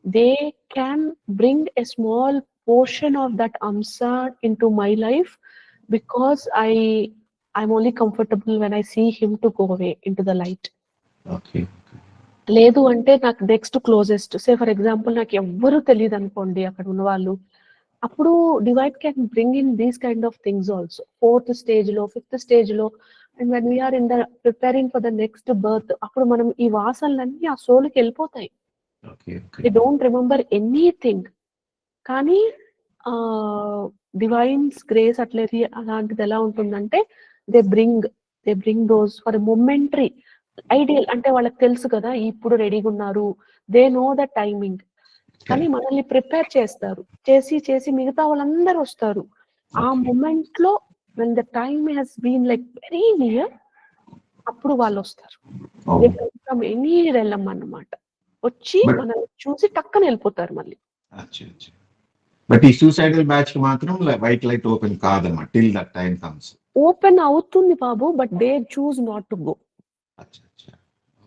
they can bring a small portion of that amsa into my life because I'm only comfortable when I see him to go away into the light. Okay. లేదు అంటే నాకు next closest, say for example నాకు ఎవ్వరూ తెలియదు అనుకోండి అక్కడ ఉన్న వాళ్ళు, అప్పుడు divine can bring in these kind of things also 4th stage లో 5th stage లో. And when we are in the preparing for the next birth, అప్పుడు మనం ఈ వాసనలన్నీ ఆ సోల్కి వెళ్ళిపోతాయి. They don't remember anything. కానీ డివైన్స్ గ్రేస్ అట్లేదు, అలాంటిది ఎలా ఉంటుందంటే they bring those for momentary ideal. అంటే వాళ్ళకి తెలుసు కదా ఇప్పుడు రెడీగా ఉన్నారు, దే నో ద టైమింగ్. కానీ మనల్ని ప్రిపేర్ చేస్తారు, చేసి మిగతా వాళ్ళందరూ వస్తారు. ఆ మూమెంట్ లో when the time has been like very near, అప్పుడు వాళ్ళు వస్తారు. ఫ్రమ్ ఎనీ రెల్లం అన్నమాట, వచ్చి మనల్ని చూసి టక్కన వెళ్ళిపోతారు మళ్ళీ. బట్ ఈ సూసైడల్ బ్యాచ్ కి మాత్రం వైట్ లైట్ ఓపెన్ కాదమ్మా till that time comes. Open అవుతుంది బాబు, but they choose not to go.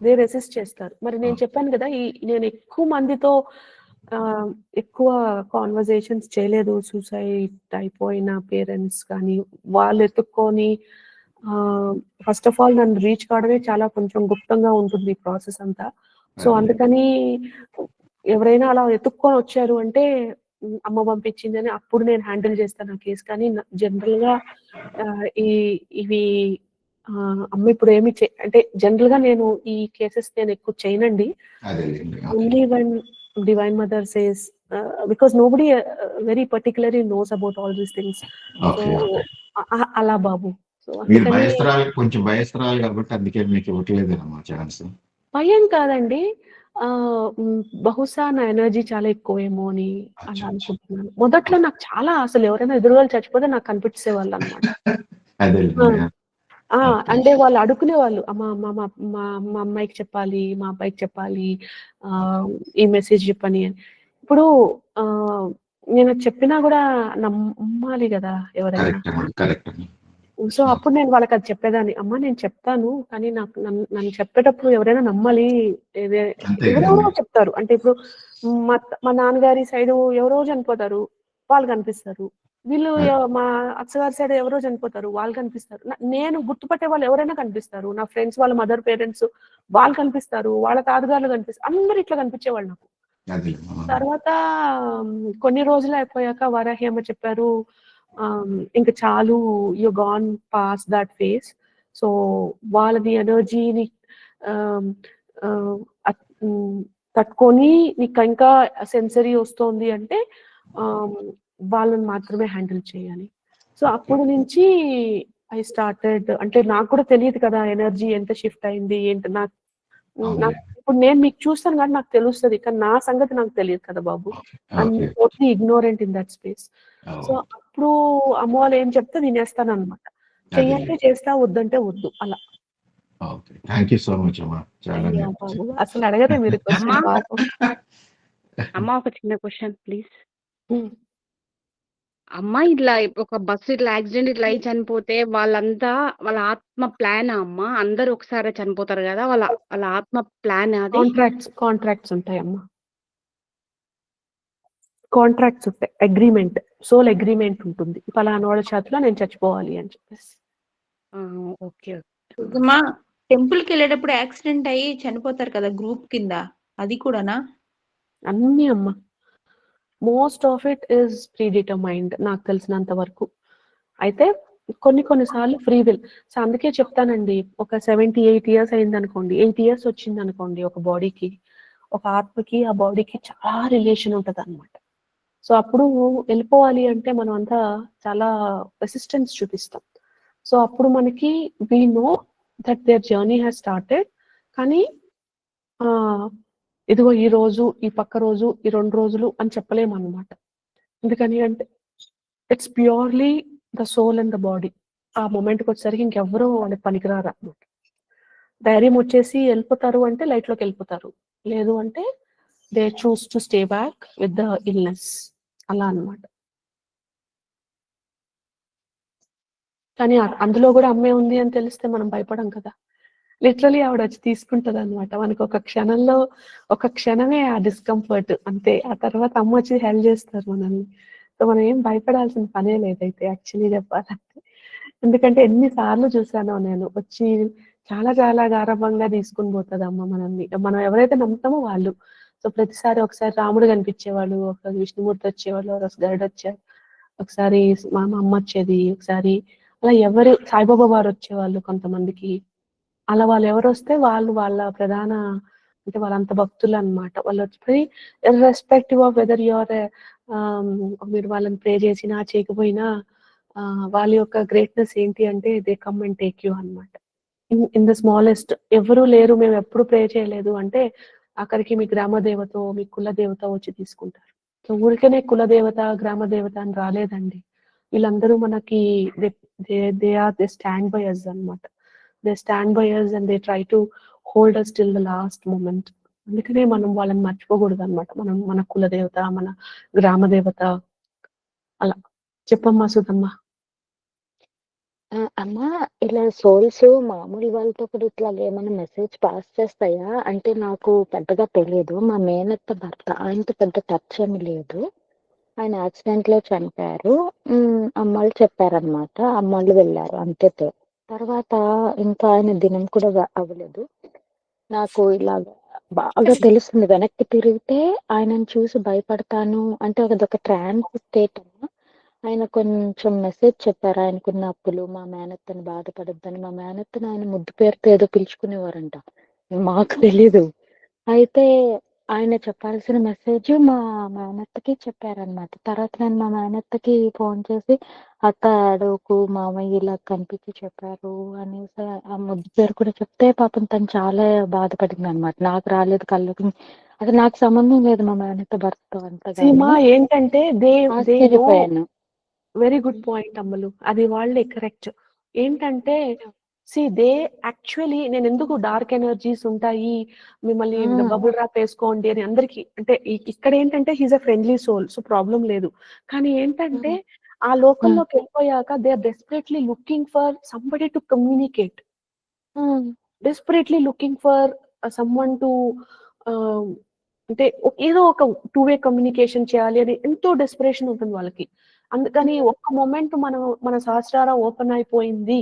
They resist చేస్తారు. మరి నేను చెప్పాను కదా, నేను ఎక్కువ మందితో ఎక్కువ కాన్వర్జేషన్స్ చేయలేదు. సూసైడ్ అయిపోయిన పేరెంట్స్ కానీ వాళ్ళు ఎత్తుక్కొని ఫస్ట్ ఆఫ్ ఆల్ నన్ను రీచ్ కావడమే చాలా కొంచెం గుప్తంగా ఉంటుంది ఈ ప్రాసెస్ అంతా. సో అందుకని ఎవరైనా అలా ఎత్తుక్కొని వచ్చారు అంటే అమ్మ పంపించిందని అప్పుడు నేను హ్యాండిల్ చేస్తాను ఆ కేసు. కానీ జనరల్ గా ఇవి అమ్మ ఇప్పుడు ఏమి అంటే జనరల్ గా నేను ఈ కేసెస్ నేను ఎక్కువ చేయనండి. Only when divine mother says because nobody very particularly knows about all these things. So ala babu, so మీరు కొంచెం భయస్త్రాలు కాబట్టి అందుకే మీకు ఇవ్వట్లేదమ్మా ఛాన్స్. భయం కాదండి, బహుశా నా ఎనర్జీ చాలా ఎక్కువేమో అని అలా అచ్చా. అనుకుంటున్నాను. మొదట్లో నాకు చాలా అసలు ఎవరైనా ఎదురుగా చచ్చిపోతే నాకు కనిపించేవాళ్ళనమాట. అదేలెండి. ఓకే. అంటే వాళ్ళు అడుగునేవాళ్ళు. అమ్మ మా మా మా మా అమ్మాయికి చెప్పాలి, మా అబ్బాయికి చెప్పాలి, ఈ మెసేజ్ చెప్పని అని. ఇప్పుడు నేను చెప్పినా గూడా నమ్మాలి గదా ఎవరైనా. కరెక్ట్ అండి. కరెక్ట్ అండి. సో, అప్పుడు నేను వాళ్ళకది చెప్పేదాన్ని. అమ్మ నేను చెప్తాను. కానీ నాకు నన్ను చెప్పేటప్పుడు ఎవరైనా నమ్మాలి. ఇదే అంతే ఎవరెవరో కదండీ. చెప్తారు. అంటే ఇప్పుడు మా నాన్నగారి సైడు ఎవరో చనిపోతారు. వాళ్ళు కనిపిస్తారు. వీళ్ళు అదే. మా అత్తగారి సైడ్ ఎవరో చనిపోతారు. వాళ్ళు కనిపిస్తారు. నేను గుర్తుపట్టే వాళ్ళు ఎవరైనా కనిపిస్తారు. నా ఫ్రెండ్స్ వాళ్ళ మదర్ పేరెంట్స్ వాళ్ళు కనిపిస్తారు. వాళ్ళ తాతగారులు కనిపిస్తారు. అందరూ ఇట్లా కనిపించేవాళ్ళు నాకు. అదే. తర్వాత కొన్ని రోజులు అయిపోయాక వారాహి అమ్మ చెప్పారు. ఇంక చాలు you gone pass that phase. So, వాళ్ళది ఎనర్జీని ఆహ్, ఆహ్, అట్ తట్టుకొని నీకింకా సెన్సరీ వస్తోంది అంటే ఆహ్, వాళ్ళని మాత్రమే హ్యాండిల్ చేయాలి. సో, అప్పుడు నుంచి ఐ స్టార్టెడ్ అంటే నాకు కూడా తెలీదు కదా! ఎనర్జీ ఎంత షిఫ్ట్ అయింది ఏంటి నాకు నాకు అవునులే. ఇప్పుడు నేను మీకు చూస్తాను గానీ నాకు తెలుస్తది. కానీ నా సంగతి నాకు తెలియదు కదా బాబు. I'm okay. Totally ignorant in that space. So, oh! అప్పుడు అమ్మ వాళ్ళు ఏం చెప్తే వినేస్తాననమాట. చెయ్యంటే అదేలెండి. చేస్తా, వద్దంటే వద్దు అలా. Okay. Thank you so much అమ్మా. చాలా అయ్యో నేర్పించారు. బాబు! అసలు అడగరే మీరు అమ్మా క్వెషన్ పాపం. అమ్మా ఒక చిన్న క్వశ్చన్ ప్లీజ్. హ్మ్. అమ్మా ఇట్లా ఒక బస్సు ఇట్లా యాక్సిడెంట్ ఇట్లా అయ్యి చనిపోతే వాళ్ళంతా వాళ్ళ ఆత్మ ప్లానా అమ్మా? అందరూ ఒకసారే చనిపోతారు గదా! వాళ్ళ వాళ్ళ ఆత్మ ప్లానా అది? కాంట్రాక్ట్స్ ఉంటాయమ్మా. కాంట్రాక్ట్స్ ఉంటాయి. అగ్రీమెంట్. సోల్ అగ్రీమెంట్ ఉంటుంది. పలానా వాళ్ళ చేతిలో నేను చచ్చిపోవాలి అని చెప్పేసి. ఆ! ఓకే. మా టెంపుల్‌కెళ్ళేటప్పుడు యాక్సిడెంట్ అయ్యి చనిపోతారు కదా! గ్రూప్ కింద. అది కూడానా? అన్నీ అమ్మ. Most of it is pre determined నాకు తెలిసినంత వరకు. అయితే కొన్ని సార్లు ఫ్రీ విల్. సో, అందుకే చెప్తానండి. ఒక 78 ఇయర్స్ అయిందనుకోండి, 8 ఇయర్స్ వచ్చిందనుకోండి ఒక బాడీకి, ఒక ఆత్మకి ఆ బాడీకి చాలా రిలేషన్ ఉంటదనమాట. సో, అప్పుడు వెళ్ళిపోవాలి అంటే మనమంతా చాలా రెసిస్టెన్స్ చూపిస్తాం. సో, అప్పుడు మనకి we know that their journey has started. కానీ ఇదిగో ఈ రోజు, ఈ పక్క రోజు, ఈ 2 రోజులు అని చెప్పలేమనమాట. ఎందుకని అంటే it's purely the soul and the body. ఆ మొమెంట్‌కొచ్చేసరికి ఇంకెవ్వరు వాళ్ళకి పనికిరారనమాట. ధైర్యం వచ్చేసి ఎళ్ళిపోతారు అంటే లైట్‌లోకెళ్ళిపోతారు. లేదు అంటే they choose to stay back with the illness అలా అన్నమాట. కానీ అందులో గూడా అమ్మే ఉంది అని తెలిస్తే మనం భయపడం కదా! లిటరల్లీ ఆవిడొచ్చి తీసుకుంటదనమాట. మనకొక క్షణంలో ఒక క్షణమే ఆ డిస్కంఫర్ట్ అంతే. ఆ తర్వాత అమ్మొచ్చి హెల్ప్ జేస్తారు మనల్ని. సో, మనం ఏం భయపడాల్సిన పనే లేదైతే యాక్చువల్లీ చెప్పాలంటే. ఎందుకంటే ఎన్ని సార్లు చూసానో నేను. వచ్చి చాలా చాలా గారాబంగా తీసుకొని పోతదమ్మ మనల్ని. మనం ఎవరైతే నమ్ముతామో వాళ్ళు. సో, ప్రతిసారి ఒకసారి రాముడు కనిపించేవాడు, ఒకసారి విష్ణుమూర్తి వచ్చేవాళ్ళు, ఒకరోజు గరుడొచ్చారు. ఒకసారి మా మా అమ్మొచ్చేది. ఒకసారి అలా సాయిబాబా వారొచ్చేవాళ్ళు కొంతమందికి. అలా వాళ్ళెవరొస్తే వాళ్ళు వాళ్ళ ప్రధాన అంటే వాళ్ళంత భక్తులనమాట. వాళ్ళొచ్చిపోయి irrespective of whether you are మీరు వాళ్ళని ప్రే చేసినా, చేయకపోయినా వాళ్ళ యొక్క గ్రేట్‌నెస్ ఏంటి అంటే they come and take you అనమాట. ఇన్ ద స్మాలెస్ట్ ఎవరు లేరు మేమెప్పుడు ప్రే చేయలేదు అంటే ఆఖరికి మీ గ్రామ దేవతో, మీ కుల దేవత వచ్చి తీసుకుంటారు. సో, ఊరికనే కులదేవత, గ్రామ దేవత అని రాలేదండి. వీళ్ళందరూ మనకి they they stand by us అన్నమాట. They stand by us and they try to hold us till the last moment. అందుకనే మనం వాళ్ళని మర్చిపోకూడదన్నమాట. మనం మన కులదేవత, మన గ్రామ దేవత అలా. చెప్పమ్మా సుధమ్మ. అమ్మ ఇలా సోల్స్ మామూలు వాళ్ళతో కూడా ఇట్లా ఏమైనా మెసేజ్ పాస్ చేస్తాయా? అంటే నాకు పెద్దగా తెలియదు. మా మేనత్త భర్త ఆయనతో పెద్ద టచ్ ఏమి లేదు. ఆయన యాక్సిడెంట్‌లో చనిపోయారు. అమ్మోళ్ళు చెప్పారనమాట. అమ్మోళ్ళు వెళ్ళారు అంతే. తర్వాత ఇంకా ఆయన దినం కూడా అవ్వలేదు. నాకు ఇలాగ బాగా తెలుస్తుంది. వెనక్కి తిరిగితే ఆయనను చూసి భయపడతాను. అంటే అదొక ట్రాన్స్ స్టేట్ అమ్మ. ఆయన కొంచెం మెసేజ్ చెప్పారు. ఆయనకున్న అప్పులు, మా మేనత్తని బాధపడొద్దని. మా మేనత్తని ఆయన ముద్దు పేరుతో ఏదో పిలుచుకునేవారంట. మాకు తెలీదు. అయితే ఆయన చెప్పాల్సిన మెసేజ్ మా మేనత్తకి చెప్పారనమాట. తర్వాత నేను మా మేనత్తకి ఫోన్ చేసి, "అత్త ఏడవకు, మామయ్య ఇలా కనిపించి చెప్పారు" అనేసి ఆ ముద్దు పేరు కూడా చెప్తే పాపం తను చాలా బాధపడిందనమాట. నాకు రాలేదు కళ్ళకి. అసలు నాకు సంబంధం లేదు మా మేనత్త భర్తతో సీమ అంతగాని. ఏంటంటే దే నో ఆశ్చర్యపోయాను. వెరీ గుడ్ పాయింట్ అమ్మలు. అది వాళ్ళే కరెక్ట్. ఏంటంటే దే యాక్చువల్లీ నేను ఎందుకు డార్క్ ఎనర్జీస్ ఉంటాయి, మిమ్మల్ని బబుల్ ర్యాప్ వేసుకోండి అని అందరికి అంటే ఇక్కడ ఏంటంటే he's a friendly soul, so problem లేదు. కానీ ఏంటంటే ఆ లోకంలోకి వెళ్ళిపోయాక they are desperately looking for somebody to communicate, desperately looking for someone to అంటే ఏదో ఒక టూ వే కమ్యూనికేషన్ చేయాలి అని ఎంతో డెస్పరేషన్ ఉంటుంది వాళ్ళకి. అందుకని ఒక్క మొమెంట్ మన సహస్రార ఓపెన్ అయిపోయింది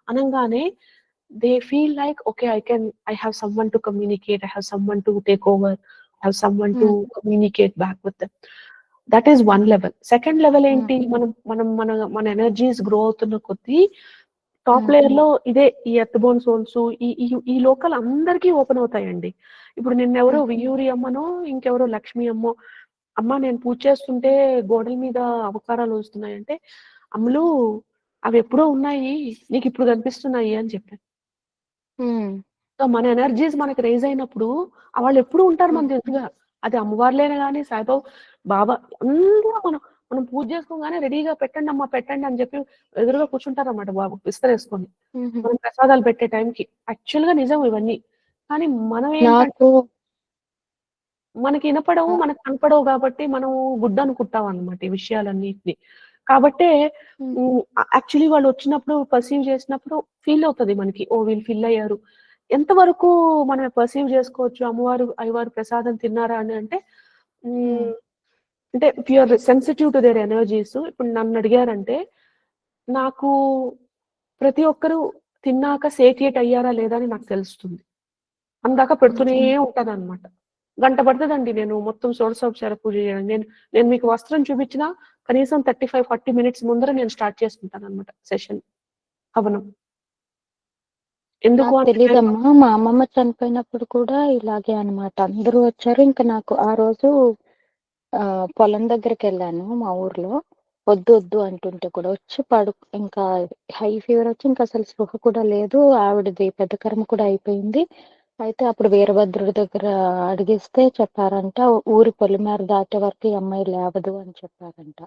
అనగానే they feel like okay I have someone to communicate, I have someone to take over, I have someone to communicate back with them. That is one level. Second level ఏంటి, మన ఎనర్జీస్ గ్రో అవుతున్న కొద్దీ టాప్ లేయర్ లో ఇదే ఈ ఎర్త్బోర్న్ సోల్స్ ఈ లోకల్ అందరికీ ఓపెన్ అవుతాయండి. ఇప్పుడు నిన్నెవరో వియూరి అమ్మనో ఇంకెవరో లక్ష్మి అమ్మో, అమ్మ నేను పూజ చేస్తుంటే గోడల మీద అవకారాలు వస్తున్నాయంటే, అమ్ములు అవి ఎప్పుడో ఉన్నాయి, నీకు ఇప్పుడు కనిపిస్తున్నాయి అని చెప్పాను. సో మన ఎనర్జీస్ మనకి రైజ్ అయినప్పుడు వాళ్ళు ఎప్పుడు ఉంటారు మన ఎదురుగా. అది అమ్మవార్లేనే కానీ సాయిబాబు బాబా అందరూ మనం పూజ చేసుకోగానే రెడీగా పెట్టండి అమ్మా పెట్టండి అని చెప్పి ఎదురుగా కూర్చుంటారు అన్నమాట బాబు విస్తరేసుకొని మనం ప్రసాదాలు పెట్టే టైంకి. యాక్చువల్ గా నిజం ఇవన్నీ. కానీ మనం ఏంటంటే మనకి వినపడవు, మనకు కనపడవు కాబట్టి మనం గుడ్డ అనుకుంటాం అన్నమాట ఈ విషయాలన్నిటిని. కాబట్టే యాక్చువల్లీ వాళ్ళు వచ్చినప్పుడు పర్సీవ్ చేసినప్పుడు ఫీల్ అవుతుంది మనకి, ఓ వీళ్ళు ఫీల్ అయ్యారు. ఎంతవరకు మనం పర్సీవ్ చేసుకోవచ్చు అమ్మవారు అయ్యవారు ప్రసాదం తిన్నారా అని అంటే pure sensitive to their energies. ఇప్పుడు నన్ను అడిగారంటే నాకు ప్రతి ఒక్కరు తిన్నాక సేటియేట్ అయ్యారా లేదా అని నాకు తెలుస్తుంది. అందాక పెడుతూనే ఉంటాను అనమాట. గంట పడుతుందండి నేను మొత్తం షోడశోపచార పూజ చేయడం. నేను మీకు వస్త్రం చూపించినా కనీసం 35-40 మినిట్స్ ముందర నేను స్టార్ట్ చేసుకుంటాను అనమాట సెషన్ హవనం. ఎందుకు అంటే తెలీదమ్మా. మా అమ్మమ్మ చనిపోయినప్పుడు కూడా ఇలాగే అన్నమాట. అందరూ వచ్చారు. ఇంకా నాకు ఆ రోజు పొలం దగ్గరికి వెళ్ళాను మా ఊర్లో. వద్దు వద్దు అంటుంటే కూడా వచ్చి ఇంకా హై ఫీవర్ వచ్చి ఇంకా అసలు స్పృహ కూడా లేదు. ఆవిడది పెద్ద కర్మ కూడా అయిపోయింది. అయితే అప్పుడు వీరభద్రుడి దగ్గర అడిగిస్తే చెప్పారంట, ఊరి పొలిమేర దాటే వరకు ఈ అమ్మాయి లేవదు అని చెప్పారంట.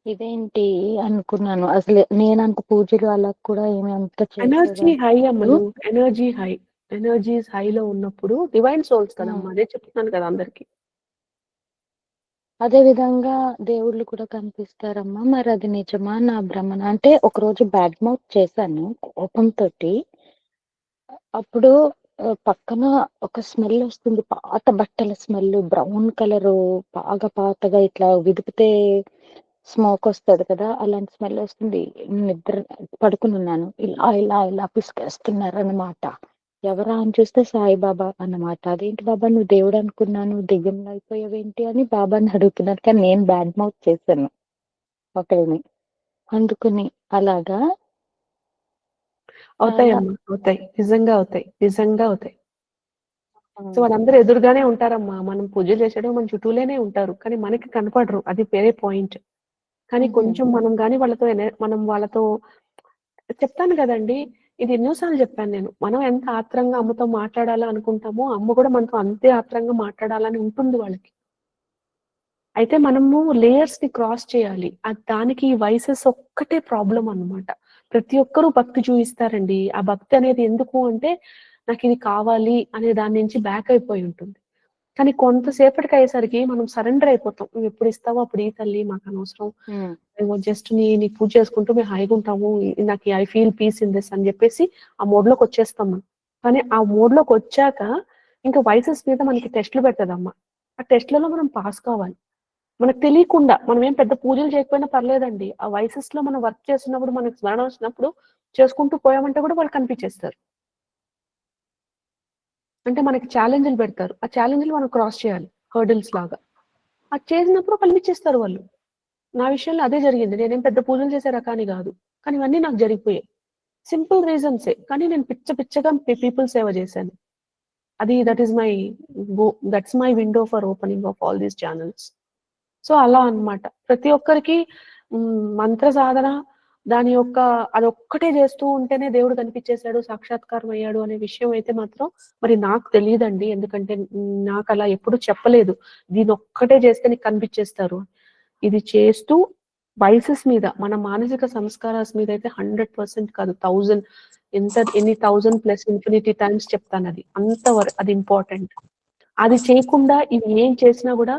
ఇదేంటి అనుకున్నాను. అసలు నేనంత పూజలు అలా కూడా ఏమి అంత ఎనర్జీ హై అమ్మలు, ఎనర్జీ హై, ఎనర్జీస్ హైలో ఉన్నప్పుడు డివైన్ సోల్స్ కదమ్మా, అదే చెప్తున్నాను కదా అందరికి. అదే విధంగా దేవుళ్ళు కూడా కనిపిస్తారమ్మా. మరి అది నిజమా నా భ్రమణ? అంటే ఒకరోజు బ్యాడ్ మౌత్ చేశాను కోపంతో. అప్పుడు పక్కన ఒక స్మెల్ వస్తుంది, పాత బట్టల స్మెల్, బ్రౌన్ కలర్, బాగా పాతగా ఇట్లా విదిపితే స్మోక్ వస్తుంది కదా, అలాంటి స్మెల్ వస్తుంది. నిద్ర పడుకుని ఉన్నాను. ఇలా ఇలా ఇలా పిసికేస్తున్నారు అన్నమాట. ఎవరా అని చూస్తే సాయిబాబా అన్నమాట. అదేంటి బాబా నువ్వు దేవుడు అనుకున్నాను, దెయ్యంలో అయిపోయావేంటి అని బాబాని అడుగుతున్నారు. కానీ నేను బ్యాడ్ మౌత్ చేశాను ఒకరిని. అందుకుని అలాగా అవుతాయమ్మా, అవుతాయి, నిజంగా అవుతాయి, నిజంగా అవుతాయి. సో వాళ్ళందరూ ఎదురుగానే ఉంటారమ్మా. మనం పూజలు చేసేటప్పుడు మన చుట్టూలేనే ఉంటారు, కానీ మనకి కనపడరు. అది వేరే పాయింట్. కానీ కొంచెం మనం కానీ వాళ్ళతో చెప్తాను కదండి, ఇది ఎన్నోసార్లు చెప్పాను నేను. మనం ఎంత ఆత్రంగా అమ్మతో మాట్లాడాలా అనుకుంటామో అమ్మ కూడా మనతో అంతే ఆత్రంగా మాట్లాడాలని ఉంటుంది వాళ్ళకి. అయితే మనము లేయర్స్ ని క్రాస్ చేయాలి. దానికి వయసెస్ ఒక్కటే ప్రాబ్లం అన్నమాట. ప్రతి ఒక్కరూ భక్తి చూపిస్తారండి. ఆ భక్తి అనేది ఎందుకు అంటే నాకు ఇది కావాలి అనే దాని నుంచి బ్యాక్ అయిపోయి ఉంటుంది. కానీ కొంతసేపటికి అయ్యేసరికి మనం సరెండర్ అయిపోతాం. నువ్వు ఎప్పుడు ఇస్తావో అప్పుడు ఈ తల్లి, మాకు అనవసరం, జస్ట్ నీ పూజ చేసుకుంటూ మేము హాయిగా ఉంటాము, నాకు I feel peace in this అని చెప్పేసి ఆ మోడ్ లోకి వచ్చేస్తాం మనం. కానీ ఆ మోడ్ లోకి వచ్చాక ఇంకా వయసెస్ మీద మనకి టెస్ట్లు పెట్టదమ్మా. ఆ టెస్ట్లలో మనం పాస్ కావాలి. మనకు తెలియకుండా మనం ఏం పెద్ద పూజలు చేయకపోయినా పర్లేదండి. ఆ వయసెస్ లో మనం వర్క్ చేస్తున్నప్పుడు మనకు స్మరణ వచ్చినప్పుడు చేసుకుంటూ పోయామంటే కూడా వాళ్ళు కనిపించేస్తారు. అంటే మనకి ఛాలెంజ్లు పెడతారు. ఆ ఛాలెంజ్లు మనం క్రాస్ చేయాలి హర్డిల్స్ లాగా. అది చేసినప్పుడు కనిపించేస్తారు వాళ్ళు. నా విషయంలో అదే జరిగింది. నేనేం పెద్ద పూజలు చేసే రకాన్ని కాదు, కానీ ఇవన్నీ నాకు జరిగిపోయాయి. సింపుల్ రీజన్సే, కానీ నేను పిచ్చగా పీపుల్ సేవ చేశాను. అది that's my window for opening of all these channels. So అలా అన్నమాట. ప్రతి ఒక్కరికి మంత్ర సాధన దాని యొక్క అదొక్కటే చేస్తూ ఉంటేనే దేవుడు కనిపించేశాడు, సాక్షాత్కారం అయ్యాడు అనే విషయం అయితే మాత్రం మరి నాకు తెలియదండి. ఎందుకంటే నాకు అలా ఎప్పుడు చెప్పలేదు. దీనొక్కటే చేస్తే నీకు కనిపించేస్తారు. ఇది చేస్తూ వైసెస్ మీద, మన మానసిక సంస్కారాల మీద అయితే 100% కాదు, 1000 ఎన్ని 1000 ప్లస్ ఇన్ఫినిటీ టైమ్స్ చెప్తాను. అది ఇంపార్టెంట్. అది చేయకుండా ఇవి ఏం చేసినా కూడా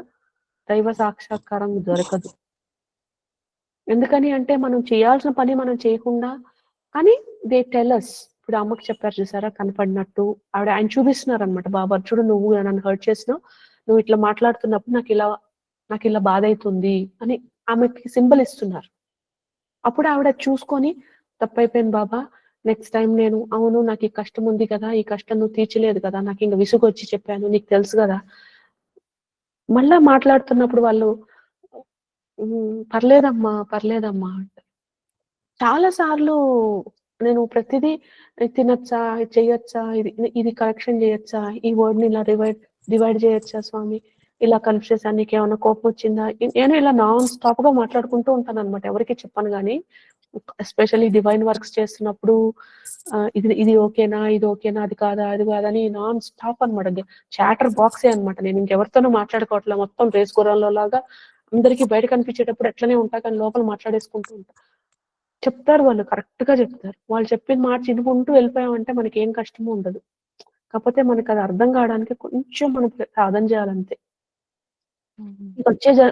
దైవ సాక్షాత్కారం దొరకదు. ఎందుకని అంటే మనం చేయాల్సిన పని మనం చేయకుండా, కానీ దే టెల్ అస్. ఇప్పుడు అమ్మకి చెప్పారు చూసారా, కనపడినట్టు ఆయన చూపిస్తున్నారు అనమాట. బాబా చూడు, నువ్వు నన్ను హర్ట్ చేసినావు, నువ్వు ఇట్లా మాట్లాడుతున్నప్పుడు నాకు ఇలా బాధ అవుతుంది అని ఆమెకి సింబల్ ఇస్తున్నారు. అప్పుడు ఆవిడ చూసుకొని, తప్పైపోయింది బాబా, నెక్స్ట్ టైం నేను, అవును నాకు ఈ కష్టం ఉంది కదా, ఈ కష్టం నువ్వు తీర్చలేదు కదా, నాకు ఇంకా విసుగు వచ్చి చెప్పాను, నీకు తెలుసు కదా. మళ్ళా మాట్లాడుతున్నప్పుడు వాళ్ళు పర్లేదమ్మా అంటారు. చాలా సార్లు నేను ప్రతిదీ తినచ్చా, చెయ్యొచ్చా, ఇది కరెక్షన్ చేయొచ్చా, ఈ వర్డ్ ని ఇలా డివైడ్ చేయొచ్చా స్వామి, ఇలా కన్ఫ్యూజ్ చేశాను, నీకేమైనా కోపం వచ్చిందా, నేను ఇలా నాన్ స్టాప్ గా మాట్లాడుకుంటూ ఉంటాను అనమాట. ఎవరికి చెప్పను కానీ, ఎస్పెషల్లీ డివైన్ వర్క్స్ చేస్తున్నప్పుడు ఇది ఓకేనా, ఇది ఓకేనా, అది కాదా అని నాన్ స్టాప్ అనమాట. చాటర్ బాక్సే అనమాట. నేను ఇంకెవరితోనూ మాట్లాడుకోవట్లే, మొత్తం రేస్ గుర్రంలో లాగా అందరికి బయట కనిపించేటప్పుడు ఎట్లనే ఉంటా, కానీ లోపల మాట్లాడేసుకుంటూ ఉంటా. చెప్తారు వాళ్ళు, కరెక్ట్ గా చెప్తారు. వాళ్ళు చెప్పిన మాట చినుకుంటూ వెళ్ళిపోయామంటే మనకి ఏం కష్టమూ ఉండదు. కాకపోతే మనకి అది అర్థం కావడానికి కొంచెం మనం సాధన చేయాలంతే.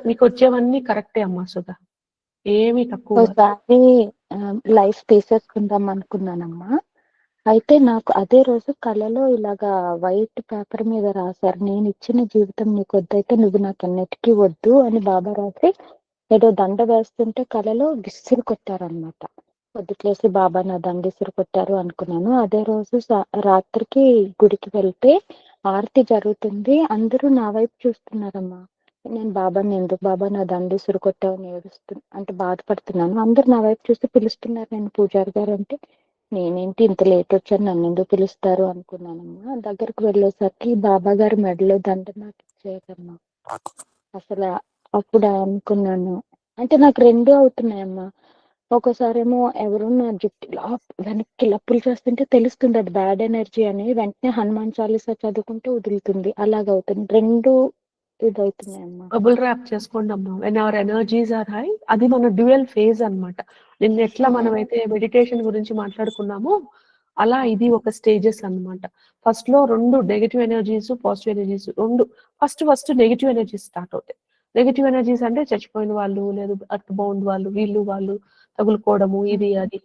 మీకు వచ్చేవన్నీ కరెక్టే అమ్మా సుధా, ఏమీ తక్కువ. ఒకసారి లైఫ్ తీసేసుకుందాం అనుకున్నానమ్మా. అయితే నాకు అదే రోజు కళలో ఇలాగా వైట్ పేపర్ మీద రాశారు, నేను ఇచ్చిన జీవితం నీకు వద్దయితే నువ్వు నాకు అన్నిటికీ వద్దు అని బాబా రాసి ఏదో దండ వేస్తుంటే కళలో విసిరి కొట్టారనమాట. పొద్దుట్లేసి బాబా నా దండ విసిరి కొట్టారు అనుకున్నాను. అదే రోజు రాత్రికి గుడికి వెళ్తే ఆరతి జరుగుతుంది, అందరూ నా వైపు చూస్తున్నారమ్మా. నేను బాబాని, ఎందుకు బాబా నా దండ విసిరి కొట్టావని అంటే బాధపడుతున్నాను. అందరు నా వైపు చూసి పిలుస్తున్నారు, నేను పూజారి గారు అంటే నేనేంటి ఇంత లేట్ వచ్చాను, నన్ను ఎందుకు పిలుస్తారు అనుకున్నానమ్మా. దగ్గరకు వెళ్ళేసరికి బాబా గారు మెడలో దండ నాకు ఇచ్చేయమ్మా. అసలు అప్పుడు అనుకున్నాను, అంటే నాకు 2 అవుతున్నాయమ్మా. ఒకసారేమో ఎవరు నా జుట్టు వెనక్కి లప్పులు చేస్తుంటే తెలుస్తుంది అది బ్యాడ్ ఎనర్జీ అని, వెంటనే హనుమాన్ చాలీసా చదువుకుంటే వదులుతుంది. అలాగవుతుంది, 2 ఇదవుతున్నాయమ్మా. బబుల్ ర్యాప్ చేసుకోండి అమ్మా. When our energies are high, అది మన డ్యూయల్ ఫేజ్ అన్నమాట. నిన్న ఎట్లా మనమైతే మెడిటేషన్ గురించి మాట్లాడుకున్నామో అలా ఇది ఒక స్టేజెస్ అన్నమాట. ఫస్ట్ లో 2 negative energies, positive energies 2. First negative energies start అవుతాయి. నెగటివ్ ఎనర్జీస్ అంటే చచ్చిపోయిన వాళ్ళు, లేదు అర్త్ బౌండ్ వాళ్ళు, వాళ్ళు తగులుకోవడము, ఇది అది.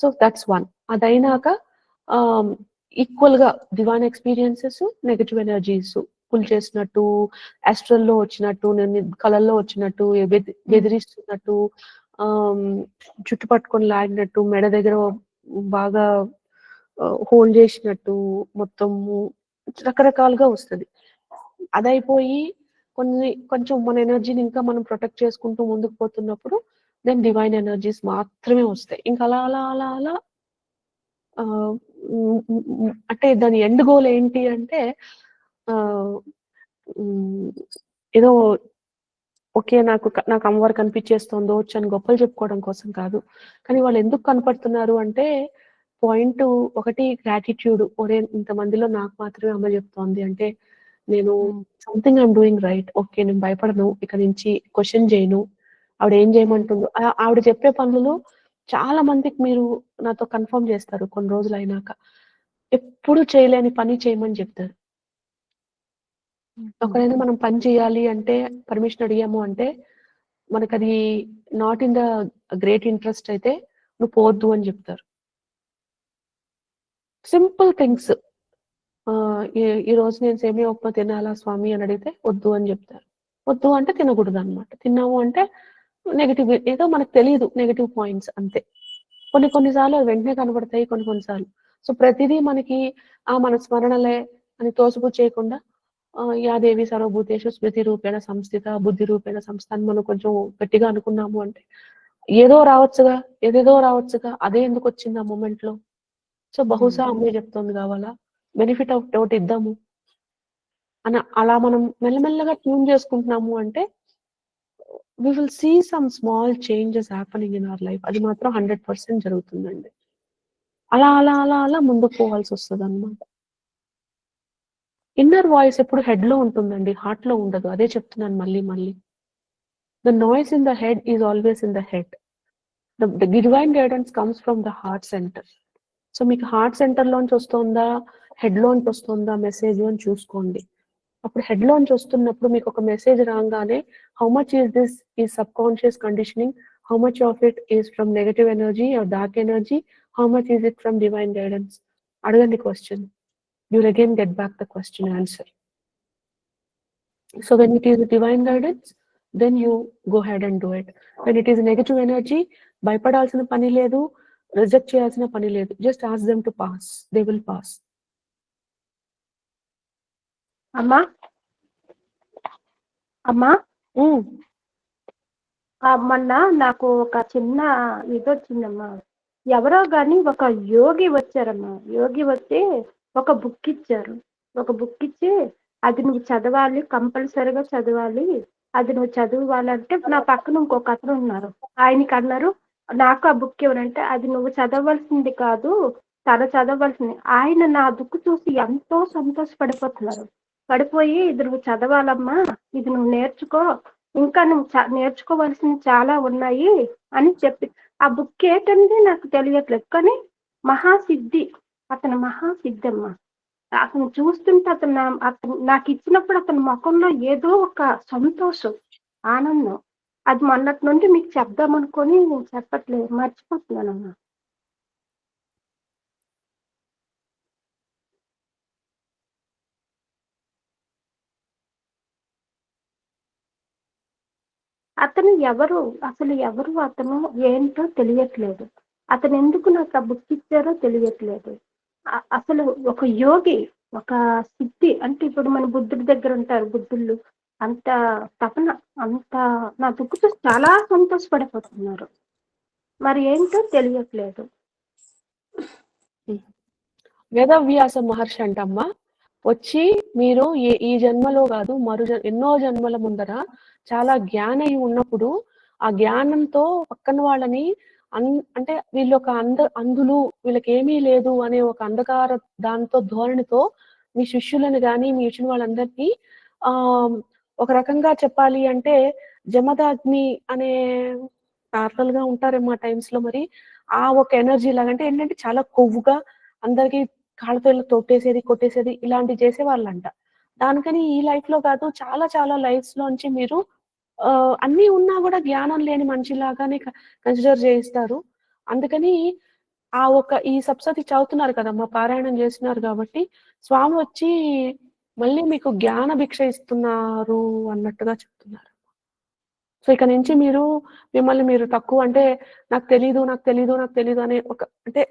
So that's 1. అదైనాక ఈక్వల్ గా divine experiences, negative energies pull చేసినట్టు, ఆస్ట్రల్లో వచ్చినట్టు, నేను కళల్లో వచ్చినట్టు, బెదిరిస్తున్నట్టు, జుట్టు పట్టుకొని లాగినట్టు, మెడ దగ్గర బాగా హోల్డ్ చేసినట్టు, మొత్తము రకరకాలుగా వస్తుంది. అదైపోయి కొంచెం మన ఎనర్జీని ఇంకా మనం ప్రొటెక్ట్ చేసుకుంటూ ముందుకు పోతున్నప్పుడు దెన్ డివైన్ ఎనర్జీస్ మాత్రమే వస్తాయి. ఇంకా అలా అలా అలా అలా అంటే దాని ఎండ్ గోల్ ఏంటి అంటే ఏదో ఓకే నాకు అమ్మవారు కనిపించేస్తుందో అని గొప్పలు చెప్పుకోవడం కోసం కాదు. కానీ వాళ్ళు ఎందుకు కనపడుతున్నారు అంటే పాయింట్ ఒకటి గ్రాటిట్యూడ్. ఒరే ఇంతమందిలో నాకు మాత్రమే అమ్మ చెప్తోంది అంటే నేను something I'm doing right. Okay నేను భయపడను, ఇక నుంచి క్వశ్చన్ చేయను. ఆవిడ ఏం చేయమంటుందో, ఆవిడ చెప్పే పనులు చాలా మందికి మీరు నాతో కన్ఫర్మ్ చేస్తారు. కొన్ని రోజులు అయినాక ఎప్పుడు చేయలేని పని చేయమని చెప్తారు. ఒకవేళ మనం పని చేయాలి అంటే పర్మిషన్ అడిగాము అంటే మనకు అది not in the great interest అయితే నువ్వు పోవద్దు అని చెప్తారు. Simple things. ఈ రోజు నేను సేమియా ఉప్మా తినాలా స్వామి అని అడిగితే వద్దు అని చెప్తారు. వద్దు అంటే తినకూడదు అనమాట. తిన్నాము అంటే నెగిటివ్, ఏదో మనకు తెలియదు నెగిటివ్ పాయింట్స్ అంతే. కొన్నిసార్లు అవి వెంటనే కనబడతాయి, కొన్నిసార్లు. సో ప్రతిదీ మనకి మన స్మరణలే అని తోసుపు చేయకుండా యాదేవి సర్వభూతేషు స్మృతి రూపేణ సంస్థిత, బుద్ధి రూపేణ సంస్థ అని మనం కొంచెం గట్టిగా అనుకున్నాము అంటే ఏదేదో రావచ్చుగా, అదే ఎందుకు వచ్చింది ఆ మూమెంట్ లో. సో బహుశా అమ్మాయి చెప్తోంది కావాలా, బెనిఫిట్ ఆఫ్ డౌట్ ఇద్దాము. అలా మనం మెల్లమెల్లగా ట్యూన్ చేసుకుంటున్నాము అంటే we will see some small changes happening in our life. అది మాత్రం 100% జరుగుతుందండి. అలా ముందుకు పోవాల్సి వస్తుంది అనమాట. ఇన్నర్ వాయిస్ ఎప్పుడు హెడ్ లో ఉంటుందండి, హార్ట్ లో ఉండదు. అదే చెప్తున్నాను మళ్ళీ. The noise in the head is always in the head. The divine guidance comes from the heart center. So మీకు హార్ట్ సెంటర్ లోంచి వస్తుందా, హెడ్ లోంచి వస్తుందా మెసేజ్ అని చూసుకోండి. అప్పుడు హెడ్ లోంచి వస్తున్నప్పుడు మీకు ఒక మెసేజ్ రాగానే how much is this is subconscious conditioning, how much of it is from negative energy or dark energy, how much is it from divine guidance. అడగండి question. You'll again get back the question answer. So when it is divine guidance, then you go ahead and do it. When it is negative energy, భయపడాల్సిన పని లేదు, రిజెక్ట్ చేయాల్సిన పని లేదు. Just ask them to pass. They will pass. అమ్మా మొన్న నాకు ఒక చిన్న ఇది వచ్చిందమ్మా. ఎవరో గాని ఒక యోగి వచ్చారమ్మా. యోగి వచ్చి ఒక బుక్ ఇచ్చారు. ఒక బుక్ ఇచ్చి అది నువ్వు చదవాలి, కంపల్సరిగా చదవాలి, అది నువ్వు చదవాలంటే నా పక్కన ఇంకొక అతను ఉన్నారు. ఆయనకి అన్నారు నాకు ఆ బుక్ ఇవ్వనంటే అది నువ్వు చదవలసింది కాదు, తన చదవలసింది. ఆయన నా బుక్ చూసి ఎంతో సంతోషపడిపోతున్నారు. పడిపోయి ఇది నువ్వు చదవాలమ్మా, ఇది నువ్వు నేర్చుకో, ఇంకా నువ్వు నేర్చుకోవాల్సినవి చాలా ఉన్నాయి అని చెప్పి, ఆ బుక్ ఏంటంటే నాకు తెలియట్లేదు, కానీ మహాసిద్ధి, అతను మహాసిద్ధి అమ్మ. అతను చూస్తుంటే అతను నాకు ఇచ్చినప్పుడు అతని ముఖంలో ఏదో ఒక సంతోషం, ఆనందం. అది మొన్నటి నుండి మీకు చెప్దామనుకొని నేను చెప్పట్లేదు, మర్చిపోతున్నానమ్మా. అతను ఎవరు, అసలు ఎవరు అతను ఏంటో తెలియట్లేదు. అతను ఎందుకు నాకు ఆ బుక్ ఇచ్చారో తెలియట్లేదు. అసలు ఒక యోగి, ఒక సిద్ధి అంటే ఇప్పుడు మన బుద్ధుడి దగ్గర ఉంటారు బుద్ధుళ్ళు, అంత తపన, అంత నా బుక్ చూసి చాలా సంతోషపడిపోతున్నారు. మరి ఏంటో తెలియట్లేదు. వేదవ్యాస మహర్షి అంటమ్మా వచ్చి మీరు ఈ జన్మలో కాదు ఎన్నో జన్మల ముందర చాలా జ్ఞానం ఉన్నప్పుడు ఆ జ్ఞానంతో పక్కన వాళ్ళని అంటే వీళ్ళు ఒక అందులు, వీళ్ళకి ఏమీ లేదు అనే ఒక అంధకార దాంతో ధోరణితో మీ శిష్యులను కానీ మీ ఇచ్చిన వాళ్ళందరినీ ఒక రకంగా చెప్పాలి అంటే జమదాగ్ని అనే నార్మల్ గా ఉంటారేమో ఆ టైమ్స్ లో. మరి ఆ ఒక ఎనర్జీ లాగంటే ఏంటంటే చాలా కొవ్వుగా అందరికి కాళ్ళతో తొట్టేసేది, కొట్టేసేది, ఇలాంటివి చేసేవాళ్ళంట. దానికని ఈ లైఫ్ లో కాదు, చాలా చాలా లైఫ్స్ లోంచి మీరు అన్ని ఉన్నా కూడా జ్ఞానం లేని మనిషిలాగానే కన్సిడర్ చేయిస్తారు. అందుకని ఈ సప్తశతి చదువుతున్నారు కదమ్మా, పారాయణం చేస్తున్నారు కాబట్టి స్వామి వచ్చి మళ్ళీ మీకు జ్ఞాన భిక్ష ఇస్తున్నారు అన్నట్టుగా చెప్తున్నారు. సో ఇక నుంచి మిమ్మల్ని మీరు తక్కువ అంటే నాకు తెలీదు అనే ఒక అంటే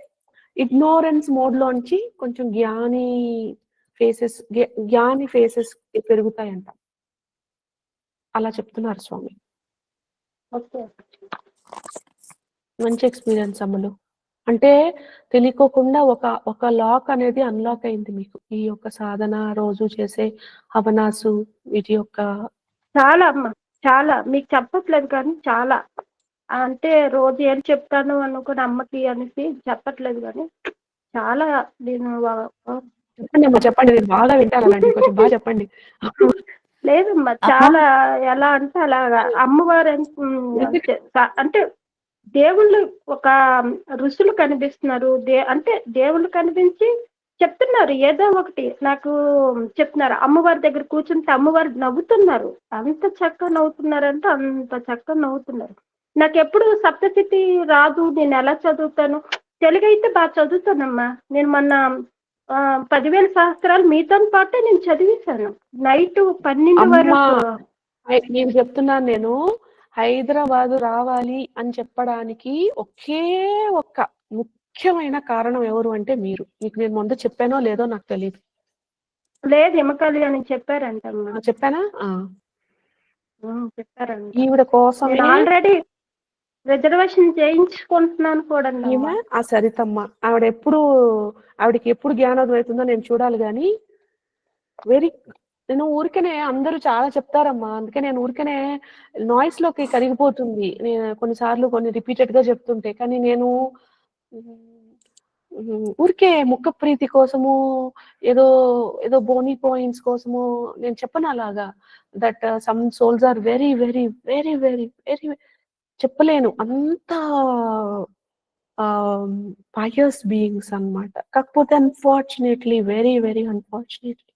ఇగ్నోరెన్స్ మోడ్ లోంచి కొంచెం జ్ఞాని ఫేసెస్ పెరుగుతాయంట. అలా చెప్తున్నారు స్వామి. మంచి ఎక్స్పీరియన్స్ అమ్మలు. అంటే తెలియకోకుండా ఒక లాక్ అనేది అన్లాక్ అయింది మీకు. ఈ యొక్క సాధన, రోజు చేసే హవనాసు, వీటి యొక్క చాలా అమ్మ, చాలా మీకు చెప్పట్లేదు కానీ చాలా అంటే రోజు ఏం చెప్తాను అనుకుని అమ్మకి అనేసి చెప్పట్లేదు కానీ చాలా నేను చెప్పండి అమ్మా, చెప్పండి, నేను బాగా వింటానండి, కొంచెం బాగా చెప్పండి. లేదమ్మా, చాలా ఎలా అంటే అలాగా అమ్మవారు అంటే దేవుళ్ళు ఒక ఋషులు కనిపిస్తున్నారు, అంటే దేవుళ్ళు కనిపించి చెప్తున్నారు ఏదో ఒకటి నాకు చెప్తున్నారు. అమ్మవారి దగ్గర కూర్చుంటే అమ్మవారు నవ్వుతున్నారు, అంత చక్కగా నవ్వుతున్నారంటే అంత చక్కగా నవ్వుతున్నారు. నాకు ఎప్పుడు సప్తశతి రాదు, నేను ఎలా చదువుతాను? తెలుగు అయితే బాగా చదువుతానమ్మా. నేను మొన్న 10,000 శాస్త్రాలు మీతో పాటే నేను చదివేశాను, నైట్ 12 వరకు. నేను చెప్తున్నాను, నేను హైదరాబాద్ రావాలి అని చెప్పడానికి ఒకే ఒక్క ముఖ్యమైన కారణం ఎవరు అంటే మీరు. మీకు నేను ముందు చెప్పానో లేదో నాకు తెలియదు. లేదు, హిమకలి అని చెప్పారంటమ్మా. చెప్పానా? చెప్పారంట. ఈవిడ కోసం ఆల్రెడీ రిజర్వేషన్ చేయించుకుంటున్నాను కూడా. ఆ సరితమ్మ ఆవిడకి ఎప్పుడు జ్ఞానోదయం అవుతుందో నేను చూడాలి. కానీ నేను ఊరికనే అందరూ చాలా చెప్తారమ్మా. అందుకే నేను ఊరికనే నాయిస్‌లోకి కరిగిపోతుంది. కొన్నిసార్లు కొన్ని రిపీటెడ్‌గా చెప్తుంటే. కానీ నేను ఊరికే ముఖ ప్రీతి కోసము ఏదో ఏదో బోనీ పాయింట్స్ కోసము నేను చెప్పను అలాగా. That some souls are very, very, very, very, very చెప్పలేను. అంత పయస్ బీయింగ్స్ అన్నమాట. కాకపోతే అన్‌ఫార్చునేట్‌లీ వెరీ, వెరీ అన్‌ఫార్చునేట్‌లీ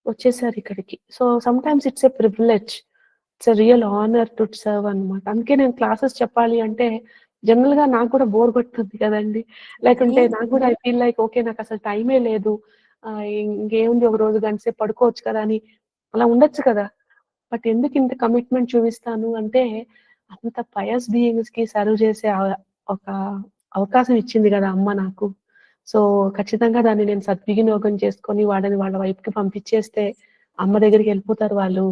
వచ్చేసారు ఇక్కడికి. So sometimes it's a privilege. It's a real honour to serve అన్నమాట. అందుకే నేను క్లాసెస్ చెప్పాలి అంటే జనరల్‌గా నాకు కూడా బోర్ కొడుతుంది కదండీ. లేకుంటే నాకు కూడా ఐ ఫీల్ లైక్ ఓకే నాకసలు టైమే లేదు. ఇంకేముంది ఒక రోజు గంట సేపు పడుకోవచ్చు కదా అని అలా ఉండొచ్చు కదా! బట్ ఎందుకు ఇంత కమిట్మెంట్ చూపిస్తాను అంటే అంత పయస్ బీయింగ్స్‌కి సర్వ్ చేసే ఒక అవకాశం ఇచ్చింది కదా అమ్మ నాకు. సో ఖచ్చితంగా దాన్ని నేను సద్వినియోగం చేసుకొని వాళ్ళని వాళ్ళ వైపుకి పంపించేస్తే అమ్మ దగ్గరికి వెళ్ళిపోతారు వాళ్ళు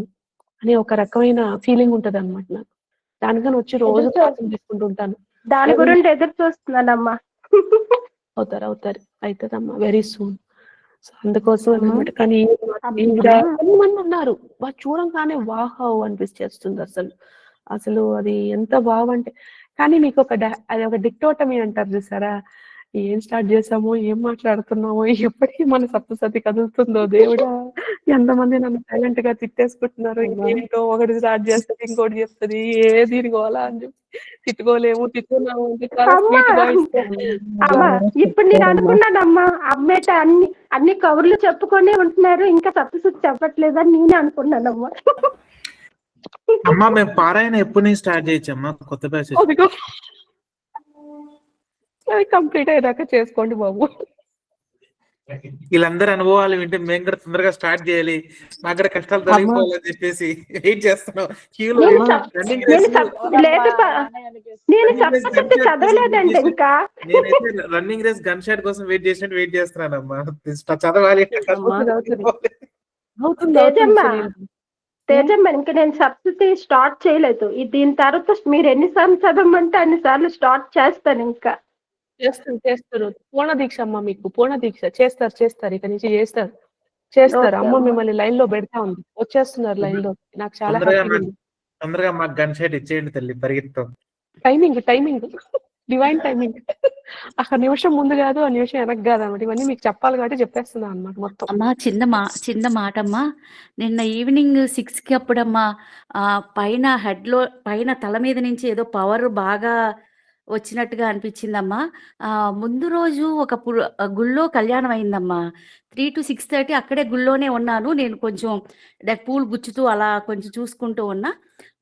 అని ఒక రకమైన ఫీలింగ్ ఉంటదన్నమాట నాకు. దానికని వచ్చి రోజు క్లాసులు తీసుకుంటూ ఉంటాను. దాని గురించి ఎదురు చూస్తున్నానమ్మా. అవుతారు. అయితదమ్మా వెరీ సూన్. సో అందుకోసం అన్నమాట. కానీ కొంతమంది ఉన్నారు వాళ్ళు చూడంగానే వావ్ అనిపించేస్తుంది అసలు. అసలు అది ఎంత అంటే కానీ మీకు అది ఒక డిక్టోటమీ అంటారు చూసారా? ఏం స్టార్ట్ చేసామో, ఏం మాట్లాడుతున్నామో, ఎప్పటికీ మన సప్తసతి కదులుతుందో దేవుడా! ఎంతమంది నన్ను సైలెంట్ గా తిట్టేసుకుంటున్నారు. ఇంకేంటో ఒకటి స్టార్ట్ చేస్తది, ఇంకోటి చెప్తది. దీని గోల అని చెప్పి తిట్టుకున్నాము అంటే చాలా స్వీట్ గా అమ్మా ఇప్పుడు నేను అనుకున్నానమ్మా అమ్మేట అన్ని కబుర్లు చెప్పుకొని ఉంటున్నారు ఇంకా సప్తశుద్ధి చెప్పట్లేదని నేనే అనుకున్నానమ్మా. అమ్మా మేము పారాయణ ఎప్పుడు నుంచి స్టార్ట్ చేయొచ్చమ్మా కొత్త బ్యాచ్? అది కంప్లీట్ అయ్యాక చేసుకోండి బాబు. వీళ్ళందరి అనుభవాలు వింటే మేము కూడా తొందరగా స్టార్ట్ చేయాలి, మాకు కూడా కష్టాలు తొలగిపోవాలని చెప్పేసి వెయిట్ చేస్తున్నాం. నేనైతే రన్నింగ్ రేస్ గన్ షాట్ కోసం వెయిట్ చేస్తున్నానమ్మా. చదవాలి. తేజమ్మ ఇంకా నేను సప్తశతి స్టార్ట్ చేయలేదు. దీని తర్వాత మీరు ఎన్నిసార్లు చదవమంటే అన్నిసార్లు స్టార్ట్ చేస్తాను. ఇంకా చేస్తారు. పూర్ణ దీక్ష అమ్మ మీకు పూర్ణ దీక్ష చేస్తారు. ఇక నుంచి చేస్తారు. అమ్మ మిమ్మల్ని లైన్ లో పెడతా ఉంది. వచ్చేస్తున్నారు లైన్ లో. నాకు చాలా హ్యాపీగా ఉంది. తొందరగా మాకు గన్ షాట్ ఇచ్చేయండి తల్లి, పరిగెత్తాం. Timing divine timing. ఒక నిమిషం ముందు కాదు, ఆ నిమిషం వెనక్కి కాదు అన్నమాట. ఇవన్నీ మీకు చెప్పాలి కాబట్టి చెప్పేస్తున్నాను అన్నమాట మొత్తం. అమ్మా చిన్న మాట అమ్మా. నిన్న ఈవినింగ్ 6కి అప్పుడమ్మా పైన తల మీద నుంచి ఏదో పవర్ బాగా వచ్చినట్టుగా అనిపించిందమ్మా. ముందు రోజు ఒక గుళ్ళో కళ్యాణం అయిందమ్మా. 3 to 6:30 అక్కడే గుళ్ళోనే ఉన్నాను. నేను కొంచెం పూలు గుచ్చుతూ అలా కొంచెం చూసుకుంటూ ఉన్నా.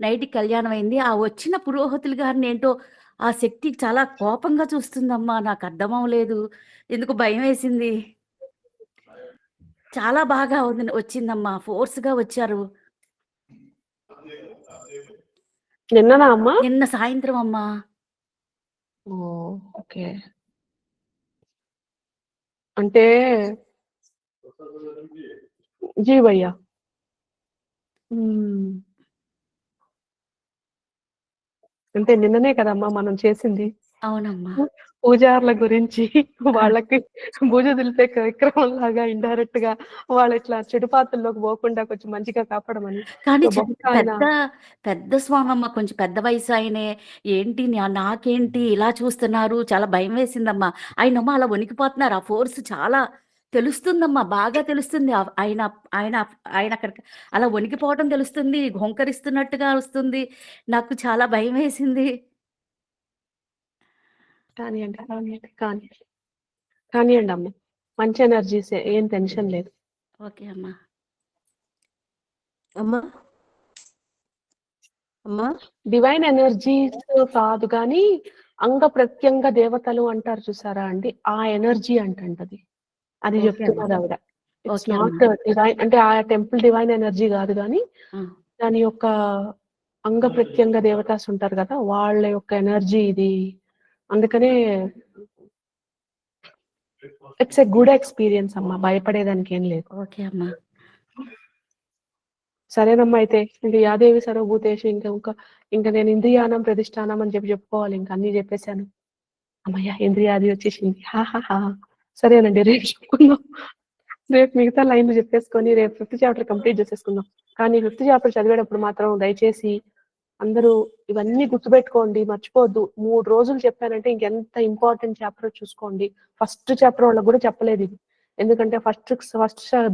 నైట్కి కళ్యాణం అయింది. ఆ వచ్చిన పురోహితులు గారిని ఏంటో ఆ శక్తి చాలా కోపంగా చూస్తుందమ్మా. నాకు అర్థం అవ్వలేదు, ఎందుకు భయం వేసింది. చాలా బాగా వచ్చిందమ్మా, ఫోర్స్ గా వచ్చారు. నిన్ననా అమ్మా? నిన్న సాయంత్రం అమ్మా. ఓకే. అంటే జీ భయ్యా అంటే నిన్ననే కదమ్మా మనం చేసింది. అవునమ్మా. పూజారుల గురించి వాళ్ళకి పూజ దులిపే కార్యక్రమం లాగా ఇండైరెక్ట్ గా వాళ్ళు ఇట్లా చెడు పాత్రల్లోకి పోకుండా కొంచెం మంచిగా కాపాడమని. కానీ పెద్ద స్వామమ్మ, కొంచెం పెద్ద వయసు ఆయనే. ఏంటి నాకేంటి ఇలా చూస్తున్నారు, చాలా భయం వేసిందమ్మా. ఆయనమ్మ అలా వణికిపోతున్నారు. ఆ ఫోర్స్ చాలా తెలుస్తుందమ్మా, బాగా తెలుస్తుంది. ఆయన అక్కడ అలా వణికిపోవటం తెలుస్తుంది, హొంకరిస్తున్నట్టుగా వస్తుంది. నాకు చాలా భయం వేసింది. కానివ్వండి అమ్మ. మంచి ఎనర్జీస్, ఏం టెన్షన్ లేదు. ఓకే అమ్మా. అమ్మా డివైన్ ఎనర్జీస్ కాదు కానీ అంగ ప్రత్యంగ దేవతలు అంటారు చూసారా అండి, ఆ ఎనర్జీ అంటది. అది చెప్తున్నారు ఆవిడ. ఇట్స్ నాట్ డివైన్ అంటే ఆ టెంపుల్ డివైన్ ఎనర్జీ కాదు కానీ దాని యొక్క అంగ ప్రత్యంగ దేవతాస్ ఉంటారు కదా, వాళ్ళ యొక్క ఎనర్జీ ఇది. అందుకనే ఇట్స్ ఎ గుడ్ ఎక్స్పీరియన్స్ అమ్మా, భయపడేదానికి ఏం లేదు. ఓకే అమ్మా. సరేనమ్మా. అయితే ఇంకా యాదేవి సర్వభూతేషు ఇంకా నేను ఇంద్రియానం ప్రతిష్టానం అని చెప్పుకోవాలి. ఇంకా అన్ని చెప్పేశాను. అమ్మయ్య ఇంద్రియాది వచ్చేసింది. సరేనండి, రేపు చెప్పుకుందాం. రేపు మిగతా లైన్లు చెప్పేసుకొని రేపు 5th చాప్టర్ కంప్లీట్ చేసేసుకుందాం. కానీ 5th చాప్టర్ చదివేటప్పుడు మాత్రం దయచేసి అందరూ ఇవన్నీ గుర్తుపెట్టుకోండి, మర్చిపోవద్దు. 3 రోజులు చెప్పానంటే ఇంకెంత ఇంపార్టెంట్ చాప్టర్ చూసుకోండి. ఫస్ట్ చాప్టర్ వాళ్ళకి కూడా చెప్పలేదు ఇది, ఎందుకంటే ఫస్ట్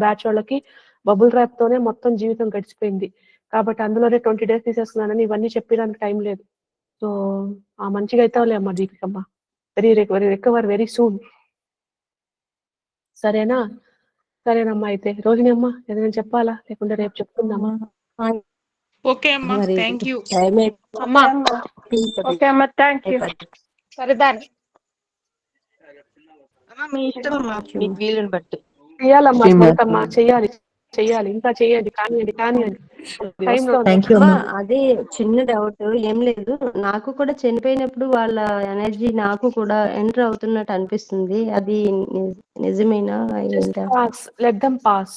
బ్యాచ్ వాళ్ళకి బబుల్ ర్యాప్ తోనే మొత్తం జీవితం గడిచిపోయింది. కాబట్టి అందులోనే 20 days తీసేసుకున్నానని ఇవన్నీ చెప్పడానికి టైం లేదు. సో మంచిగా అవుతావులే అమ్మ దీపికమ్మ, రికవర్ వెరీ సూన్. సరేనా? సరేనమ్మా. అయితే రోహిణి అమ్మ ఏదైనా చెప్పాలా, లేకుంటే రేపు చెప్తుందమ్మా? ఓకే అమ్మా, థ్యాంక్ యూ అమ్మా. ఓకే అమ్మా, థ్యాంక్ యూ. సరే దాని మీ ఇష్టం అమ్మా, మీకు వీలుని బట్టి. చెయ్యాలమ్మా స్మృతమ్మా, చెయ్యాలి. ఇంకా చెయ్యండి, కానివ్వండి. టైం అమ్మా, అదే చిన్న డౌట్, ఏం లేదు. నాకు కూడా చనిపోయినప్పుడు వాళ్ళ ఎనర్జీ నాకు కూడా ఎంటర్ అవుతున్నట్టు అనిపిస్తుంది. అది నిజమేనా? ఏంటా? Let them pass,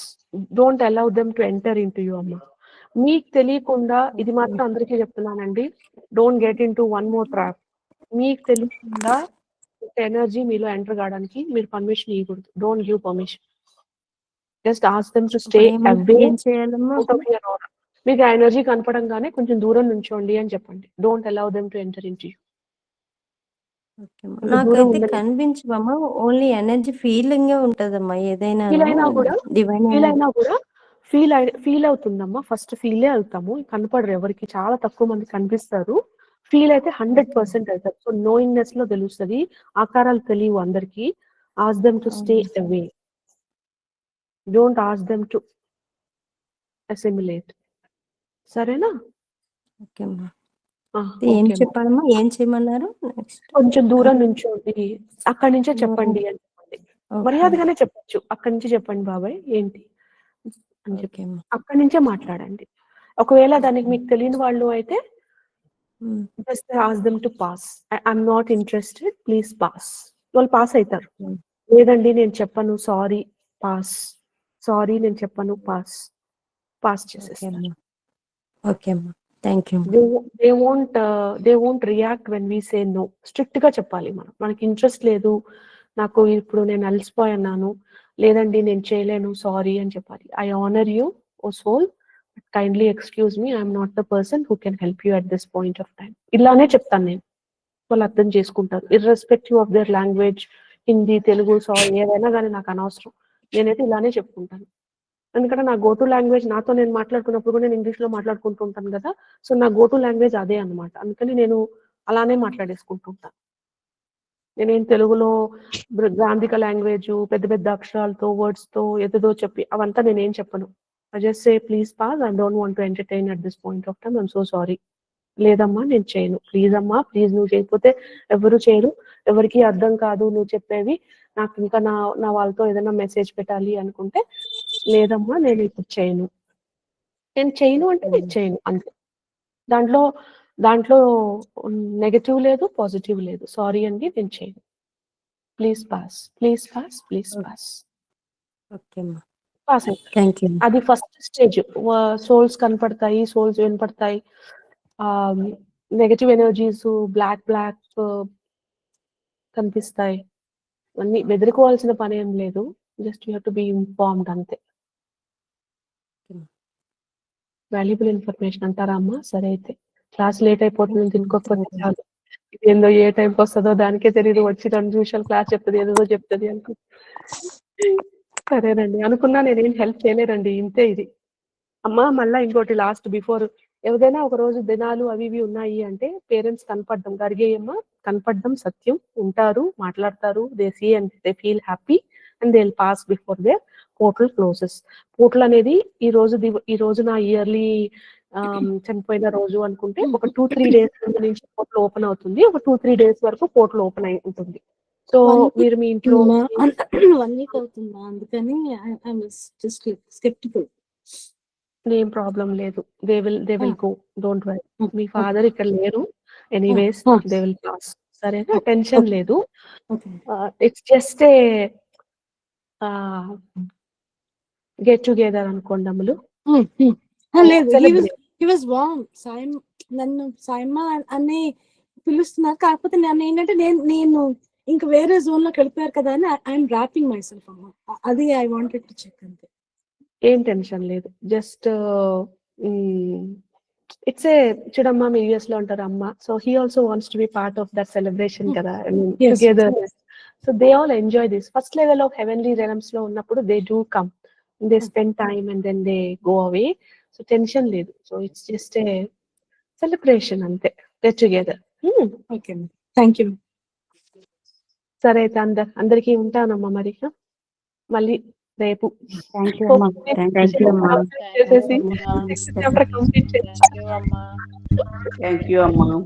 don't allow them to enter into you అమ్మా. మీకు తెలియకుండా, ఇది మాత్రం అందరికీ చెప్తున్నానండి, don't get in to one more trap. మీకు తెలియకుండా ఎనర్జీ మీలో ఎంటర్ కావడానికి మీరు పర్మిషన్ ఇవ్వకూడదు. Don't give permission. Just ask them to stay away ఏం చేయాలమ్మా? Out of your aura. మీకు ఆ ఎనర్జీ కనపడంగానే కొంచెం దూరం నుంచోండి అని చెప్పండి. Don't allow them to enter into you. నాకైతే కనిపించవమ్మా, ఓన్లీ ఎనర్జీ ఫీలింగ్ ఉంటదమ్మా. ఏదైనా కూడా ఫీల్ అవుతుందమ్మా. ఫస్ట్ ఫీలే అవుతాము, కనపడరు ఎవరికి, చాలా తక్కువ మంది కనిపిస్తారు. ఫీల్ అయితే 100% అవుతారు. సో నోయింగ్నెస్ లో తెలుస్తుంది, ఆకారాలు తెలియవు అందరికి. Ask them to stay away, don't ask them to assimilate. సరేనా? ఏం చెప్పాలమ్మా? ఏం చేయమన్నారు? కొంచెం దూరం నుంచోండి, అక్కడి నుంచే చెప్పండి అని చెప్పండి. మర్యాదగానే చెప్పచ్చు. అక్కడి నుంచి చెప్పండి బాబాయ్ ఏంటి అని చెప్పి అక్కడి నుంచే మాట్లాడండి. ఒకవేళ దానికి మీకు తెలియని వాళ్ళు అయితే just ask them to pass. I'm not interested, please pass. వాళ్ళు పాస్ అవుతారు. లేదండి నేను చెప్పను, సారీ, పాస్. సారీ నేను చెప్పను, పాస్ చేసేస్తారు. ఓకే అమ్మా, thank you. They won't react when we say no. Strict గా చెప్పాలి మనం. మనకి ఇంట్రెస్ట్ లేదు, నాకు ఇప్పుడు నేను అలసిపోయన్నాను, లేదండి నేను చేయలేను, సారీ అని చెప్పాలి. I honour you O soul, kindly excuse me, I'm not the person who can help you at this point of time. ఇలానే చెప్తాను నేను. వాళ్ళు అర్థం చేసుకుంటారు, irrespective of their language, Hindi, Telugu, sorry ఏదైనా కానీ నాకు అనవసరం. నేనైతే ఇలానే చెప్పుకుంటాను. ఎందుకంటే నా గోటు లాంగ్వేజ్, నాతో నేను మాట్లాడుకున్నప్పుడు కూడా నేను ఇంగ్లీష్లో మాట్లాడుకుంటూ ఉంటాను కదా. సో నా గోటు లాంగ్వేజ్ అదే అనమాట. అందుకని నేను అలానే మాట్లాడేసుకుంటుంటాను. నేనేం తెలుగులో గ్రాంధిక లాంగ్వేజ్ పెద్ద పెద్ద అక్షరాలతో వర్డ్స్తో ఏదో చెప్పి అవంతా నేనేం చెప్పను. I just say please pass, I don't want to entertain at this point of time, I'm so sorry. లేదమ్మా నేను చేయను, ప్లీజ్ అమ్మా ప్లీజ్, నువ్వు చేయకపోతే ఎవరు చేయరు, ఎవరికి అర్థం కాదు నువ్వు చెప్పేవి. నాకు ఇంకా నా వాళ్ళతో ఏదైనా మెసేజ్ పెట్టాలి అనుకుంటే, లేదమ్మా నేను ఇప్పుడు చేయను. నేను చేయను అంటే నేను చేయను అంతే. దాంట్లో నెగటివ్ లేదు, పాజిటివ్ లేదు. సారీ అండి నేను చేయను, please pass, please pass, please pass. Pass అవుతారు. అది ఫస్ట్ స్టేజ్. సోల్స్ కనపడతాయి, సోల్స్ వినపడతాయి, నెగటివ్ ఎనర్జీస్ బ్లాక్ కనిపిస్తాయి. అన్ని బెదిరికోవాల్సిన పని ఏం లేదు, just you have to be informed అంతే. వాల్యుబుల్ ఇన్ఫర్మేషన్ అంటారా అమ్మా? సరే అయితే క్లాస్ లేట్ అయిపోతుంది, తినుకోకపోతే చాలు. ఏందో ఏ టైంకి వస్తుందో దానికే తెలియదు, వచ్చి 2 నిమిషాలు క్లాస్ చెప్తుంది, ఏదో చెప్తుంది అనుకో. సరేనండి, అనుకున్నా నేనేం హెల్ప్ చేయలేరండి, ఇంతే ఇది అమ్మా. మళ్ళీ ఇంకోటి లాస్ట్ బిఫోర్, ఏదైనా ఒక రోజు దినాలు అవి ఇవి ఉన్నాయి అంటే పేరెంట్స్ కనపడడం, గరిగేయమ్మ కనపడడం సత్యం, ఉంటారు, మాట్లాడతారు, they see and they feel happy and they will pass before their portal closes. Portal అనేది ఈ రోజు నా ఇయర్లీ చనిపోయిన రోజు అనుకుంటే ఒక 2-3 days నుంచి పోర్టల్ ఓపెన్ అవుతుంది. ఒక 2-3 days వరకు పోర్టల్ ఓపెన్ అయి ఉంటుంది. సో మీరు మీ ఇంట్లో 1 week అవుతుందా? అందుకని స్కెప్టికల్. ఏం ప్రాబ్లం లేదు, they will go, don't worry. Me father ఇక్కడ లేరు, ఎనీవేస్ దే విల్ పాస్. సరేనా? టెన్షన్ లేదు. It's just A get together అనుకోండి అమ్ములు. లేదు, హి వాస్ వార్మ్. నన్ను సాయమ్మ అని పిలుస్తున్నారు. కాకపోతే నన్ను ఏంటంటే నేను ఇంకా వేరే జోన్ లోకి వెళ్ళిపోయారు కదా అని ఐఎమ్ ర్యాపింగ్ మై సెల్ఫ్ అమ్మ. అది ఐ వాంటెడ్ టు చెక్ అంతే. ఏం టెన్షన్ లేదు. జస్ట్ ఇట్స్ ఏ చూడమ్మా మీరు యూఎస్ లో ఉంటారు అమ్మ. So he also wants to be part of that celebration కదా, Yes, together. So they all enjoy this. First level of heavenly realms లో ఉన్నప్పుడు they do come, they spend time and then they go away. So tension లేదు. So it's just a celebration అంతే, they together. Okay, thank you. సరే అయితే అందరికీ ఉంటానమ్మా మరి. మళ్ళీ రేపు థ్యాంక్ యూ అమ్మా. థ్యాంక్ యూ అమ్మా. కంప్లీట్ చేసేసి నెక్స్ట్ చాప్టర్ కంప్లీట్ చేసి థ్యాంక్ యూ అమ్మా.